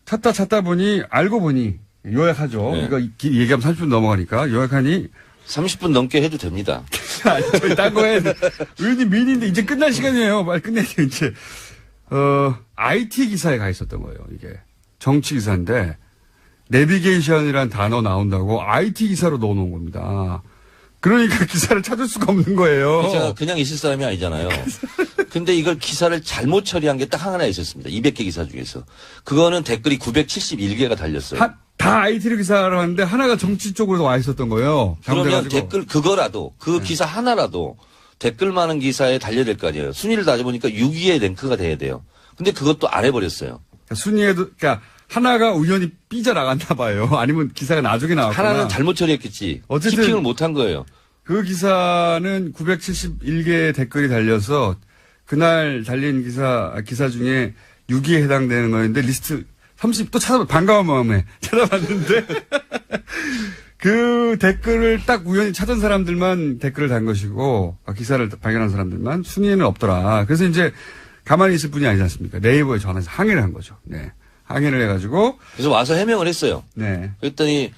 찾다 보니 알고 보니 요약하죠. 네. 이거 얘기하면 30분 넘어가니까 요약하니 30분 넘게 해도 됩니다. 아니, 저희 딴 거 해. 의원님 미인인데 이제 끝날 시간이에요. 빨리 끝내세요, 이제. IT 기사에 가 있었던 거예요, 이게. 정치 기사인데, 내비게이션이란 단어 나온다고 IT 기사로 넣어놓은 겁니다. 그러니까 기사를 찾을 수가 없는 거예요. 제가 그냥 있을 사람이 아니잖아요. 근데 이걸 기사를 잘못 처리한 게 딱 하나 있었습니다. 200개 기사 중에서. 그거는 댓글이 971개가 달렸어요. 다 IT로 기사를 하는데 하나가 정치 쪽으로 와 있었던 거예요. 그러면 댓글 그거라도 그 기사 하나라도 댓글 많은 기사에 달려야 될 거 아니에요. 순위를 따져보니까 6위에 랭크가 돼야 돼요. 근데 그것도 안 해버렸어요. 순위에도 그러니까 하나가 우연히 삐져나갔나 봐요. 아니면 기사가 나중에 나왔구나. 하나는 잘못 처리했겠지. 어쨌든 키핑을 못한 거예요. 그 기사는 971개의 댓글이 달려서 그날 달린 기사 중에 6위에 해당되는 거였는데 리스트 30 또 반가운 마음에 찾아봤는데 그 댓글을 딱 우연히 찾은 사람들만 댓글을 단 것이고 기사를 발견한 사람들만 순위에는 없더라. 그래서 이제 가만히 있을 분이 아니지 않습니까? 네이버에 전화해서 항의를 한 거죠. 네. 항의를 해가지고 그래서 와서 해명을 했어요. 네. 그랬더니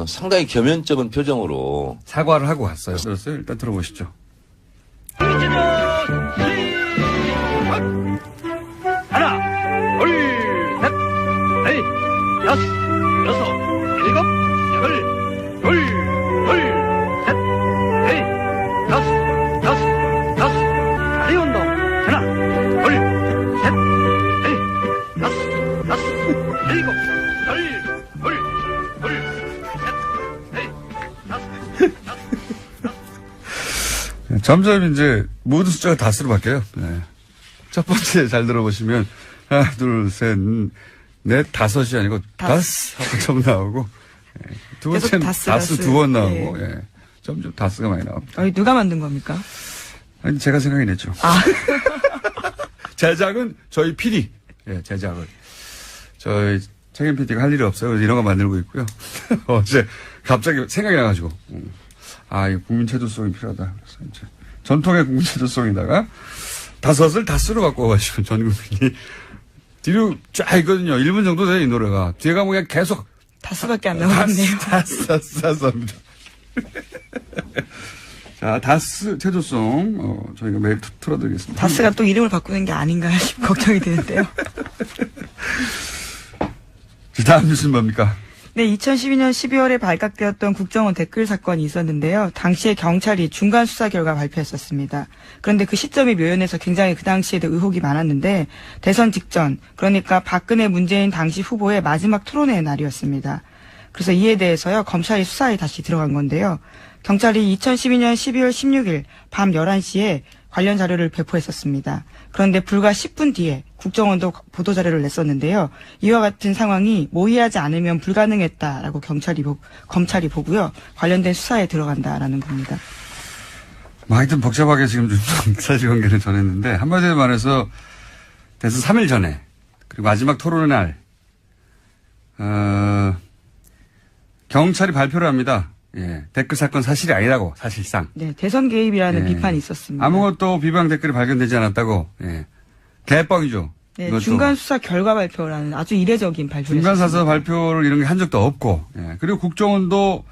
상당히 겸연쩍은 표정으로 사과를 하고 갔어요. 들었어요? 일단 들어보시죠. 하나, 둘, 셋, 넷, 다섯, 여섯, 일곱, 여덟, 둘, 셋, 넷, 다섯. 다리 운동. 하나, 둘, 셋, 넷, 다섯, 일곱, 둘, 셋, 넷, 다섯. 점점 이제 모든 숫자가 다수로 바뀌어요. 네. 첫 번째 잘 들어보시면 하나, 둘, 셋, 넷, 다섯이 아니고 다섯 하고 점 나오고 네. 두 번째는 다스 두 번 나오고 네. 예. 점점 다스가 많이 나옵니다. 누가 만든 겁니까? 아니 제가 생각이 냈죠. 제작은 저희 PD. 예, 제작을. 저희 책임 PD가 할 일이 없어요. 그래서 이런 거 만들고 있고요. 어제 갑자기 생각이 나가지고 이거 국민 체조성이 필요하다. 그래서 이제 전통의 국민 체조성에다가 다섯을 다스로 갖고 와가지고 전 국민이 뒤로 쫙 있거든요. 1분 정도 돼요, 이 노래가. 뒤에가 뭐 그냥 계속. 다스밖에 안 나오겠네요. 다스합니다. 자, 다스 체조송, 저희가 매일 틀어드리겠습니다. 다스가 또 이름을 바꾸는 게 아닌가 싶어 걱정이 되는데요. 다음 뉴스는 뭡니까? 네, 2012년 12월에 발각되었던 국정원 댓글 사건이 있었는데요. 당시에 경찰이 중간 수사 결과 발표했었습니다. 그런데 그 시점이 묘연해서 굉장히 그 당시에도 의혹이 많았는데 대선 직전, 그러니까 박근혜 문재인 당시 후보의 마지막 토론회의 날이었습니다. 그래서 이에 대해서요, 검찰이 수사에 다시 들어간 건데요. 경찰이 2012년 12월 16일 밤 11시에 관련 자료를 배포했었습니다. 그런데 불과 10분 뒤에 국정원도 보도자료를 냈었는데요. 이와 같은 상황이 모의하지 않으면 불가능했다라고 검찰이 보고요. 관련된 수사에 들어간다라는 겁니다. 하여튼 복잡하게 지금 좀 사실관계를 전했는데 한마디로 말해서 대선 3일 전에 그리고 마지막 토론의 날 경찰이 발표를 합니다. 예, 댓글 사건 사실이 아니라고, 사실상. 네, 대선 개입이라는 비판이 있었습니다. 아무것도 비방 댓글이 발견되지 않았다고, 예. 개뻥이죠. 네, 이것도. 중간 수사 결과 발표라는 아주 이례적인 발표를 중간 사서 발표를 이런 게 한 적도 없고, 예. 그리고 국정원도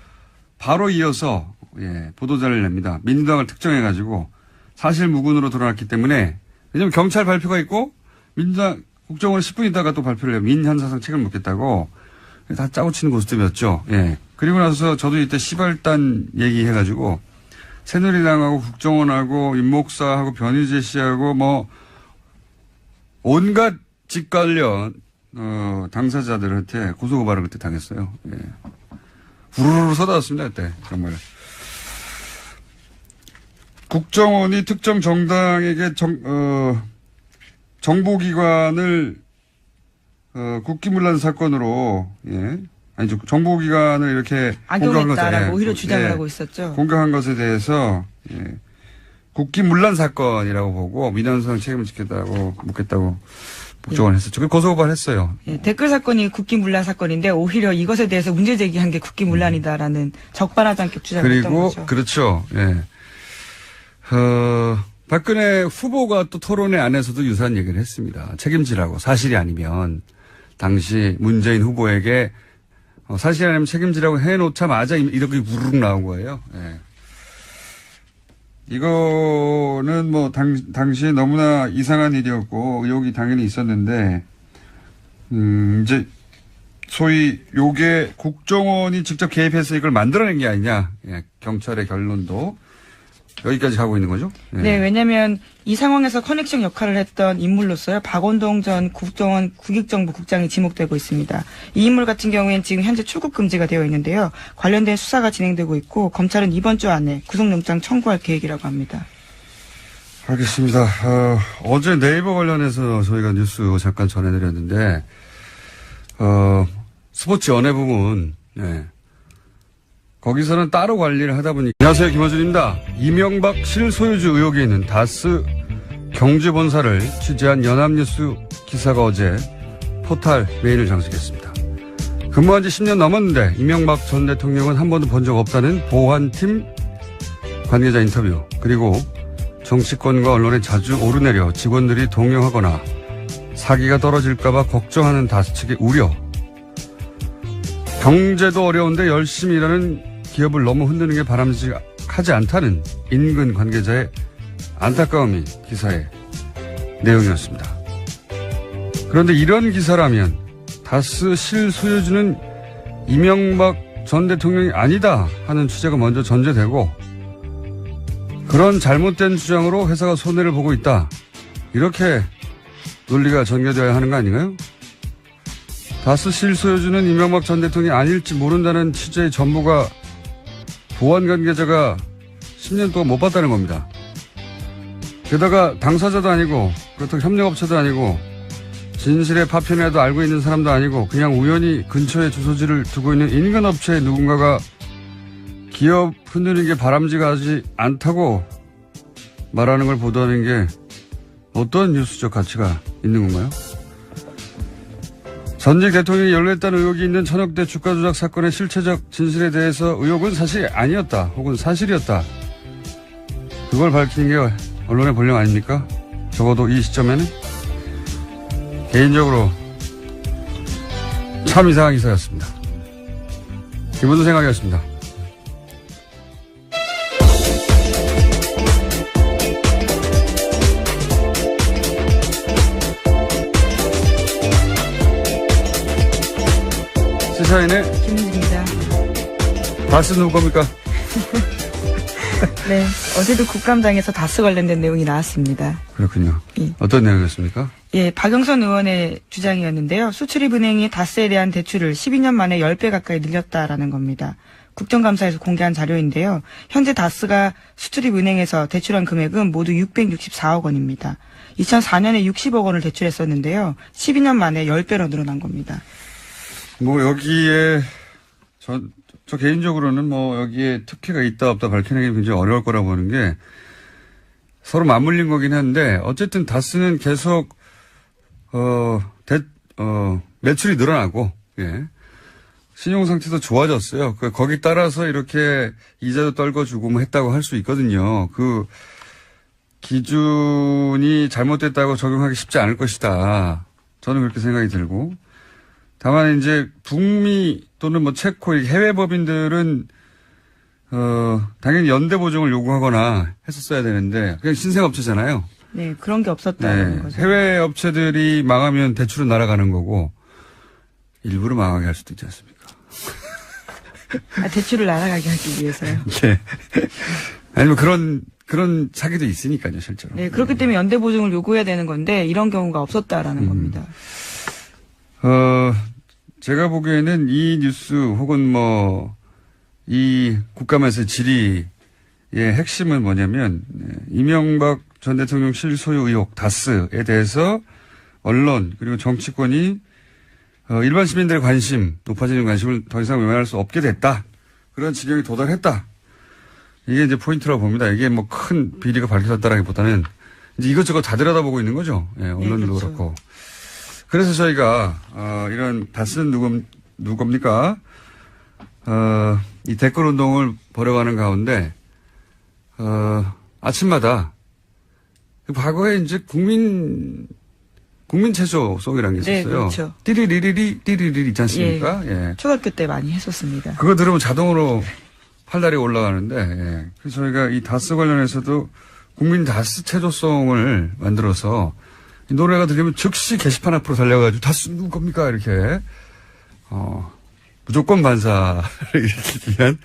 바로 이어서, 예, 보도자를 냅니다. 민주당을 특정해가지고 사실 무근으로 드러났기 때문에, 왜냐면 경찰 발표가 있고, 민주당, 국정원은 10분 있다가 또 발표를 해요. 민현사상 책임을 묻겠다고. 다 짜고 치는 고스톱이었죠. 예. 그리고 나서 저도 이때 시발단 얘기해가지고 새누리당하고 국정원하고 임목사하고 변희재 씨하고 뭐 온갖 직 관련 당사자들한테 고소고발을 그때 당했어요. 예. 후루루 쏟아졌습니다 그때 정말. 국정원이 특정 정당에게 정보기관을 국기문란 사건으로, 예. 아니죠. 정보기관을 이렇게 악용했다라고 오히려 주장을 하고 있었죠. 공격한 것에 대해서, 예. 국기문란 사건이라고 보고 민원상 책임을 지겠다고 묻겠다고 국정원 했었죠. 그 고소고발 했어요. 예, 댓글 사건이 국기문란 사건인데 오히려 이것에 대해서 문제 제기한 게 국기문란이다라는 적반하장격 주장을 했던 그리고, 거죠. 그렇죠. 예. 박근혜 후보가 또 토론회 안에서도 유사한 얘기를 했습니다. 책임지라고. 사실이 아니면 당시 문재인 후보에게 사실이 아니면 책임지라고 해놓자마자 이렇게 우르륵 나온 거예요. 예. 이거는 뭐 당시에 너무나 이상한 일이었고 의혹이 당연히 있었는데 이제 소위 요게 국정원이 직접 개입해서 이걸 만들어낸 게 아니냐. 예. 경찰의 결론도 여기까지 가고 있는 거죠? 네. 네, 왜냐하면 이 상황에서 커넥션 역할을 했던 인물로서요. 박원동 전 국정원 국익정보 국장이 지목되고 있습니다. 이 인물 같은 경우에는 지금 현재 출국 금지가 되어 있는데요. 관련된 수사가 진행되고 있고 검찰은 이번 주 안에 구속영장 청구할 계획이라고 합니다. 알겠습니다. 어제 네이버 관련해서 저희가 뉴스 잠깐 전해드렸는데 스포츠 연예 부문 네. 거기서는 따로 관리를 하다 보니 안녕하세요. 김어준입니다. 이명박 실소유주 의혹이 있는 다스 경제본사를 취재한 연합뉴스 기사가 어제 포탈 메인을 장식했습니다. 근무한 지 10년 넘었는데 이명박 전 대통령은 한 번도 본 적 없다는 보안팀 관계자 인터뷰 그리고 정치권과 언론에 자주 오르내려 직원들이 동요하거나 사기가 떨어질까 봐 걱정하는 다스 측의 우려 경제도 어려운데 열심히 일하는 기업을 너무 흔드는 게 바람직하지 않다는 인근 관계자의 안타까움이 기사의 내용이었습니다. 그런데 이런 기사라면 다스 실소유주는 이명박 전 대통령이 아니다 하는 취재가 먼저 전제되고 그런 잘못된 주장으로 회사가 손해를 보고 있다. 이렇게 논리가 전개되어야 하는 거 아닌가요? 다스 실소유주는 이명박 전 대통령이 아닐지 모른다는 취재의 전부가 보안 관계자가 10년 동안 못 봤다는 겁니다. 게다가 당사자도 아니고 그렇다고 협력업체도 아니고 진실의 파편이라도 알고 있는 사람도 아니고 그냥 우연히 근처에 주소지를 두고 있는 인근업체의 누군가가 기업 흔드는 게 바람직하지 않다고 말하는 걸 보도하는 게 어떤 뉴스적 가치가 있는 건가요? 전직 대통령이 연루했다는 의혹이 있는 천억대 주가 조작 사건의 실체적 진실에 대해서 의혹은 사실이 아니었다 혹은 사실이었다. 그걸 밝히는 게 언론의 본령 아닙니까? 적어도 이 시점에는 개인적으로 참 이상한 기사였습니다. 기분도 생각이었습니다. 시사인의 김은지입니다. 다스 누구 겁니까? 네, 어제도 국감장에서 다스 관련된 내용이 나왔습니다. 그렇군요. 예. 어떤 내용이었습니까? 예, 박영선 의원의 주장이었는데요. 수출입은행이 다스에 대한 대출을 12년 만에 10배 가까이 늘렸다라는 겁니다. 국정감사에서 공개한 자료인데요. 현재 다스가 수출입은행에서 대출한 금액은 모두 664억 원입니다. 2004년에 60억 원을 대출했었는데요. 12년 만에 10배로 늘어난 겁니다. 뭐 여기에 저 개인적으로는 뭐 여기에 특혜가 있다 없다 밝히는 게 굉장히 어려울 거라고 보는 게 서로 맞물린 거긴 한데 어쨌든 다스는 계속 매출이 늘어나고 예. 신용 상태도 좋아졌어요. 거기 따라서 이렇게 이자도 떨궈주고 뭐 했다고 할 수 있거든요. 그 기준이 잘못됐다고 적용하기 쉽지 않을 것이다. 저는 그렇게 생각이 들고. 다만 이제 북미 또는 뭐 체코 해외 법인들은 당연히 연대 보증을 요구하거나 했었어야 되는데 그냥 신생업체잖아요. 네, 그런 게 없었다는 거죠. 해외 업체들이 망하면 대출은 날아가는 거고 일부러 망하게 할 수도 있지 않습니까? 대출을 날아가게 하기 위해서요. 네. 아니면 그런 사기도 있으니까요, 실제로. 네, 그렇기 때문에 연대 보증을 요구해야 되는 건데 이런 경우가 없었다라는 겁니다. 제가 보기에는 이 뉴스 혹은 이 국감에서 질의의 핵심은 뭐냐면, 이명박 전 대통령 실소유 의혹, 다스에 대해서 언론, 그리고 정치권이, 일반 시민들의 관심, 높아지는 관심을 더 이상 외면할 수 없게 됐다. 그런 지경에 도달했다. 이게 이제 포인트라고 봅니다. 이게 뭐 큰 비리가 밝혀졌다라기보다는 이제 이것저것 다 들여다보고 있는 거죠. 예, 언론도 네, 그렇죠. 그렇고. 그래서 저희가 이런 다스는 누굽니까? 이 댓글 운동을 벌여가는 가운데 아침마다 과거에 이제 국민 체조송이라는 게 있었어요. 네, 그렇죠. 띠리리리리 있지 않습니까? 예. 초등학교 때 많이 했었습니다. 그거 들으면 자동으로 팔다리 올라가는데 예. 그래서 저희가 이 다스 관련해서도 국민 다스 체조송을 만들어서 이 노래가 들리면 즉시 게시판 앞으로 달려가지고 다스 누구 겁니까? 이렇게, 무조건 반사를 일으키기 위한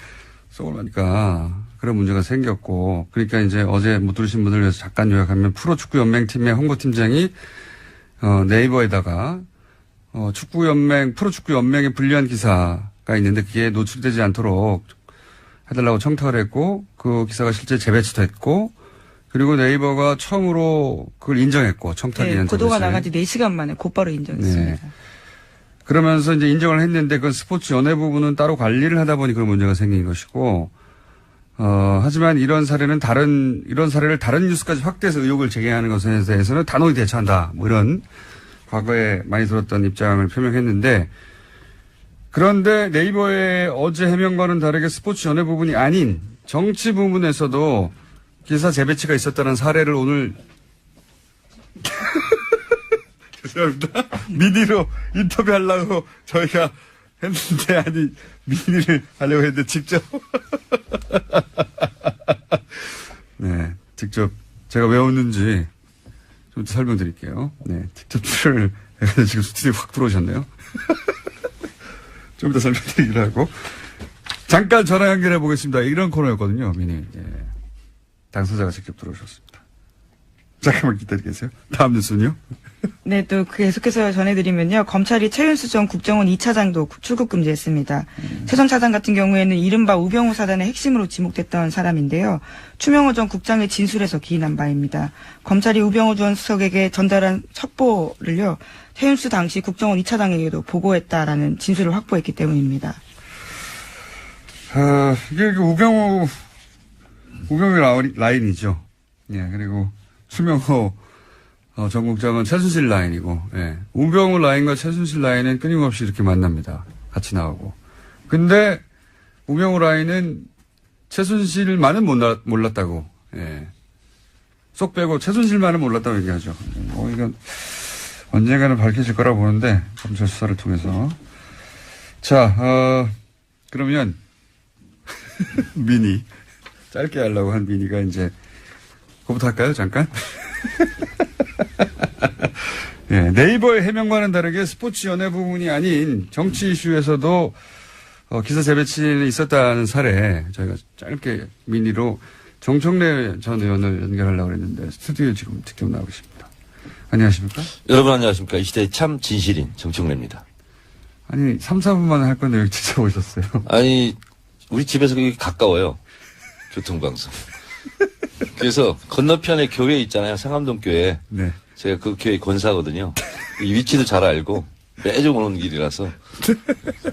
송을 하니까 그런 문제가 생겼고, 그러니까 이제 어제 못 들으신 분들 위해서 잠깐 요약하면 프로축구연맹팀의 홍보팀장이, 네이버에다가, 프로축구연맹에 불리한 기사가 있는데 그게 노출되지 않도록 해달라고 청탁을 했고, 그 기사가 실제 재배치됐고, 그리고 네이버가 처음으로 그걸 인정했고, 청탁이 네, 보도가 나간 지 4시간 만에 곧바로 인정했습니다. 네. 그러면서 이제 인정을 했는데 그 스포츠 연예 부분은 따로 관리를 하다 보니 그런 문제가 생긴 것이고, 하지만 이런 사례를 다른 뉴스까지 확대해서 의혹을 제기하는 것에 대해서는 단호히 대처한다. 뭐 이런 과거에 많이 들었던 입장을 표명했는데, 그런데 네이버의 어제 해명과는 다르게 스포츠 연예 부분이 아닌 정치 부분에서도 기사 재배치가 있었다는 사례를 오늘 죄송합니다. 미니로 인터뷰하려고 저희가 했는데 아니 미니를 하려고 했는데 직접 네 직접 제가 왜 웃는지 좀 설명드릴게요. 네 직접 출연을 해서 지금 스튜디오 확 들어오셨네요. 좀 이따 설명드리기로 하고 잠깐 전화 연결해 보겠습니다. 이런 코너였거든요. 미니. 예. 당사자가 직접 들어오셨습니다. 잠깐만 기다려 계세요. 다음 뉴스는요? 네, 또 계속해서 전해드리면요. 검찰이 최윤수 전 국정원 2차장도 출국 금지했습니다. 최 전 차장 같은 경우에는 이른바 우병우 사단의 핵심으로 지목됐던 사람인데요. 추명호 전 국장의 진술에서 기인한 바입니다. 검찰이 우병우 전 수석에게 전달한 첩보를요. 최윤수 당시 국정원 2차장에게도 보고했다라는 진술을 확보했기 때문입니다. 이게 우병우 라인이죠. 예, 그리고 추명호 전 국장은 최순실 라인이고, 예. 우병우 라인과 최순실 라인은 끊임없이 이렇게 만납니다. 같이 나오고. 근데 우병우 라인은 최순실만은 몰랐다고, 예. 쏙 빼고 최순실만은 몰랐다고 얘기하죠. 이건 언젠가는 밝혀질 거라 보는데 검찰 수사를 통해서. 자, 그러면 미니 짧게 하려고 한 미니가 이제 그거부터 할까요? 잠깐. 예, 네이버의 해명과는 다르게 스포츠 연예 부분이 아닌 정치 이슈에서도 기사 재배치는 있었다는 사례 저희가 짧게 미니로 정청래 전 의원을 연결하려고 했는데 스튜디오에 지금 직접 나오고 있습니다. 안녕하십니까? 여러분 안녕하십니까? 이 시대의 참 진실인 정청래입니다. 아니 3, 4분만 할 건데 여기 진짜 오셨어요. 아니 우리 집에서 여기 가까워요. 교통방송. 그래서 건너편에 교회 있잖아요. 상암동 교회. 네. 제가 그 교회 권사거든요. 이 위치도 잘 알고 매주 오는 길이라서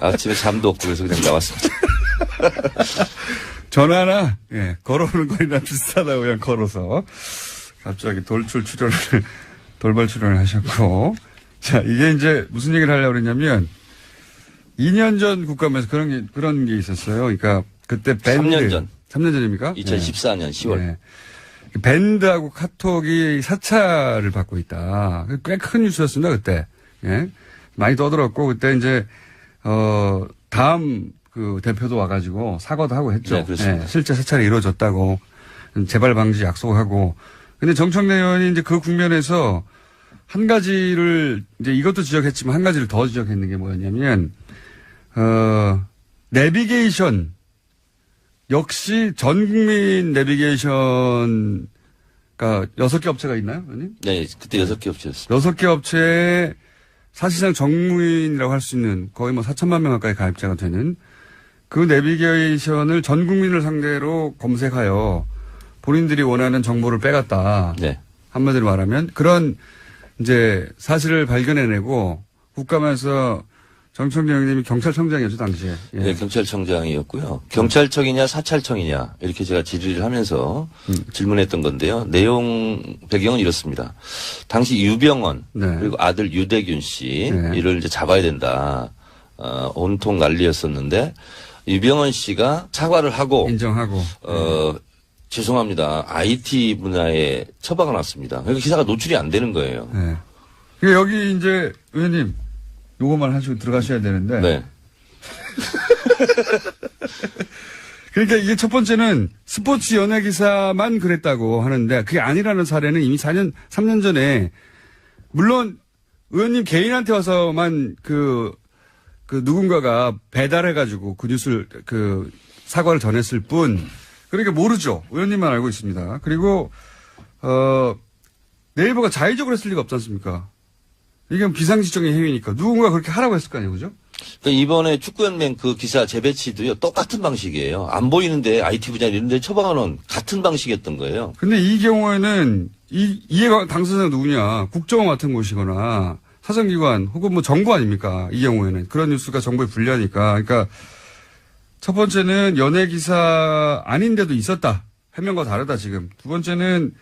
아침에 잠도 없고 그래서 그냥 나왔습니다. 전화나 예, 걸어오는 거리랑 비슷하다고 그냥 걸어서 갑자기 돌발 출연을 하셨고. 자, 이게 이제 무슨 얘기를 하려고 그랬냐면 2년 전 국감에서 그런 게 있었어요. 그러니까 그때 밴드 3년 전. 3년 전입니까? 2014년 10월. 네. 밴드하고 카톡이 사찰을 받고 있다. 꽤 큰 뉴스였습니다, 그때. 예. 많이 떠들었고, 그때 이제, 다음 그 대표도 와가지고 사과도 하고 했죠. 네, 그렇습니다. 예. 실제 사찰이 이루어졌다고. 재발 방지 약속하고. 근데 정청래 의원이 이제 그 국면에서 한 가지를, 이제 이것도 지적했지만 한 가지를 더 지적했는 게 뭐였냐면, 내비게이션. 역시 전 국민 내비게이션가 6개 업체가 있나요, 의원님? 네, 그때 6개 업체였습니다. 6개 업체에 사실상 전국민이라고 할 수 있는 거의 뭐 4천만 명 가까이 가입자가 되는 그 내비게이션을 전 국민을 상대로 검색하여 본인들이 원하는 정보를 빼갔다. 네. 한마디로 말하면 그런 이제 사실을 발견해내고 국감에서 정청래 의원님이 경찰청장이었죠, 당시에. 예. 네, 경찰청장이었고요. 경찰청이냐 사찰청이냐 이렇게 제가 질의를 하면서 질문했던 건데요. 내용 배경은 이렇습니다. 당시 유병헌 네. 그리고 아들 유대균 씨 네. 이를 이제 잡아야 된다. 온통 난리였었는데 유병헌 씨가 사과를 하고 인정하고. 죄송합니다. IT 분야에 처방을 놨습니다. 그러니까 기사가 노출이 안 되는 거예요. 네. 그러니까 여기 이제 의원님 요것만 하시고 들어가셔야 되는데. 네. 그러니까 이게 첫 번째는 스포츠 연예 기사만 그랬다고 하는데 그게 아니라는 사례는 이미 3년 전에 물론 의원님 개인한테 와서만 그 누군가가 배달해가지고 그 뉴스를 사과를 전했을 뿐 그러니까 모르죠. 의원님만 알고 있습니다. 그리고 네이버가 자의적으로 했을 리가 없지 않습니까? 이게 비상지적인 행위니까 누군가 그렇게 하라고 했을 거 아니에요, 그죠? 그러니까 이번에 축구연맹 그 기사 재배치도요 똑같은 방식이에요. 안 보이는데 IT 분야 이런데 처방하는 같은 방식이었던 거예요. 근데 이 경우에는 이해가 당사자가 누구냐? 국정원 같은 곳이거나 사정기관 혹은 뭐 정부 아닙니까? 이 경우에는 그런 뉴스가 정부에 불리하니까. 그러니까 첫 번째는 연예 기사 아닌데도 있었다. 해명과 다르다 지금. 두 번째는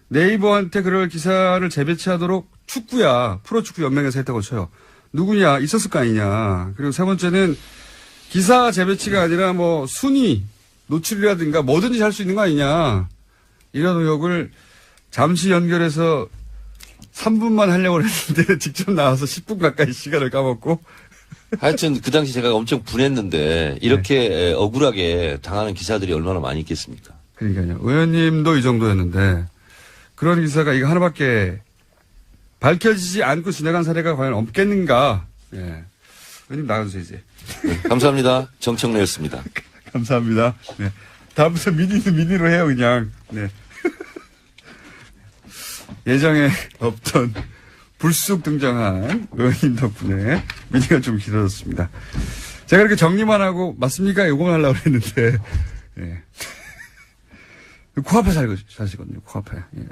네이버한테 그럴 기사를 재배치하도록 축구야. 프로축구 연맹에서 했다고 쳐요. 누구냐? 있었을 거 아니냐. 그리고 세 번째는 기사 재배치가 아니라 뭐 순위, 노출이라든가 뭐든지 할 수 있는 거 아니냐. 이런 의혹을 잠시 연결해서 3분만 하려고 했는데 직접 나와서 10분 가까이 시간을 까먹고. 하여튼 그 당시 제가 엄청 분했는데 이렇게 억울하게 당하는 기사들이 얼마나 많이 있겠습니까? 그러니까요. 의원님도 이 정도였는데 그런 기사가 이거 하나밖에 밝혀지지 않고 지나간 사례가 과연 없겠는가. 예. 의원님 나가주세요, 이제. 네, 감사합니다. 정청래였습니다. 감사합니다. 네. 다음부터 미니로 해요, 그냥. 네. 예정에 없던 불쑥 등장한 의원님 덕분에 미니가 좀 길어졌습니다. 제가 이렇게 정리만 하고 맞습니까? 요거만 하려고 했는데 예. 코앞에 사시거든요. 코앞에. 예.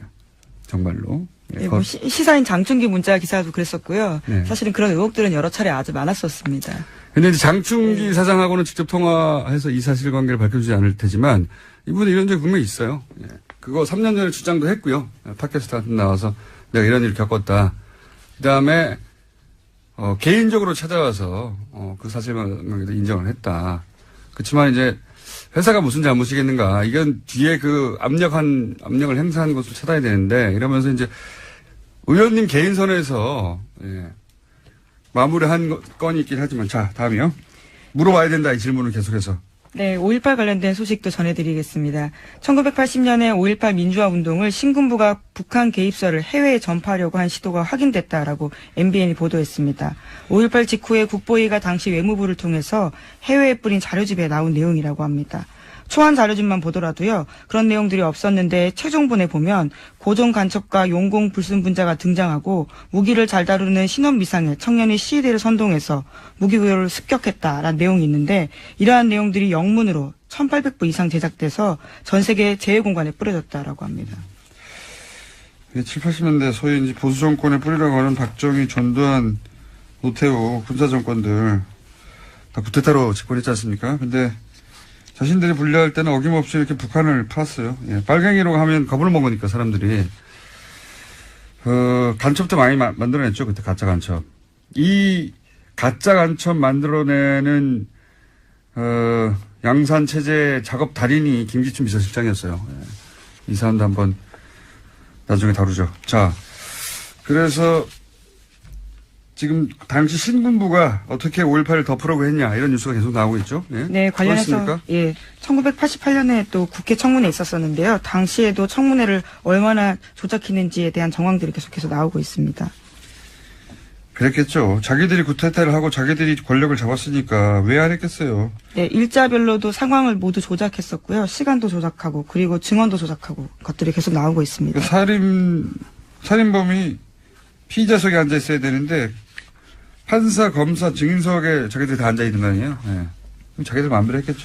정말로. 예. 예, 뭐 시사인 장충기 문자 기사도 그랬었고요. 네. 사실은 그런 의혹들은 여러 차례 아주 많았었습니다. 근데 이제 장충기 사장하고는 직접 통화해서 이 사실관계를 밝혀주지 않을 테지만 이분은 이런 적이 분명히 있어요. 예. 그거 3년 전에 주장도 했고요. 팟캐스트 같은 데 나와서 내가 이런 일을 겪었다. 그 다음에 개인적으로 찾아와서 그 사실관계도 인정을 했다. 그렇지만 이제 회사가 무슨 잘못이겠는가. 이건 뒤에 그 압력을 행사한 것을 찾아야 되는데, 이러면서 이제 의원님 개인 선에서, 예, 마무리한 건이 있긴 하지만, 자, 다음이요. 물어봐야 된다, 이 질문을 계속해서. 네, 5.18 관련된 소식도 전해드리겠습니다. 1980년에 5.18 민주화 운동을 신군부가 북한 개입설을 해외에 전파하려고 한 시도가 확인됐다라고 MBN이 보도했습니다. 5.18 직후에 국보위가 당시 외무부를 통해서 해외에 뿌린 자료집에 나온 내용이라고 합니다. 초안 자료집만 보더라도요, 그런 내용들이 없었는데 최종본에 보면 고정 간첩과 용공 불순분자가 등장하고 무기를 잘 다루는 신원 미상의 청년이 시위대를 선동해서 무기 구요를 습격했다라는 내용이 있는데, 이러한 내용들이 영문으로 1800부 이상 제작돼서 전 세계 제외공간에 뿌려졌다라고 합니다. 7, 80년대 소위 이제 보수 정권의 뿌리라고 하는 박정희, 전두환, 노태우 군사 정권들 다 쿠데타로 집권했지 않습니까? 근데 자신들이 분리할 때는 어김없이 이렇게 북한을 팔았어요. 예, 빨갱이로 하면 겁을 먹으니까 사람들이. 간첩도 많이 만들어냈죠. 그때 가짜 간첩. 이 가짜 간첩 만들어내는 양산 체제 작업 달인이 김기춘 비서실장이었어요. 예. 이 사안도 한번 나중에 다루죠. 자, 그래서 지금 당시 신군부가 어떻게 5.18을 덮으려고 했냐, 이런 뉴스가 계속 나오고 있죠. 예? 네, 관련해서 1988년에 또 국회 청문회 있었었는데요. 당시에도 청문회를 얼마나 조작했는지에 대한 정황들이 계속해서 나오고 있습니다. 그랬겠죠. 자기들이 쿠데타를 하고 자기들이 권력을 잡았으니까 왜 안 했겠어요. 네, 일자별로도 상황을 모두 조작했었고요. 시간도 조작하고 그리고 증언도 조작하고 것들이 계속 나오고 있습니다. 살인범이 피의자석에 앉아 있어야 되는데 판사, 검사, 증인석에 자기들이 다 앉아 있는 거 아니에요? 네. 그럼 자기들 마음대로 했겠죠.